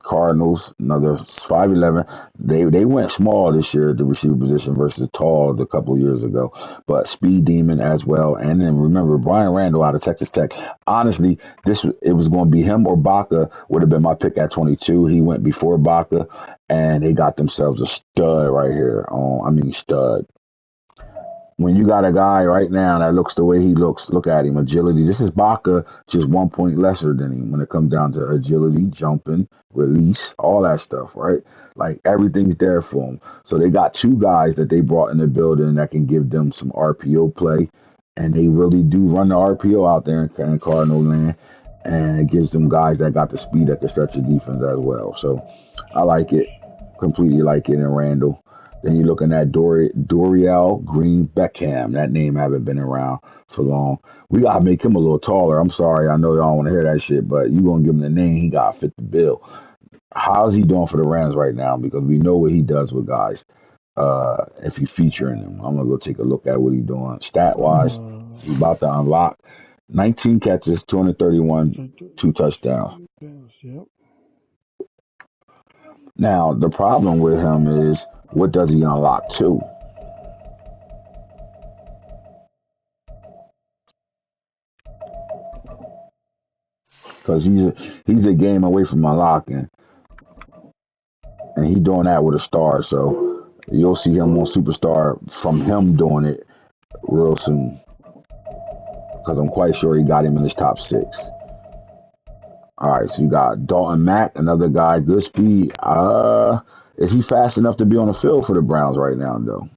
Cardinals, another 5'11". They went small this year at the receiver position versus tall a couple of years ago. But speed demon as well. And then remember Brian Randall out of Texas Tech. Honestly, it was going to be him or Baca would have been my pick at 22. He went before Baca, and they got themselves a stud right here. I mean stud. When you got a guy right now that looks the way he looks, look at him. Agility. This is Baca, just 1 point lesser than him when it comes down to agility, jumping, release, all that stuff, right? Like everything's there for him. So they got two guys that they brought in the building that can give them some RPO play, and they really do run the RPO out there in Cardinal land, and it gives them guys that got the speed that can stretch the defense as well. So I like it, completely like it in Randall. Then you're looking at Dorial Green Beckham. That name haven't been around for long. We gotta make him a little taller. I'm sorry, I know y'all want to hear that shit, but you gonna give him the name, he gotta fit the bill. How's he doing for the Rams right now? Because we know what he does with guys. If he's featuring him, I'm gonna go take a look at what he's doing. Stat wise, he's about to unlock 19 catches, 231, 2 touchdowns. Yep. Now the problem with him is, what does he unlock to? Because he's a game away from unlocking, and he's doing that with a star. So you'll see him on Superstar from him doing it real soon. Because I'm quite sure he got him in his top 6. All right, so you got Dalton Mack, another guy, good speed. Is he fast enough to be on the field for the Browns right now, though?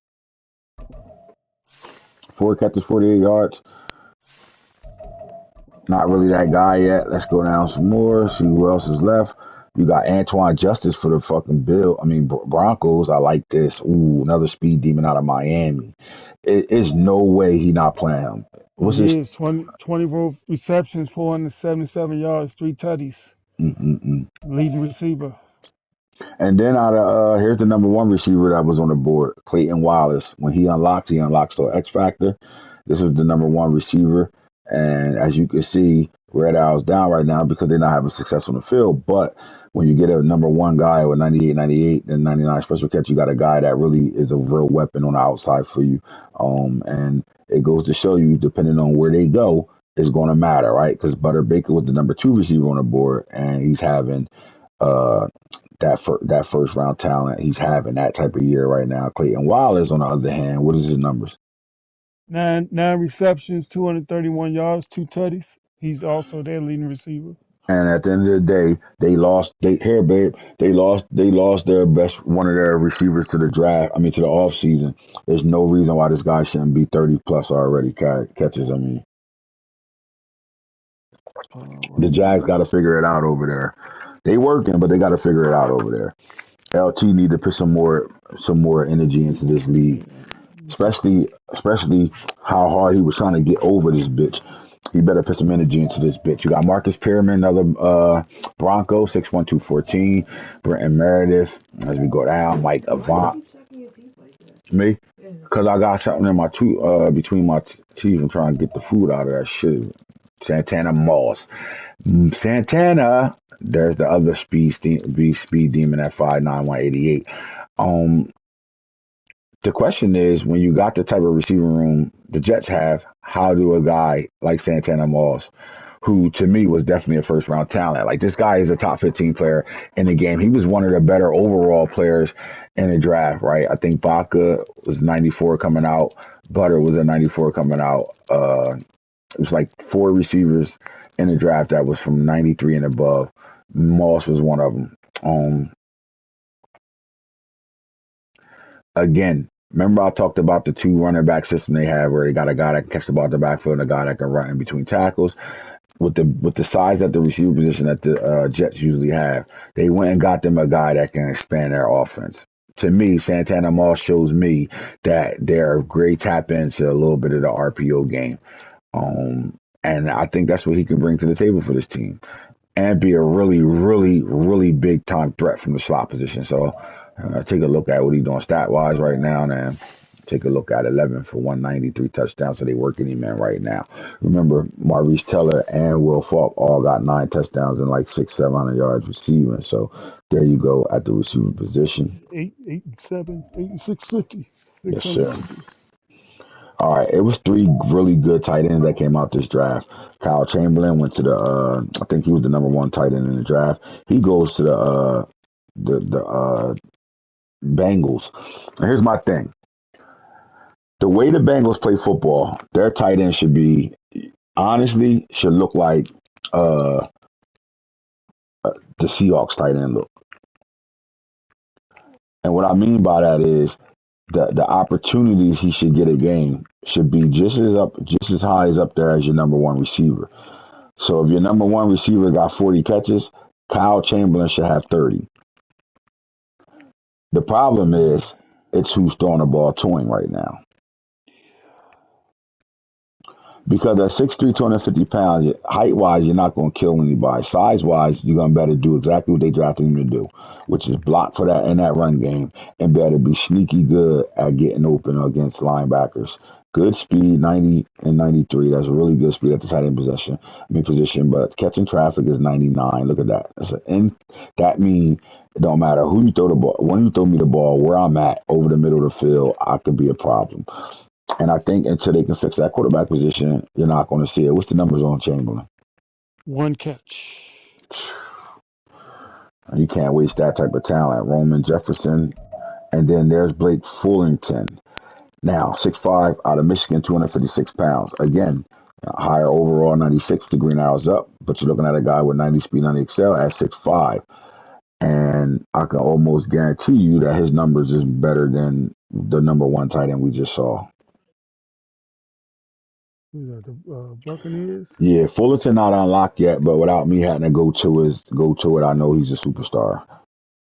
4 catches, 48 yards. Not really that guy yet. Let's go down some more, see who else is left. You got Antoine Justice for the fucking Broncos. I like this. Ooh, another speed demon out of Miami. It's no way he not playing him. What's He this? is 20 receptions, 477 yards, 3 tutties. Leading receiver. And then here's the number 1 receiver that was on the board, Clayton Wallace. When he unlocks the X Factor. This was the number 1 receiver. And as you can see, Red Owl's down right now because they're not having success on the field. But when you get a number 1 guy with 98, and 99 special catch, you got a guy that really is a real weapon on the outside for you. And it goes to show you, depending on where they go, it's going to matter, right? Because Butter Baker was the number 2 receiver on the board, and he's having that first round talent. He's having that type of year right now. Clayton Wallace, on the other hand, what is his numbers? 9 receptions, 231 yards, 2 tutties. He's also their leading receiver. And at the end of the day, they lost. They lost their best, one of their receivers to the draft. I mean, to the off season. There's no reason why this guy shouldn't be 30 plus already catches. I mean, the Jags got to figure it out over there. They working, but they got to figure it out over there. LT need to put some more energy into this league, especially how hard he was trying to get over this bitch. He better put some energy into this bitch. You got Marcus Perriman, another Bronco, 6'1", 214. Brenton Meredith, as we go down. Mike Avant. Me? Because I got something in my between my teeth. I'm trying to get the food out of that shit. Santana Moss. Santana, there's the other speed demon at 5'9", 188. The question is, when you got the type of receiving room the Jets have, how do a guy like Santana Moss, who to me was definitely a first round talent, like this guy is a top 15 player in the game. He was one of the better overall players in the draft, right? I think Baca was 94 coming out. Butter was a 94 coming out. It was like 4 receivers in the draft that was from 93 and above. Moss was one of them. Again, remember I talked about the 2 running back system they have, where they got a guy that can catch the ball at the backfield and a guy that can run in between tackles. With the size at the receiver position that the Jets usually have, they went and got them a guy that can expand their offense. To me, Santana Moss shows me that they're a great tap into a little bit of the RPO game. And I think that's what he can bring to the table for this team, and be a really, really, really big time threat from the slot position. So take a look at what he's doing stat wise right now, man. Take a look at 11 for 193 touchdowns. So they working him in right now. Remember, Maurice Teller and Will Falk all got 9 touchdowns and like 700 yards receiving. So there you go at the receiver position. 887, 8650, Yes, sir. 650. All right, it was 3 really good tight ends that came out this draft. Kyle Chamberlain went to the, I think he was the number 1 tight end in the draft. He goes to the Bengals. And here's my thing: the way the Bengals play football, their tight end should be, honestly, should look like uh, the Seahawks tight end look. And what I mean by that is the opportunities he should get a game should be just as high as up there as your number 1 receiver. So if your number 1 receiver got 40 catches, Kyle Chamberlain should have 30. The problem is it's who's throwing the ball to him right now. Because at 6'3", 250 pounds, height-wise, you're not going to kill anybody. Size-wise, you're going to better do exactly what they drafted him to do, which is block for that in that run game and better be sneaky good at getting open against linebackers. Good speed, 90 and 93. That's a really good speed at the tight end position, but catching traffic is 99. Look at that. That means it don't matter who you throw the ball. When you throw me the ball, where I'm at, over the middle of the field, I could be a problem. And I think until they can fix that quarterback position, you're not going to see it. What's the numbers on Chamberlain? 1 catch. You can't waste that type of talent. Roman Jefferson. And then there's Blake Fullington. Now, 6'5", out of Michigan, 256 pounds. Again, higher overall, 96 degree hours up. But you're looking at a guy with 90 speed, 90 excel at 6'5". And I can almost guarantee you that his numbers is better than the number 1 tight end we just saw. Who's that, the Buccaneers? Yeah, Fullerton not unlocked yet, but without me having to go to it, I know he's a superstar.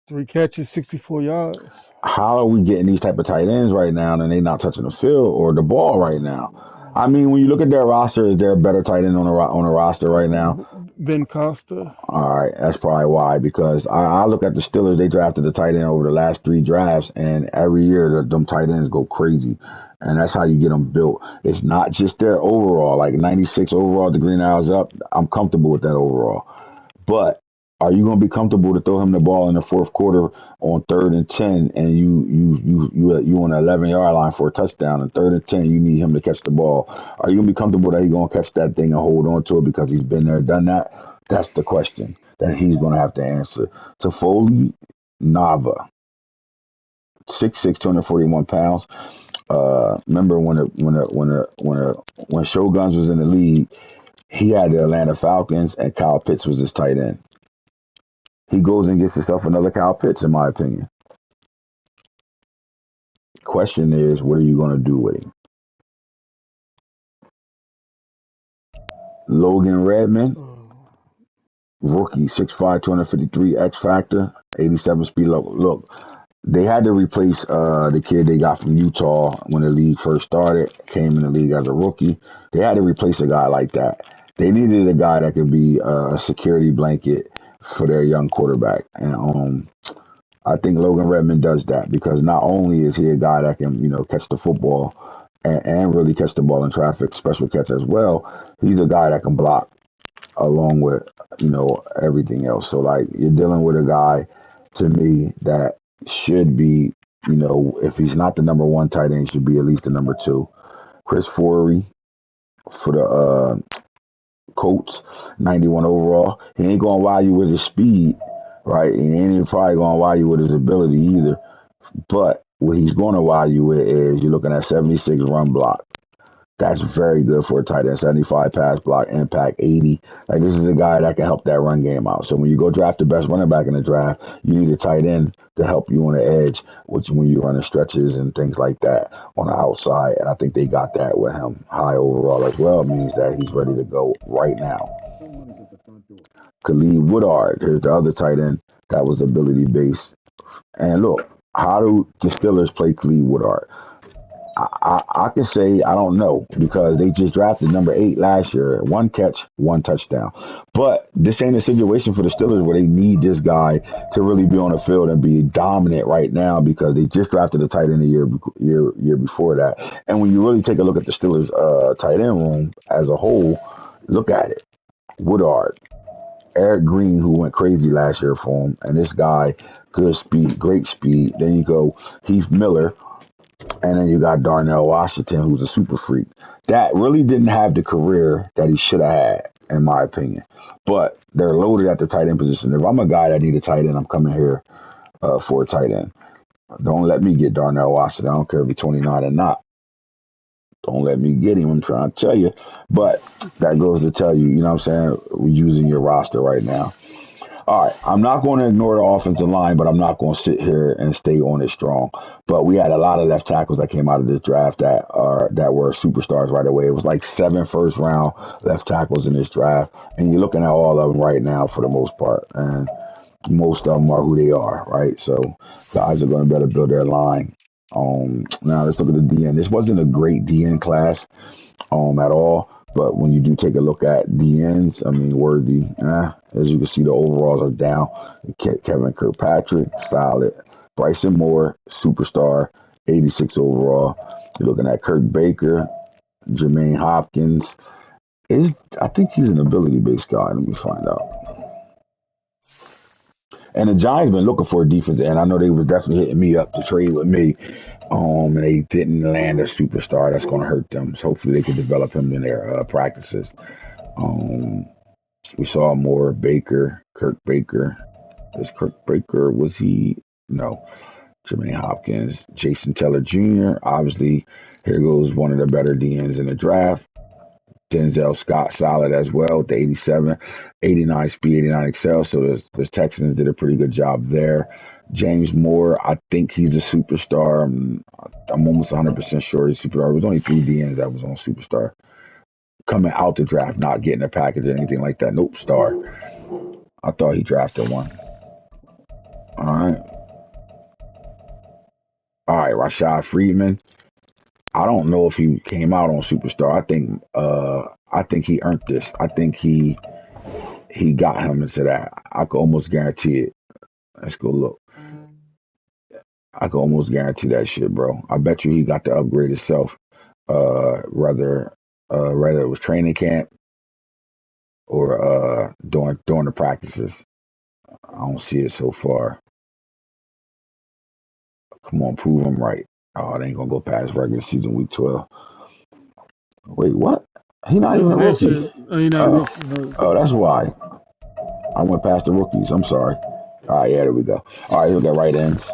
3 catches, 64 yards. How are we getting these type of tight ends right now and they not touching the field or the ball right now? I mean, when you look at their roster, is there a better tight end on the roster right now? Ben Costa. All right, that's probably why. Because I look at the Steelers, they drafted the tight end over the last 3 drafts, and every year them tight ends go crazy. And that's how you get them built. It's not just their overall, like 96 overall, the green hours up. I'm comfortable with that overall. But are you going to be comfortable to throw him the ball in the 4th quarter on 3rd and 10, and you on the 11-yard line for a touchdown, and 3rd and 10, you need him to catch the ball? Are you going to be comfortable that he's going to catch that thing and hold on to it because he's been there, done that? That's the question that he's going to have to answer. Tafoli Nava, 6'6", 241 pounds. Remember when Shoguns was in the league, he had the Atlanta Falcons and Kyle Pitts was his tight end. He goes and gets himself another Kyle Pitts, in my opinion. Question is, what are you going to do with him? Logan Redmond, rookie, 6'5", 253, X Factor, 87 speed. Look, they had to replace the kid they got from Utah when the league first started, came in the league as a rookie. They had to replace a guy like that. They needed a guy that could be a security blanket for their young quarterback. And I think Logan Redmond does that because not only is he a guy that can, catch the football and really catch the ball in traffic, special catch as well, he's a guy that can block along with, everything else. So, like, you're dealing with a guy, to me, that should be, if he's not the number 1 tight end, he should be at least the number 2. Chris Forey for the Colts, 91 overall. He ain't going to wow you with his speed, right? He ain't even probably going to wow you with his ability either. But what he's going to wow you with is you're looking at 76 run block. That's very good for a tight end. 75 pass block, impact 80. Like, this is a guy that can help that run game out. So when you go draft the best running back in the draft, you need a tight end to help you on the edge, which when you run stretches and things like that on the outside. And I think they got that with him. High overall as well means that he's ready to go right now. Khalid Woodard, here's the other tight end that was ability based. And look, how do the Steelers play Khalid Woodard? I can say I don't know because they just drafted number 8 last year. 1 catch, 1 touchdown. But this ain't a situation for the Steelers where they need this guy to really be on the field and be dominant right now because they just drafted a tight end the year before that. And when you really take a look at the Steelers tight end room as a whole, look at it. Woodard, Eric Green, who went crazy last year for him, and this guy, good speed, great speed. Then you go Heath Miller, and then you got Darnell Washington, who's a super freak. That really didn't have the career that he should have had, in my opinion. But they're loaded at the tight end position. If I'm a guy that need a tight end, I'm coming here for a tight end. Don't let me get Darnell Washington. I don't care if he's 29 or not. Don't let me get him. I'm trying to tell you. But that goes to tell you, you know what I'm saying? We're using your roster right now. All right, I'm not going to ignore the offensive line, but I'm not going to sit here and stay on it strong. But we had a lot of left tackles that came out of this draft that were superstars right away. It was like 7 first-round left tackles in this draft, and you're looking at all of them right now for the most part, and most of them are who they are, right? So guys are going to better build their line. Now let's look at the DN. This wasn't a great DN class at all. But when you do take a look at the ends, I mean, Worthy, as you can see, the overalls are down. Kevin Kirkpatrick, solid. Bryson Moore, superstar, 86 overall. You're looking at Kurt Baker, Jermaine Hopkins. I think he's an ability-based guy. Let me find out. And the Giants been looking for a defense, and I know they was definitely hitting me up to trade with me. And they didn't land a superstar that's going to hurt them. So hopefully they can develop him in their practices. Um, we saw more Baker, Kirk Baker. Is Kirk Baker, was he? No. Jermaine Hopkins, Jason Taylor Jr. Obviously, here goes one of the better DNs in the draft. Denzel Scott solid as well with the 87, 89 speed, 89 excel. So the Texans did a pretty good job there. James Moore, I think he's a superstar. I'm almost 100% sure he's a superstar. There was only 3 DNs that was on superstar. Coming out the draft, not getting a package or anything like that. Nope, star. I thought he drafted one. All right. All right, Rashad Freeman. I don't know if he came out on superstar. I think he earned this. I think he got him into that. I could almost guarantee it. Let's go look. I could almost guarantee that shit, bro. I bet you he got the upgrade himself. Whether it was training camp or during the practices. I don't see it so far. Come on, prove him right. Oh, they ain't gonna go past regular season week 12. Wait, what? He not even a Last rookie. year, you're not a rookie. No. Oh, that's why. I went past the rookies. I'm sorry. All right, yeah, there we go. All right, here we go. Right ends.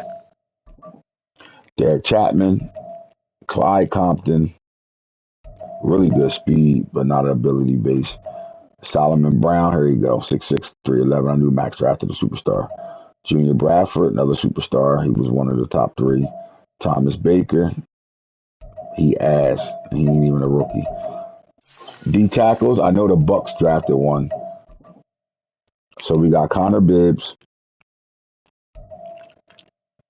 Derek Chapman, Clyde Compton, really good speed, but not ability base. Solomon Brown, here you go. 6'6", 311. I knew Max drafted a superstar. Junior Bradford, another superstar. He was one of the top 3. Thomas Baker, he ass. He ain't even a rookie. D tackles, I know the Bucks drafted one. So we got Connor Bibbs,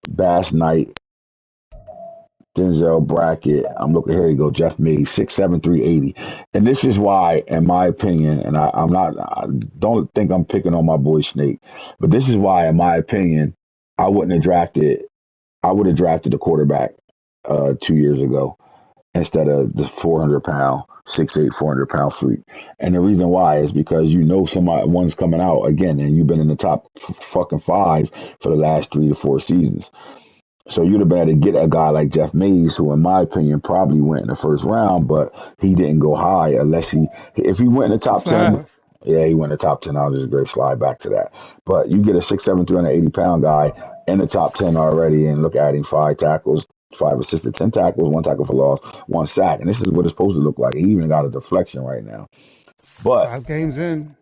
Bass Knight, Denzel Brackett. I'm looking, here you go, Jeff Mays, 6'7", 380. And this is why, in my opinion, and I don't think I'm picking on my boy Snake, but this is why, in my opinion, I would have drafted the quarterback 2 years ago instead of the 400-pound, 6'8", 400-pound freak. And the reason why is because one's coming out again, and you've been in the top fucking 5 for the last 3 to 4 seasons. So you'd have been able to get a guy like Jeff Mays, who, in my opinion, probably went in the first round, but he didn't go high if he went in the top 10. 5. Yeah, he went in the top 10. I'll just great slide back to that. But you get a 6'7", 380-pound guy in the top 10 already, and look at him, 5 tackles, 5 assisted, 10 tackles, 1 tackle for loss, 1 sack. And this is what it's supposed to look like. He even got a deflection right now. But 5 games in.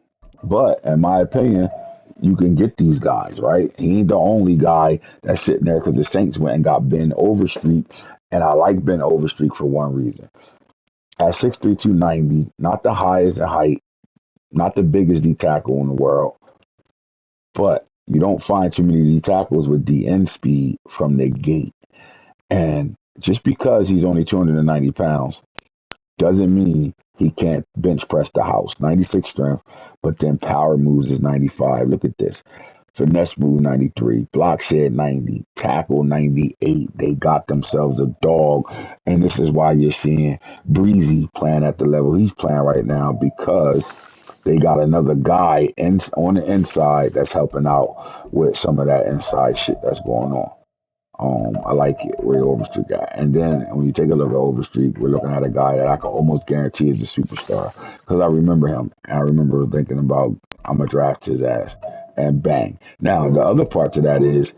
in my opinion, you can get these guys, right? He ain't the only guy that's sitting there because the Saints went and got Ben Overstreet. And I like Ben Overstreet for one reason. At 6'3", 290, not the highest in height, not the biggest D tackle in the world, but you don't find too many D tackles with DN speed from the gate. And Just because he's only 290 pounds doesn't mean he can't bench press the house. 96 strength, but then power moves is 95. Look at this. Finesse move 93, block shed 90, tackle 98. They got themselves a dog. And this is why you're seeing Breezy playing at the level he's playing right now because they got another guy on the inside that's helping out with some of that inside shit that's going on. I like it where Overstreet got. And then when you take a look at Overstreet, we're looking at a guy that I can almost guarantee is a superstar because I remember him. And I remember thinking about I'm gonna draft his ass, and bang. Now the other part to that is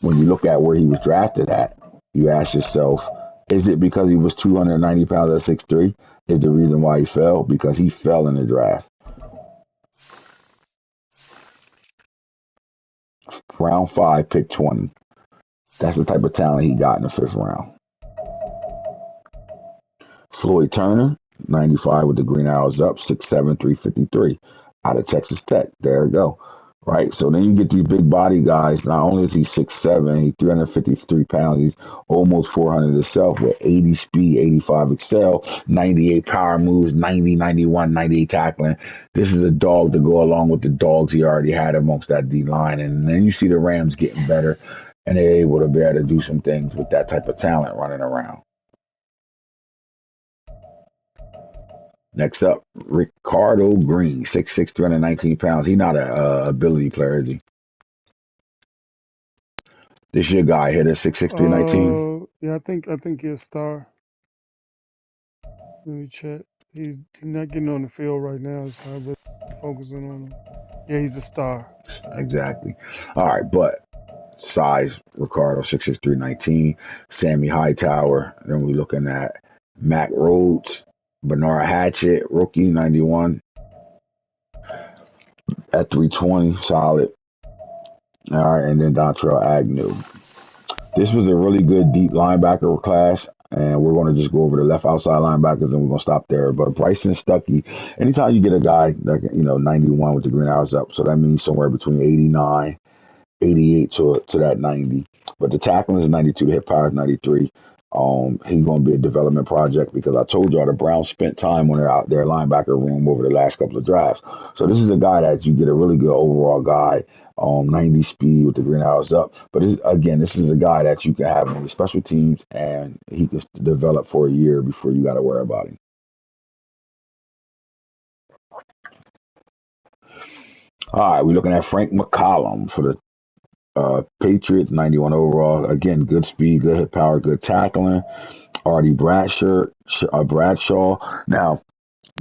when you look at where he was drafted at, you ask yourself, is it because he was 290 pounds at 6'3"? Is the reason why he fell? Because he fell in the draft. Round 5, pick 20. That's the type of talent he got in the 5th round. Floyd Turner, 95 with the green arrows up, 6'7", 353 out of Texas Tech. There we go. Right? So then you get these big body guys. Not only is he 6'7", he's 353 pounds. He's almost 400 himself with 80 speed, 85 excel, 98 power moves, 90, 91, 98 tackling. This is a dog to go along with the dogs he already had amongst that D line. And then you see the Rams getting better, and they're able to be able to do some things with that type of talent running around. Next up, Ricardo Green, 6'6", 319 pounds. He's not a ability player, is he? This your guy, hitter, 6'6", 319. Yeah, I think he's a star. Let me check. He's not getting on the field right now, so I was focusing on him. Yeah, he's a star. Exactly. All right, but size, Ricardo, 6'6", 319. Sammy Hightower. Then we're looking at Mac Rhodes, Bernard Hatchett, rookie, 91. At 320, solid. All right, and then Dontrell Agnew. This was a really good deep linebacker class, and we're going to just go over the left outside linebackers, and we're going to stop there. But Bryson Stuckey, anytime you get a guy that 91 with the green hours up, so that means somewhere between 89, 88 to that 90. But the tackling is 92, the hit power is 93. He's going to be a development project because I told y'all the Browns spent time on their linebacker room over the last couple of drafts. So this is a guy that you get a really good overall guy, 90 speed with the green hours up. But this is a guy that you can have on the special teams and he can develop for a year before you got to worry about him. All right, we're looking at Frank McCollum for the Patriots, 91 overall. Again, good speed, good hit power, good tackling. Artie Bradshaw. Now,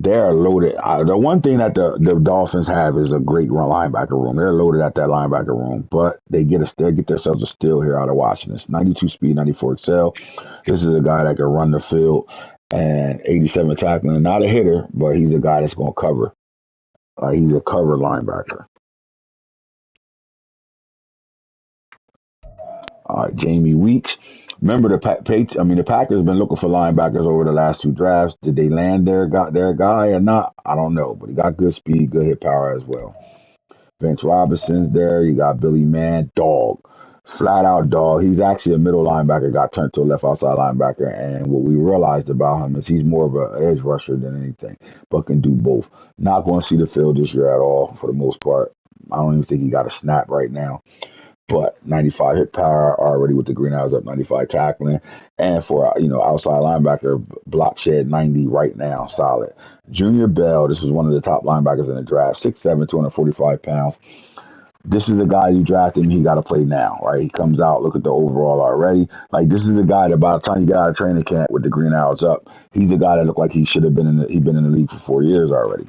they're loaded. The one thing that the Dolphins have is a great run linebacker room. They're loaded at that linebacker room, but they get themselves a steal here out of Washington. 92 speed, 94 excel. This is a guy that can run the field and 87 tackling. Not a hitter, but he's a guy that's going to cover. He's a cover linebacker. All right, Jamie Weeks. Remember the Packers been looking for linebackers over the last 2 drafts. Did they land their guy or not? I don't know, but he got good speed, good hit power as well. Vince Robinson's there. You got Billy Mann, dog, flat out dog. He's actually a middle linebacker, got turned to a left outside linebacker, and what we realized about him is he's more of an edge rusher than anything, but can do both. Not going to see the field this year at all for the most part. I don't even think he got a snap right now. But 95 hit power already with the green eyes up, 95 tackling, and for outside linebacker, block shed 90 right now, solid. Junior Bell, this was one of the top linebackers in the draft, 6'7", 245 pounds. This is the guy you drafted him, he got to play now, right? He comes out, look at the overall already. Like, this is the guy that by the time you get out of training camp with the green arrows up, he's the guy that looked like he should have been he'd been in the league for 4 years already.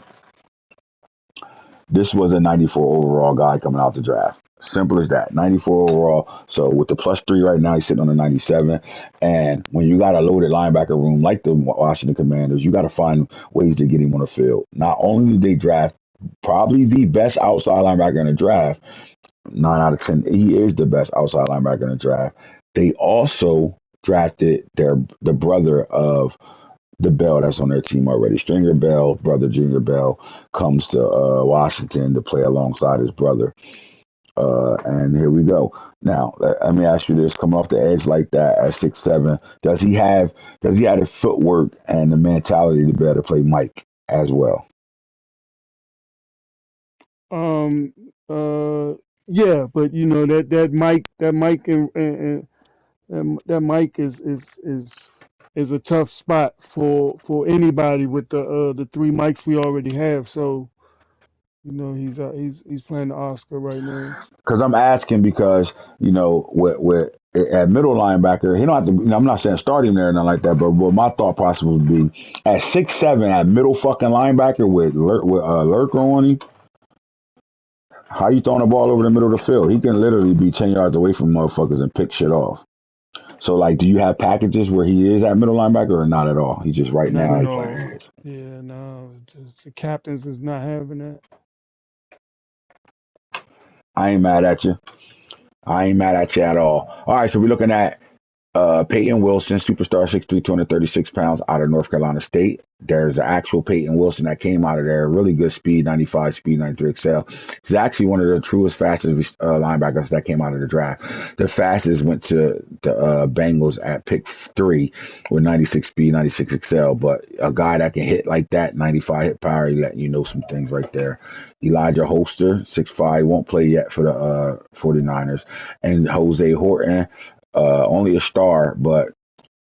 This was a 94 overall guy coming out the draft. Simple as that. 94 overall. So with the +3 right now, he's sitting on a 97. And when you got a loaded linebacker room like the Washington Commanders, you got to find ways to get him on the field. Not only did they draft probably the best outside linebacker in the draft, 9 out of 10, he is the best outside linebacker in the draft. They also drafted the brother of the Bell that's on their team already. Stringer Bell, brother Junior Bell, comes to Washington to play alongside his brother. And here we go. Now, let me ask you this: coming off the edge like that at 6'7", does he have the footwork and the mentality to be able to play Mike as well? Um, uh, yeah, but you know that mic that mic is a tough spot for anybody with the three mics we already have. So you know he's playing the Oscar right now. Because I'm asking because with at middle linebacker, he don't have to. I'm not saying start him there or nothing like that, but what my thought process would be at 6'7" at middle fucking linebacker with Lurker on him. How you throwing the ball over the middle of the field? He can literally be 10 yards away from motherfuckers and pick shit off. So, like, do you have packages where he is at middle linebacker or not at all? He just right Not now at he's playing all. edge. Yeah, no, the captains is not having that. I ain't mad at you. I ain't mad at you at all. All right, so we're looking at Peyton Wilson, superstar, 6'3", 236 pounds, out of North Carolina State. There's the actual Peyton Wilson that came out of there. Really good speed, 95 speed, 93 excel. He's actually one of the truest, fastest linebackers that came out of the draft. The fastest went to the Bengals at pick 3 with 96 speed, 96 excel. But a guy that can hit like that, 95 hit power, he letting you know some things right there. Elijah Holster, 6'5", won't play yet for the 49ers. And Jose Horton, only a star, but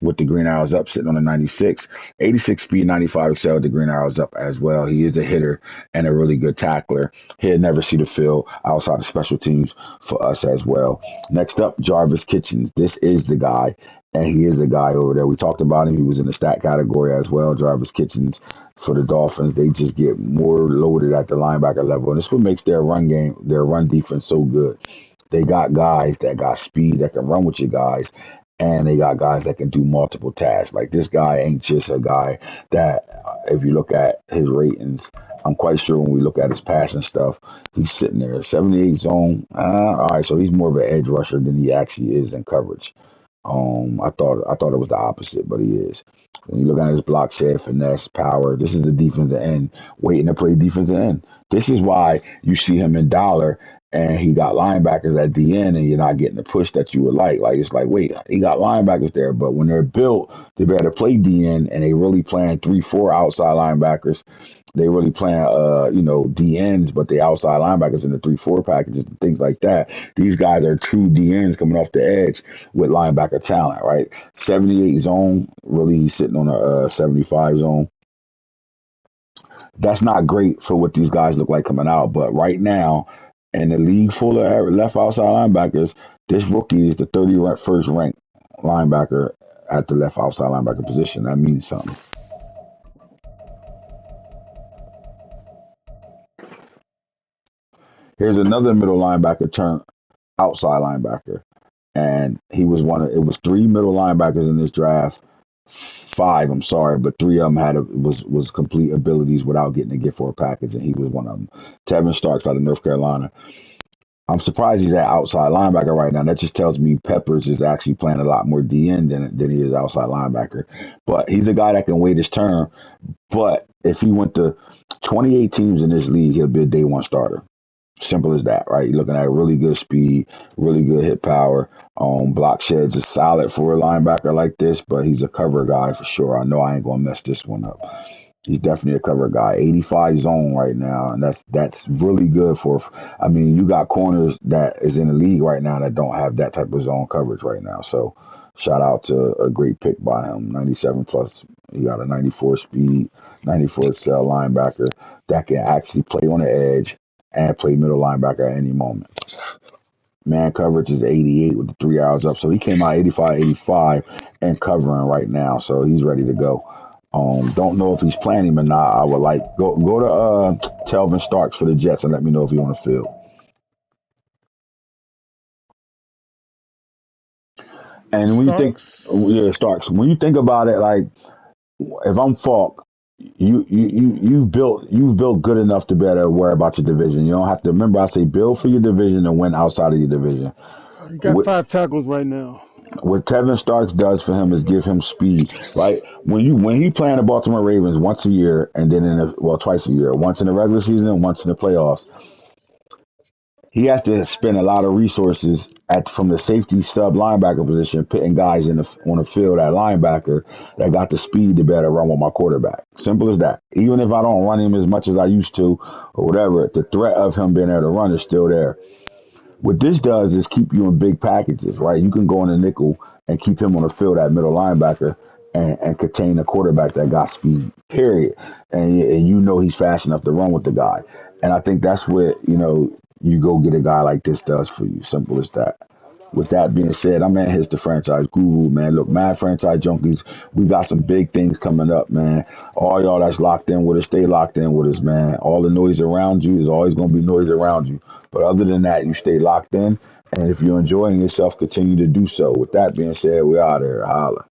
with the Green Arrows up, sitting on a 96. 86 speed, 95 excel, the Green Arrows up as well. He is a hitter and a really good tackler. He'll never see the field outside of special teams for us as well. Next up, Jarvis Kitchens. This is the guy, and he is a guy over there. We talked about him. He was in the stat category as well. Jarvis Kitchens for the Dolphins. They just get more loaded at the linebacker level, and this is what makes their run game, their run defense so good. They got guys that got speed that can run with you guys, and they got guys that can do multiple tasks. Like this guy ain't just a guy that, if you look at his ratings, I'm quite sure when we look at his passing stuff, he's sitting there 78 zone. All right, so he's more of an edge rusher than he actually is in coverage. I thought it was the opposite, but he is. When you look at his block shed, finesse, power, this is the defensive end waiting to play defensive end. This is why you see him in dollar and he got linebackers at the end and you're not getting the push that you would like. Like it's like, wait, he got linebackers there, but when they're built to be able to play DN and they really playing 3-4 outside linebackers, they really playing D ends, but they outside linebackers in the 3-4 packages and things like that. These guys are true D ends coming off the edge with linebacker talent, right? 78 zone, really he's sitting on a 75 zone. That's not great for what these guys look like coming out, but right now in the league full of left outside linebackers, this rookie is the 31st ranked linebacker at the left outside linebacker position. That means something. Here's another middle linebacker turned outside linebacker. And it was three middle linebackers in this draft. Five, I'm sorry, but three of them was complete abilities without getting a gift or a package, and he was one of them. Tevin Starks out of North Carolina. I'm surprised he's at outside linebacker right now. That just tells me Peppers is actually playing a lot more DN than he is outside linebacker. But he's a guy that can wait his turn. But if he went to 28 teams in this league, he'll be a day one starter. Simple as that, right? You're looking at really good speed, really good hit power. Block sheds is solid for a linebacker like this, but he's a cover guy for sure. I know I ain't gonna mess this one up. He's definitely a cover guy. 85 zone right now, and that's really good for. I mean, you got corners that is in the league right now that don't have that type of zone coverage right now. So, shout out to a great pick by him. 97 plus. He got a 94 speed, 94 cell linebacker that can actually play on the edge and play middle linebacker at any moment. Man coverage is 88 with the 3 hours up. So he came out 85 and covering right now. So he's ready to go. Don't know if he's playing him or not. I would like go to Telvin Starks for the Jets and let me know if he on the field. And when you think, Starks. yeah, Starks. When you think about it, like if I'm Falk, you've built good enough to better worry about your division. You don't have to remember. I say build for your division and win outside of your division. He got What 5 tackles right now. what Tevin Starks does for him is give him speed. Right when he playing the Baltimore Ravens once a year and then twice a year, once in the regular season and once in the playoffs. he has to spend a lot of resources at from the safety sub linebacker position, putting guys in the on the field at linebacker that got the speed to better run with my quarterback. Simple as that. Even if I don't run him as much as I used to or whatever, the threat of him being able to run is still there. What this does is keep you in big packages, right? You can go in a nickel and keep him on the field at middle linebacker and contain a quarterback that got speed, period. And you know he's fast enough to run with the guy. And I think that's what, you go get a guy like this does for you. Simple as that. With that being said, I'm man, here's the franchise guru, man. Look, Mad Franchise Junkies, we got some big things coming up, man. All y'all that's locked in with us, stay locked in with us, man. All the noise around you is always going to be noise around you. But other than that, you stay locked in. And if you're enjoying yourself, continue to do so. With that being said, we out there. Holla.